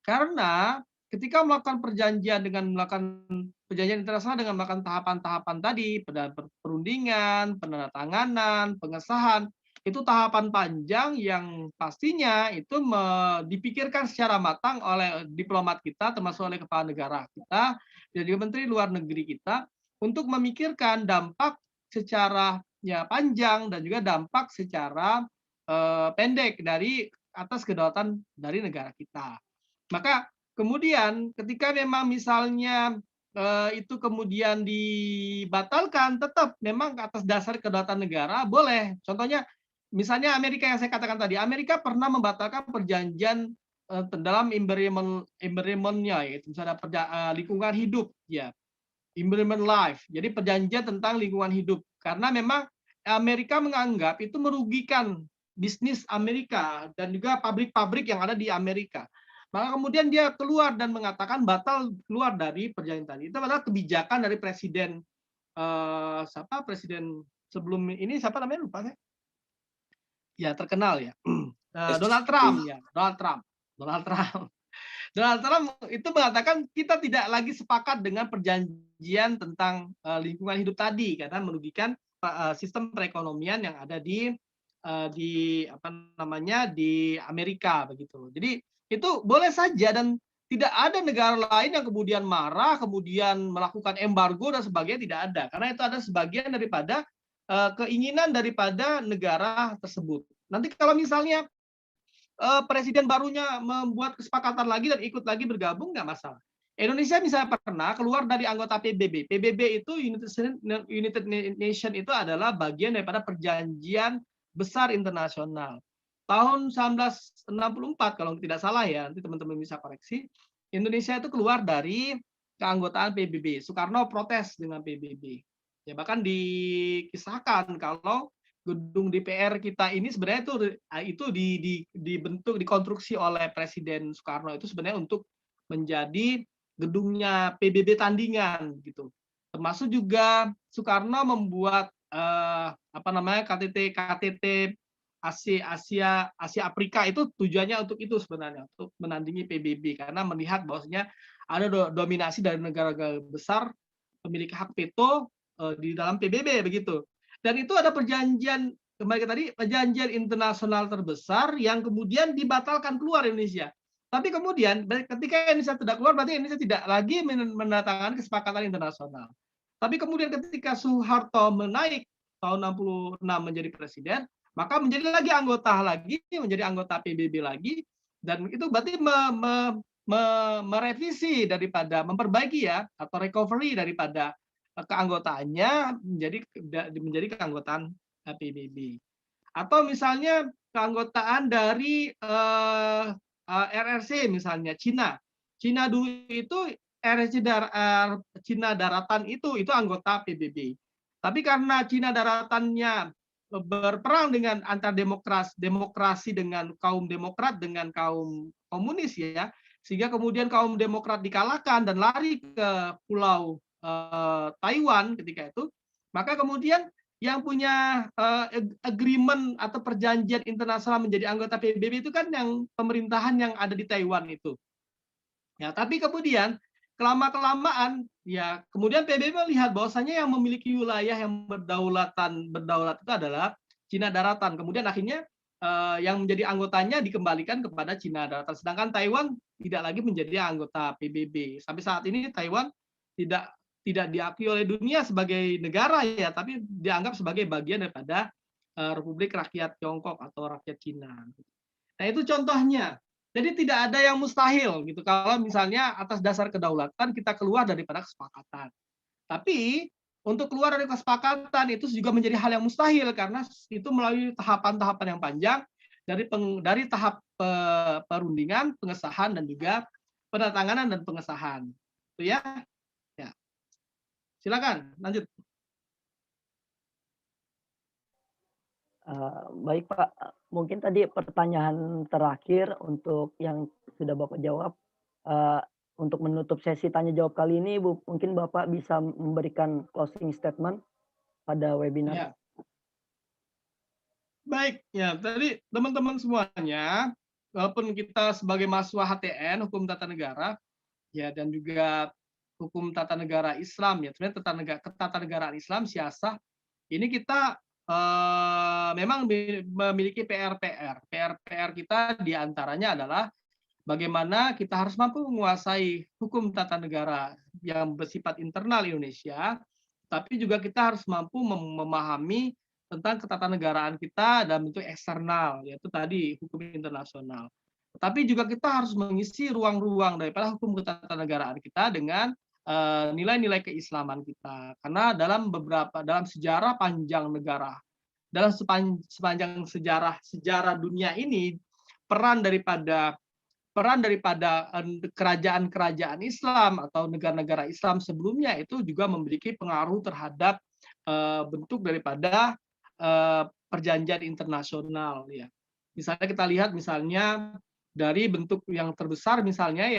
Karena ketika melakukan perjanjian internasional dengan melakukan tahapan-tahapan tadi, perundingan, penandatanganan, pengesahan, itu tahapan panjang yang pastinya itu dipikirkan secara matang oleh diplomat kita, termasuk oleh kepala negara kita, dan juga Menteri Luar Negeri kita, untuk memikirkan dampak secara panjang dan juga dampak secara pendek dari atas kedaulatan dari negara kita. Maka kemudian ketika memang misalnya itu kemudian dibatalkan, tetap memang atas dasar kedaulatan negara boleh. Contohnya misalnya Amerika yang saya katakan tadi, Amerika pernah membatalkan perjanjian dalam environment-nya, yaitu misalnya lingkungan hidup, ya, environment life. Jadi perjanjian tentang lingkungan hidup, karena memang Amerika menganggap itu merugikan bisnis Amerika dan juga pabrik-pabrik yang ada di Amerika. Maka kemudian dia keluar dan mengatakan batal keluar dari perjanjian tadi. Itu adalah kebijakan dari presiden presiden sebelum ini siapa namanya lupa saya. Ya terkenal ya. Donald Trump ya, Donald Trump itu mengatakan kita tidak lagi sepakat dengan perjanjian tentang lingkungan hidup tadi karena merugikan sistem perekonomian yang ada di Amerika begitu. Jadi itu boleh saja dan tidak ada negara lain yang kemudian marah, kemudian melakukan embargo dan sebagainya, tidak ada. Karena itu ada sebagian daripada keinginan daripada negara tersebut. Nanti kalau misalnya presiden barunya membuat kesepakatan lagi dan ikut lagi bergabung, nggak masalah. Indonesia misalnya pernah keluar dari anggota PBB. PBB itu United Nation itu adalah bagian daripada perjanjian besar internasional. Tahun 1964 kalau tidak salah ya, nanti teman-teman bisa koreksi, Indonesia itu keluar dari keanggotaan PBB. Soekarno protes dengan PBB. Ya bahkan dikisahkan kalau gedung DPR kita ini sebenarnya itu dibentuk, dikonstruksi oleh Presiden Soekarno itu sebenarnya untuk menjadi gedungnya PBB tandingan gitu. Termasuk juga Soekarno membuat KTT Asia Afrika itu tujuannya untuk itu sebenarnya, untuk menandingi PBB karena melihat bahwasanya ada dominasi dari negara-negara besar memiliki hak veto di dalam PBB begitu. Dan itu ada perjanjian kembali ke tadi, perjanjian internasional terbesar yang kemudian dibatalkan keluar Indonesia. Tapi kemudian ketika Indonesia tidak keluar berarti Indonesia tidak lagi menandatangani kesepakatan internasional. Tapi kemudian ketika Soeharto menaik tahun 66 menjadi presiden, maka menjadi anggota PBB lagi, dan itu berarti merevisi daripada memperbaiki ya atau recovery daripada keanggotaannya menjadi keanggotaan PBB. Atau misalnya keanggotaan dari RRC misalnya Cina dulu itu RRC Cina Daratan itu anggota PBB. Tapi karena Cina Daratannya berperang dengan antar demokrasi dengan kaum demokrat dengan kaum komunis ya, sehingga kemudian kaum demokrat dikalahkan dan lari ke pulau Taiwan ketika itu, maka kemudian yang punya agreement atau perjanjian internasional menjadi anggota PBB itu kan yang pemerintahan yang ada di Taiwan itu. Ya, tapi kemudian kelamaan ya kemudian PBB melihat bahwasanya yang memiliki wilayah yang berdaulat itu adalah Cina Daratan. Kemudian akhirnya yang menjadi anggotanya dikembalikan kepada Cina Daratan. Sedangkan Taiwan tidak lagi menjadi anggota PBB. Sampai saat ini Taiwan tidak tidak diakui oleh dunia sebagai negara ya, tapi dianggap sebagai bagian daripada Republik Rakyat Tiongkok atau rakyat Cina. Nah, itu contohnya. Jadi tidak ada yang mustahil gitu kalau misalnya atas dasar kedaulatan kita keluar daripada kesepakatan. Tapi untuk keluar dari kesepakatan itu juga menjadi hal yang mustahil karena itu melalui tahapan-tahapan yang panjang dari tahap perundingan, pengesahan dan juga penandatanganan dan pengesahan. Itu ya. Ya. Silakan lanjut. Baik Pak, mungkin tadi pertanyaan terakhir untuk yang sudah Bapak jawab, untuk menutup sesi tanya jawab kali ini, mungkin Bapak bisa memberikan closing statement pada webinar. Ya. Baik, ya tadi teman-teman semuanya, walaupun kita sebagai mahasiswa HTN, Hukum Tata Negara, ya dan juga Hukum Tata Negara Islam, ya sebenarnya ketatanegaraan Islam, siasah, ini kita memang memiliki PR kita diantaranya adalah bagaimana kita harus mampu menguasai hukum tata negara yang bersifat internal Indonesia, tapi juga kita harus mampu memahami tentang ketatanegaraan kita dalam bentuk eksternal, yaitu tadi hukum internasional. Tapi juga kita harus mengisi ruang-ruang daripada hukum ketatanegaraan kita dengan nilai-nilai keislaman kita. Karena dalam sejarah panjang negara, dalam sepanjang sejarah dunia ini, peran daripada kerajaan-kerajaan Islam atau negara-negara Islam sebelumnya itu juga memiliki pengaruh terhadap bentuk daripada perjanjian internasional. Ya. Misalnya kita lihat misalnya dari bentuk yang terbesar misalnya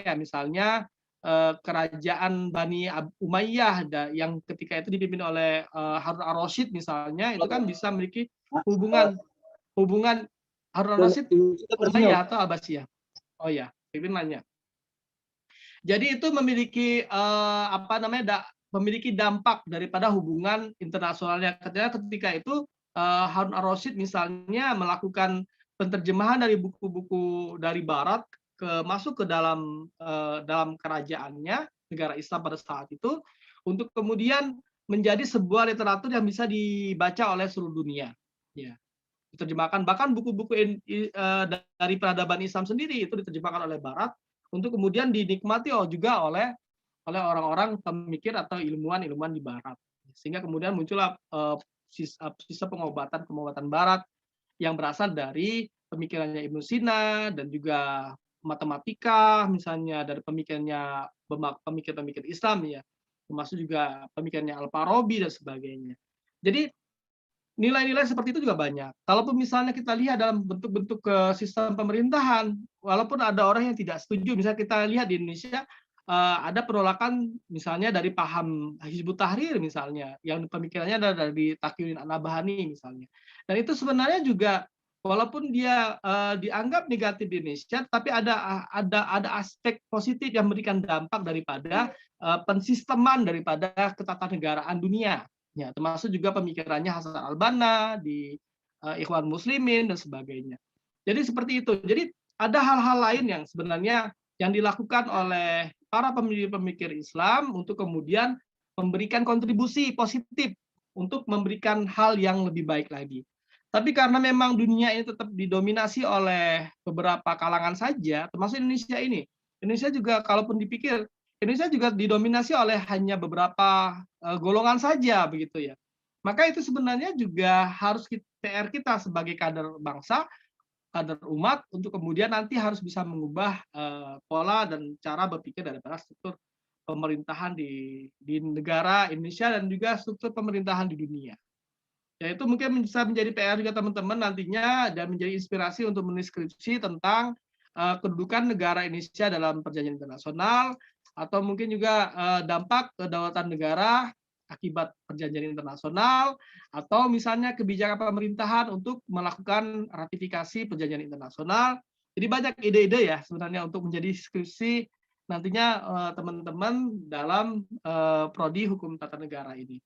kerajaan Bani Umayyah yang ketika itu dipimpin oleh Harun ar-Rasyid misalnya, itu kan bisa memiliki hubungan Harun ar-Rasyid Umayyah atau Abbasiyah. Oh ya, pimpinannya. Jadi itu memiliki memiliki dampak daripada hubungan internasionalnya. Ketika itu Harun ar-Rasyid misalnya melakukan penterjemahan dari buku-buku dari Barat masuk ke dalam kerajaannya, negara Islam pada saat itu, untuk kemudian menjadi sebuah literatur yang bisa dibaca oleh seluruh dunia. Ya. Diterjemahkan, bahkan buku-buku dari peradaban Islam sendiri itu diterjemahkan oleh Barat untuk kemudian dinikmati juga oleh orang-orang pemikir atau ilmuwan di Barat. Sehingga kemudian muncullah sisa pengobatan Barat yang berasal dari pemikirannya Ibnu Sina dan juga matematika, misalnya dari pemikirnya pemikir-pemikir Islam ya, termasuk juga pemikirannya Al-Farabi dan sebagainya. Jadi nilai-nilai seperti itu juga banyak. Kalaupun misalnya kita lihat dalam bentuk-bentuk sistem pemerintahan, walaupun ada orang yang tidak setuju, misalnya kita lihat di Indonesia ada penolakan misalnya dari paham Hizbut Tahrir misalnya, yang pemikirannya ada dari Taqiyuddin An-Nabhani misalnya. Dan itu sebenarnya juga walaupun dia dianggap negatif di Indonesia, tapi ada aspek positif yang memberikan dampak daripada pensisteman daripada ketatanegaraan dunia. Ya, termasuk juga pemikirannya Hasan al-Banna di Ikhwan Muslimin dan sebagainya. Jadi seperti itu. Jadi ada hal-hal lain yang sebenarnya yang dilakukan oleh para pemikir Islam untuk kemudian memberikan kontribusi positif untuk memberikan hal yang lebih baik lagi. Tapi karena memang dunia ini tetap didominasi oleh beberapa kalangan saja, termasuk Indonesia ini. Indonesia juga kalaupun dipikir, Indonesia juga didominasi oleh hanya beberapa golongan saja begitu ya. Maka itu sebenarnya juga harus PR kita sebagai kader bangsa, kader umat untuk kemudian nanti harus bisa mengubah pola dan cara berpikir daripada struktur pemerintahan di negara Indonesia dan juga struktur pemerintahan di dunia. Ya, itu mungkin bisa menjadi PR juga teman-teman nantinya dan menjadi inspirasi untuk menulis skripsi tentang kedudukan negara Indonesia dalam perjanjian internasional, atau mungkin juga dampak kedaulatan negara akibat perjanjian internasional, atau misalnya kebijakan pemerintahan untuk melakukan ratifikasi perjanjian internasional. Jadi banyak ide-ide ya sebenarnya untuk menjadi skripsi nantinya teman-teman dalam prodi Hukum Tata Negara ini.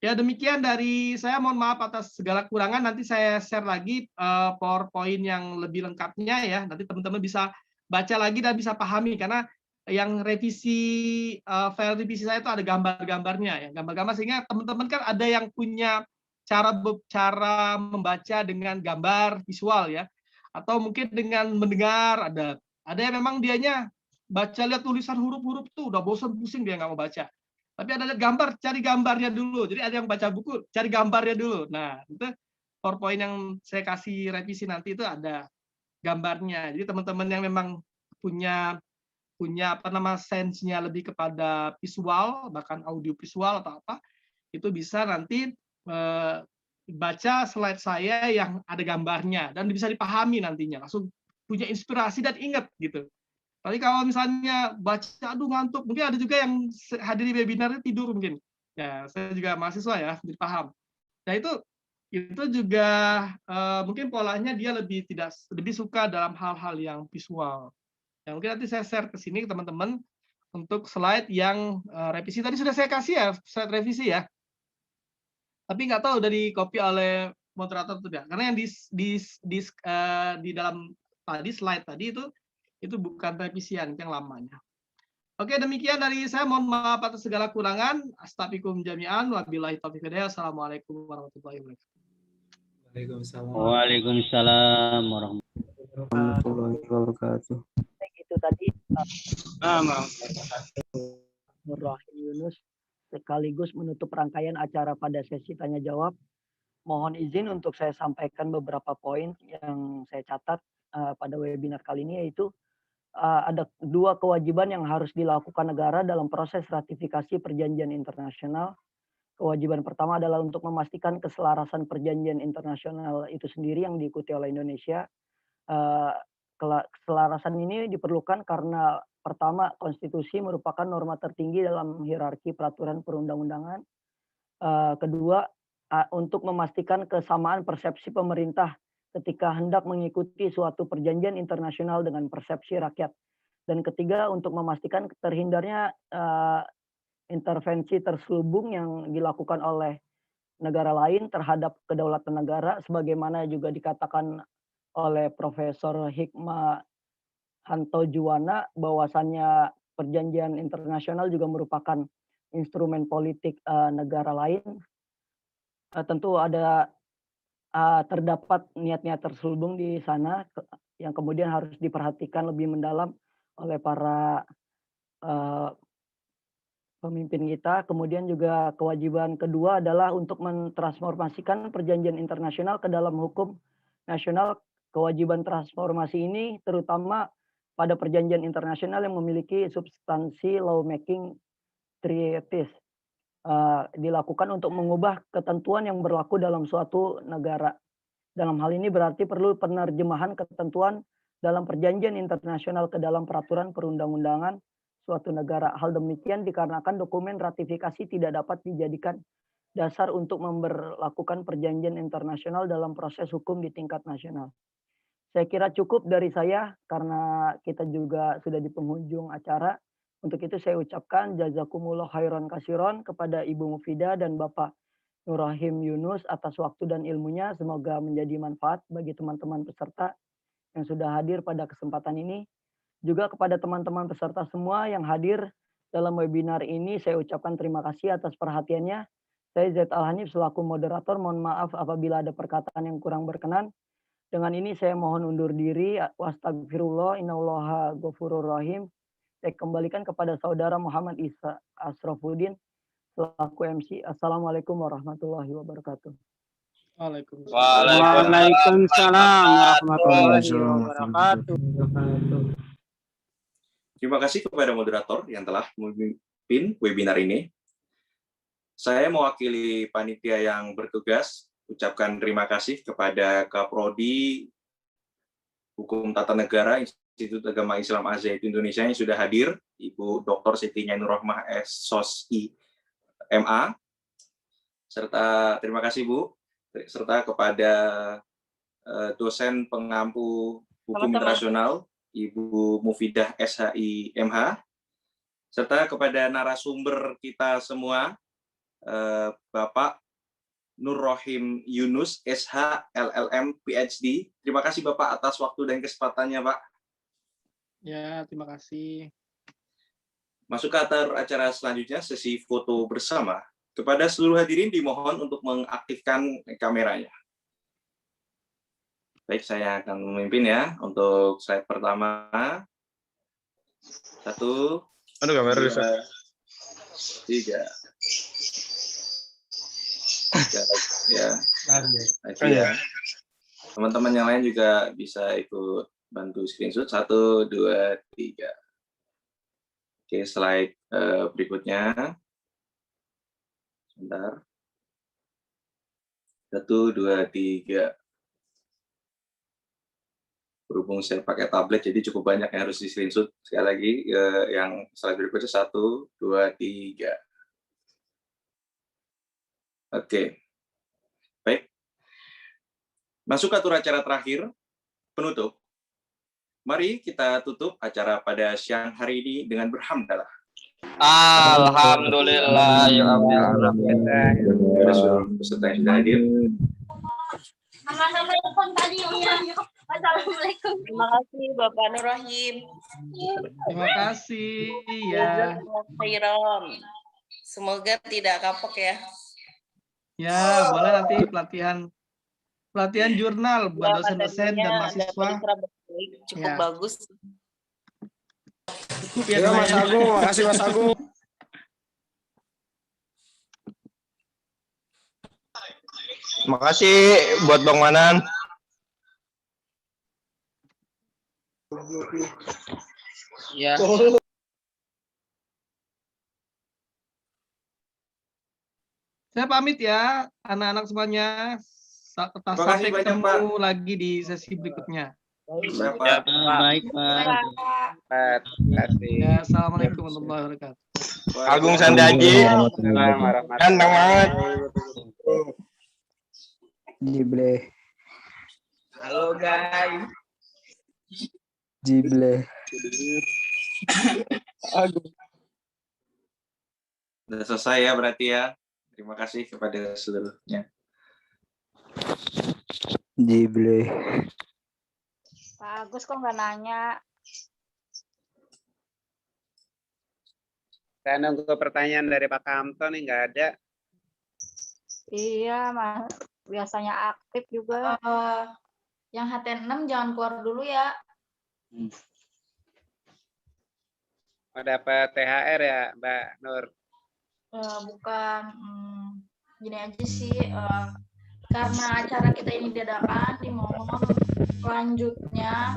Ya demikian dari saya, mohon maaf atas segala kurangan, nanti saya share lagi PowerPoint yang lebih lengkapnya ya, nanti teman-teman bisa baca lagi dan bisa pahami, karena yang revisi file revisi saya itu ada gambar-gambarnya ya, gambar-gambar, sehingga teman-teman kan ada yang punya cara membaca dengan gambar visual ya, atau mungkin dengan mendengar, ada yang memang dianya baca lihat tulisan huruf-huruf tuh udah bosan pusing dia nggak mau baca. Tapi ada lihat gambar, cari gambarnya dulu. Jadi ada yang baca buku, cari gambarnya dulu. Nah, itu PowerPoint yang saya kasih revisi nanti itu ada gambarnya. Jadi teman-teman yang memang punya sense-nya lebih kepada visual, bahkan audio visual atau apa, itu bisa nanti baca slide saya yang ada gambarnya dan bisa dipahami nantinya, langsung punya inspirasi dan ingat gitu. Tapi kalau misalnya baca aduh ngantuk, mungkin ada juga yang hadir di webinarnya tidur mungkin. Ya, saya juga mahasiswa ya, jadi paham. Nah, itu juga mungkin polanya dia lebih suka dalam hal-hal yang visual. Ya, mungkin nanti saya share ke sini ke teman-teman untuk slide yang revisi. Tadi sudah saya kasih ya, slide revisi ya. Tapi nggak tahu dari copy oleh moderator tidak. Karena yang di dalam tadi slide tadi itu bukan revisian, yang lamanya. Oke, demikian dari saya. Mohon maaf atas segala kurangan. Astaghfirullahaladzim jami'an. Wabillahi taufiq wal hidayah. Assalamualaikum warahmatullahi wabarakatuh. Waalaikumsalam Warahmatullahi wabarakatuh. Itu tadi Nur Rahim Yunus sekaligus menutup rangkaian acara pada sesi tanya jawab. Mohon izin untuk saya sampaikan beberapa poin yang saya catat pada webinar kali ini, yaitu ada 2 kewajiban yang harus dilakukan negara dalam proses ratifikasi perjanjian internasional. Kewajiban pertama adalah untuk memastikan keselarasan perjanjian internasional itu sendiri yang diikuti oleh Indonesia. Keselarasan ini diperlukan karena pertama, konstitusi merupakan norma tertinggi dalam hierarki peraturan perundang-undangan. Kedua, untuk memastikan kesamaan persepsi pemerintah ketika hendak mengikuti suatu perjanjian internasional dengan persepsi rakyat. Dan ketiga, untuk memastikan terhindarnya intervensi terselubung yang dilakukan oleh negara lain terhadap kedaulatan negara, sebagaimana juga dikatakan oleh Profesor Hikmah Hanto Juwana, bahwasannya perjanjian internasional juga merupakan instrumen politik negara lain. Tentu ada terdapat niat-niat terselubung di sana yang kemudian harus diperhatikan lebih mendalam oleh para pemimpin kita. Kemudian juga kewajiban kedua adalah untuk mentransformasikan perjanjian internasional ke dalam hukum nasional. Kewajiban transformasi ini terutama pada perjanjian internasional yang memiliki substansi lawmaking treaties, dilakukan untuk mengubah ketentuan yang berlaku dalam suatu negara. Dalam hal ini berarti perlu penerjemahan ketentuan dalam perjanjian internasional ke dalam peraturan perundang-undangan suatu negara. Hal demikian dikarenakan dokumen ratifikasi tidak dapat dijadikan dasar untuk memberlakukan perjanjian internasional dalam proses hukum di tingkat nasional. Saya kira cukup dari saya karena kita juga sudah di penghujung acara. Untuk itu saya ucapkan jazakumullah khairan kasiron kepada Ibu Mufidah dan Bapak Nur Rahim Yunus atas waktu dan ilmunya. Semoga menjadi manfaat bagi teman-teman peserta yang sudah hadir pada kesempatan ini. Juga kepada teman-teman peserta semua yang hadir dalam webinar ini, saya ucapkan terima kasih atas perhatiannya. Saya Zaid Al-Hanif selaku moderator, mohon maaf apabila ada perkataan yang kurang berkenan. Dengan ini saya mohon undur diri. Wastagfirullah, innallaha ghafurur rahim. Saya kembalikan kepada saudara Muhammad Isa Asrofuddin selaku MC. Assalamualaikum warahmatullahi wabarakatuh. Waalaikumsalam warahmatullahi wabarakatuh. Terima kasih kepada moderator yang telah memimpin webinar ini. Saya mewakili panitia yang bertugas ucapkan terima kasih kepada Kaprodi Hukum Tata Negara Institut Agama Islam Az-Zaitun Indonesia yang sudah hadir, Ibu Dr. Siti Nyainur Rohmah SOSI MA, serta terima kasih Bu, serta kepada dosen pengampu Hukum Internasional Ibu Mufidah SHI MH, serta kepada narasumber kita semua, Bapak Nur Rahim Yunus, SH, LLM, PhD. Terima kasih Bapak atas waktu dan kesempatannya, Pak. Ya, terima kasih. Masuk ke acara selanjutnya, sesi foto bersama. Kepada seluruh hadirin dimohon untuk mengaktifkan kameranya. Baik, saya akan memimpin ya untuk slide pertama. 1, 2, 3. Ya, lagi ya. Teman-teman yang lain juga bisa ikut bantu screenshot. 1, 2, 3. Oke, slide berikutnya. Sebentar. 1, 2, 3. Berhubung saya pakai tablet, jadi cukup banyak yang harus di screenshot. Sekali lagi, yang slide berikutnya 1, 2, 3. Oke. Baik. Masuk ke acara terakhir, penutup. Mari kita tutup acara pada siang hari ini dengan berhamdalah. Alhamdulillah ya Allah. Kepada seluruh peserta yang sudah hadir. Assalamualaikum tadi ya. Assalamualaikum. Terima kasih Bapak Nur Rahim. Terima kasih ya. Khairan. Semoga tidak kapok ya. Ya, boleh nanti pelatihan jurnal buat dosen-dosen dan mahasiswa. Cukup Ya. bagus. Cukup ya, Ya Mas doain. Agung, makasih Mas Agung. Makasih buat Bang Manan. Ya. Saya pamit ya, anak-anak semuanya. Terima kasih Sampai banyak, ketemu lagi di sesi berikutnya. Bapak. Baik, Pak. Ya, assalamualaikum warahmatullahi wabarakatuh. Agung Sandaji. Ganteng banget. Jible. Halo guys. Jible. Sudah selesai ya berarti ya. Terima kasih kepada seluruhnya. Jible. Pak Agus kok nggak nanya? Saya nunggu pertanyaan dari Pak Kamto nih, nggak ada. Iya, Mas. Biasanya aktif juga. Yang HT6 jangan keluar dulu ya. Oh, dapat THR ya, Mbak Nur? Bukan, gini aja sih, karena acara kita ini dadakan, dimohon lanjutnya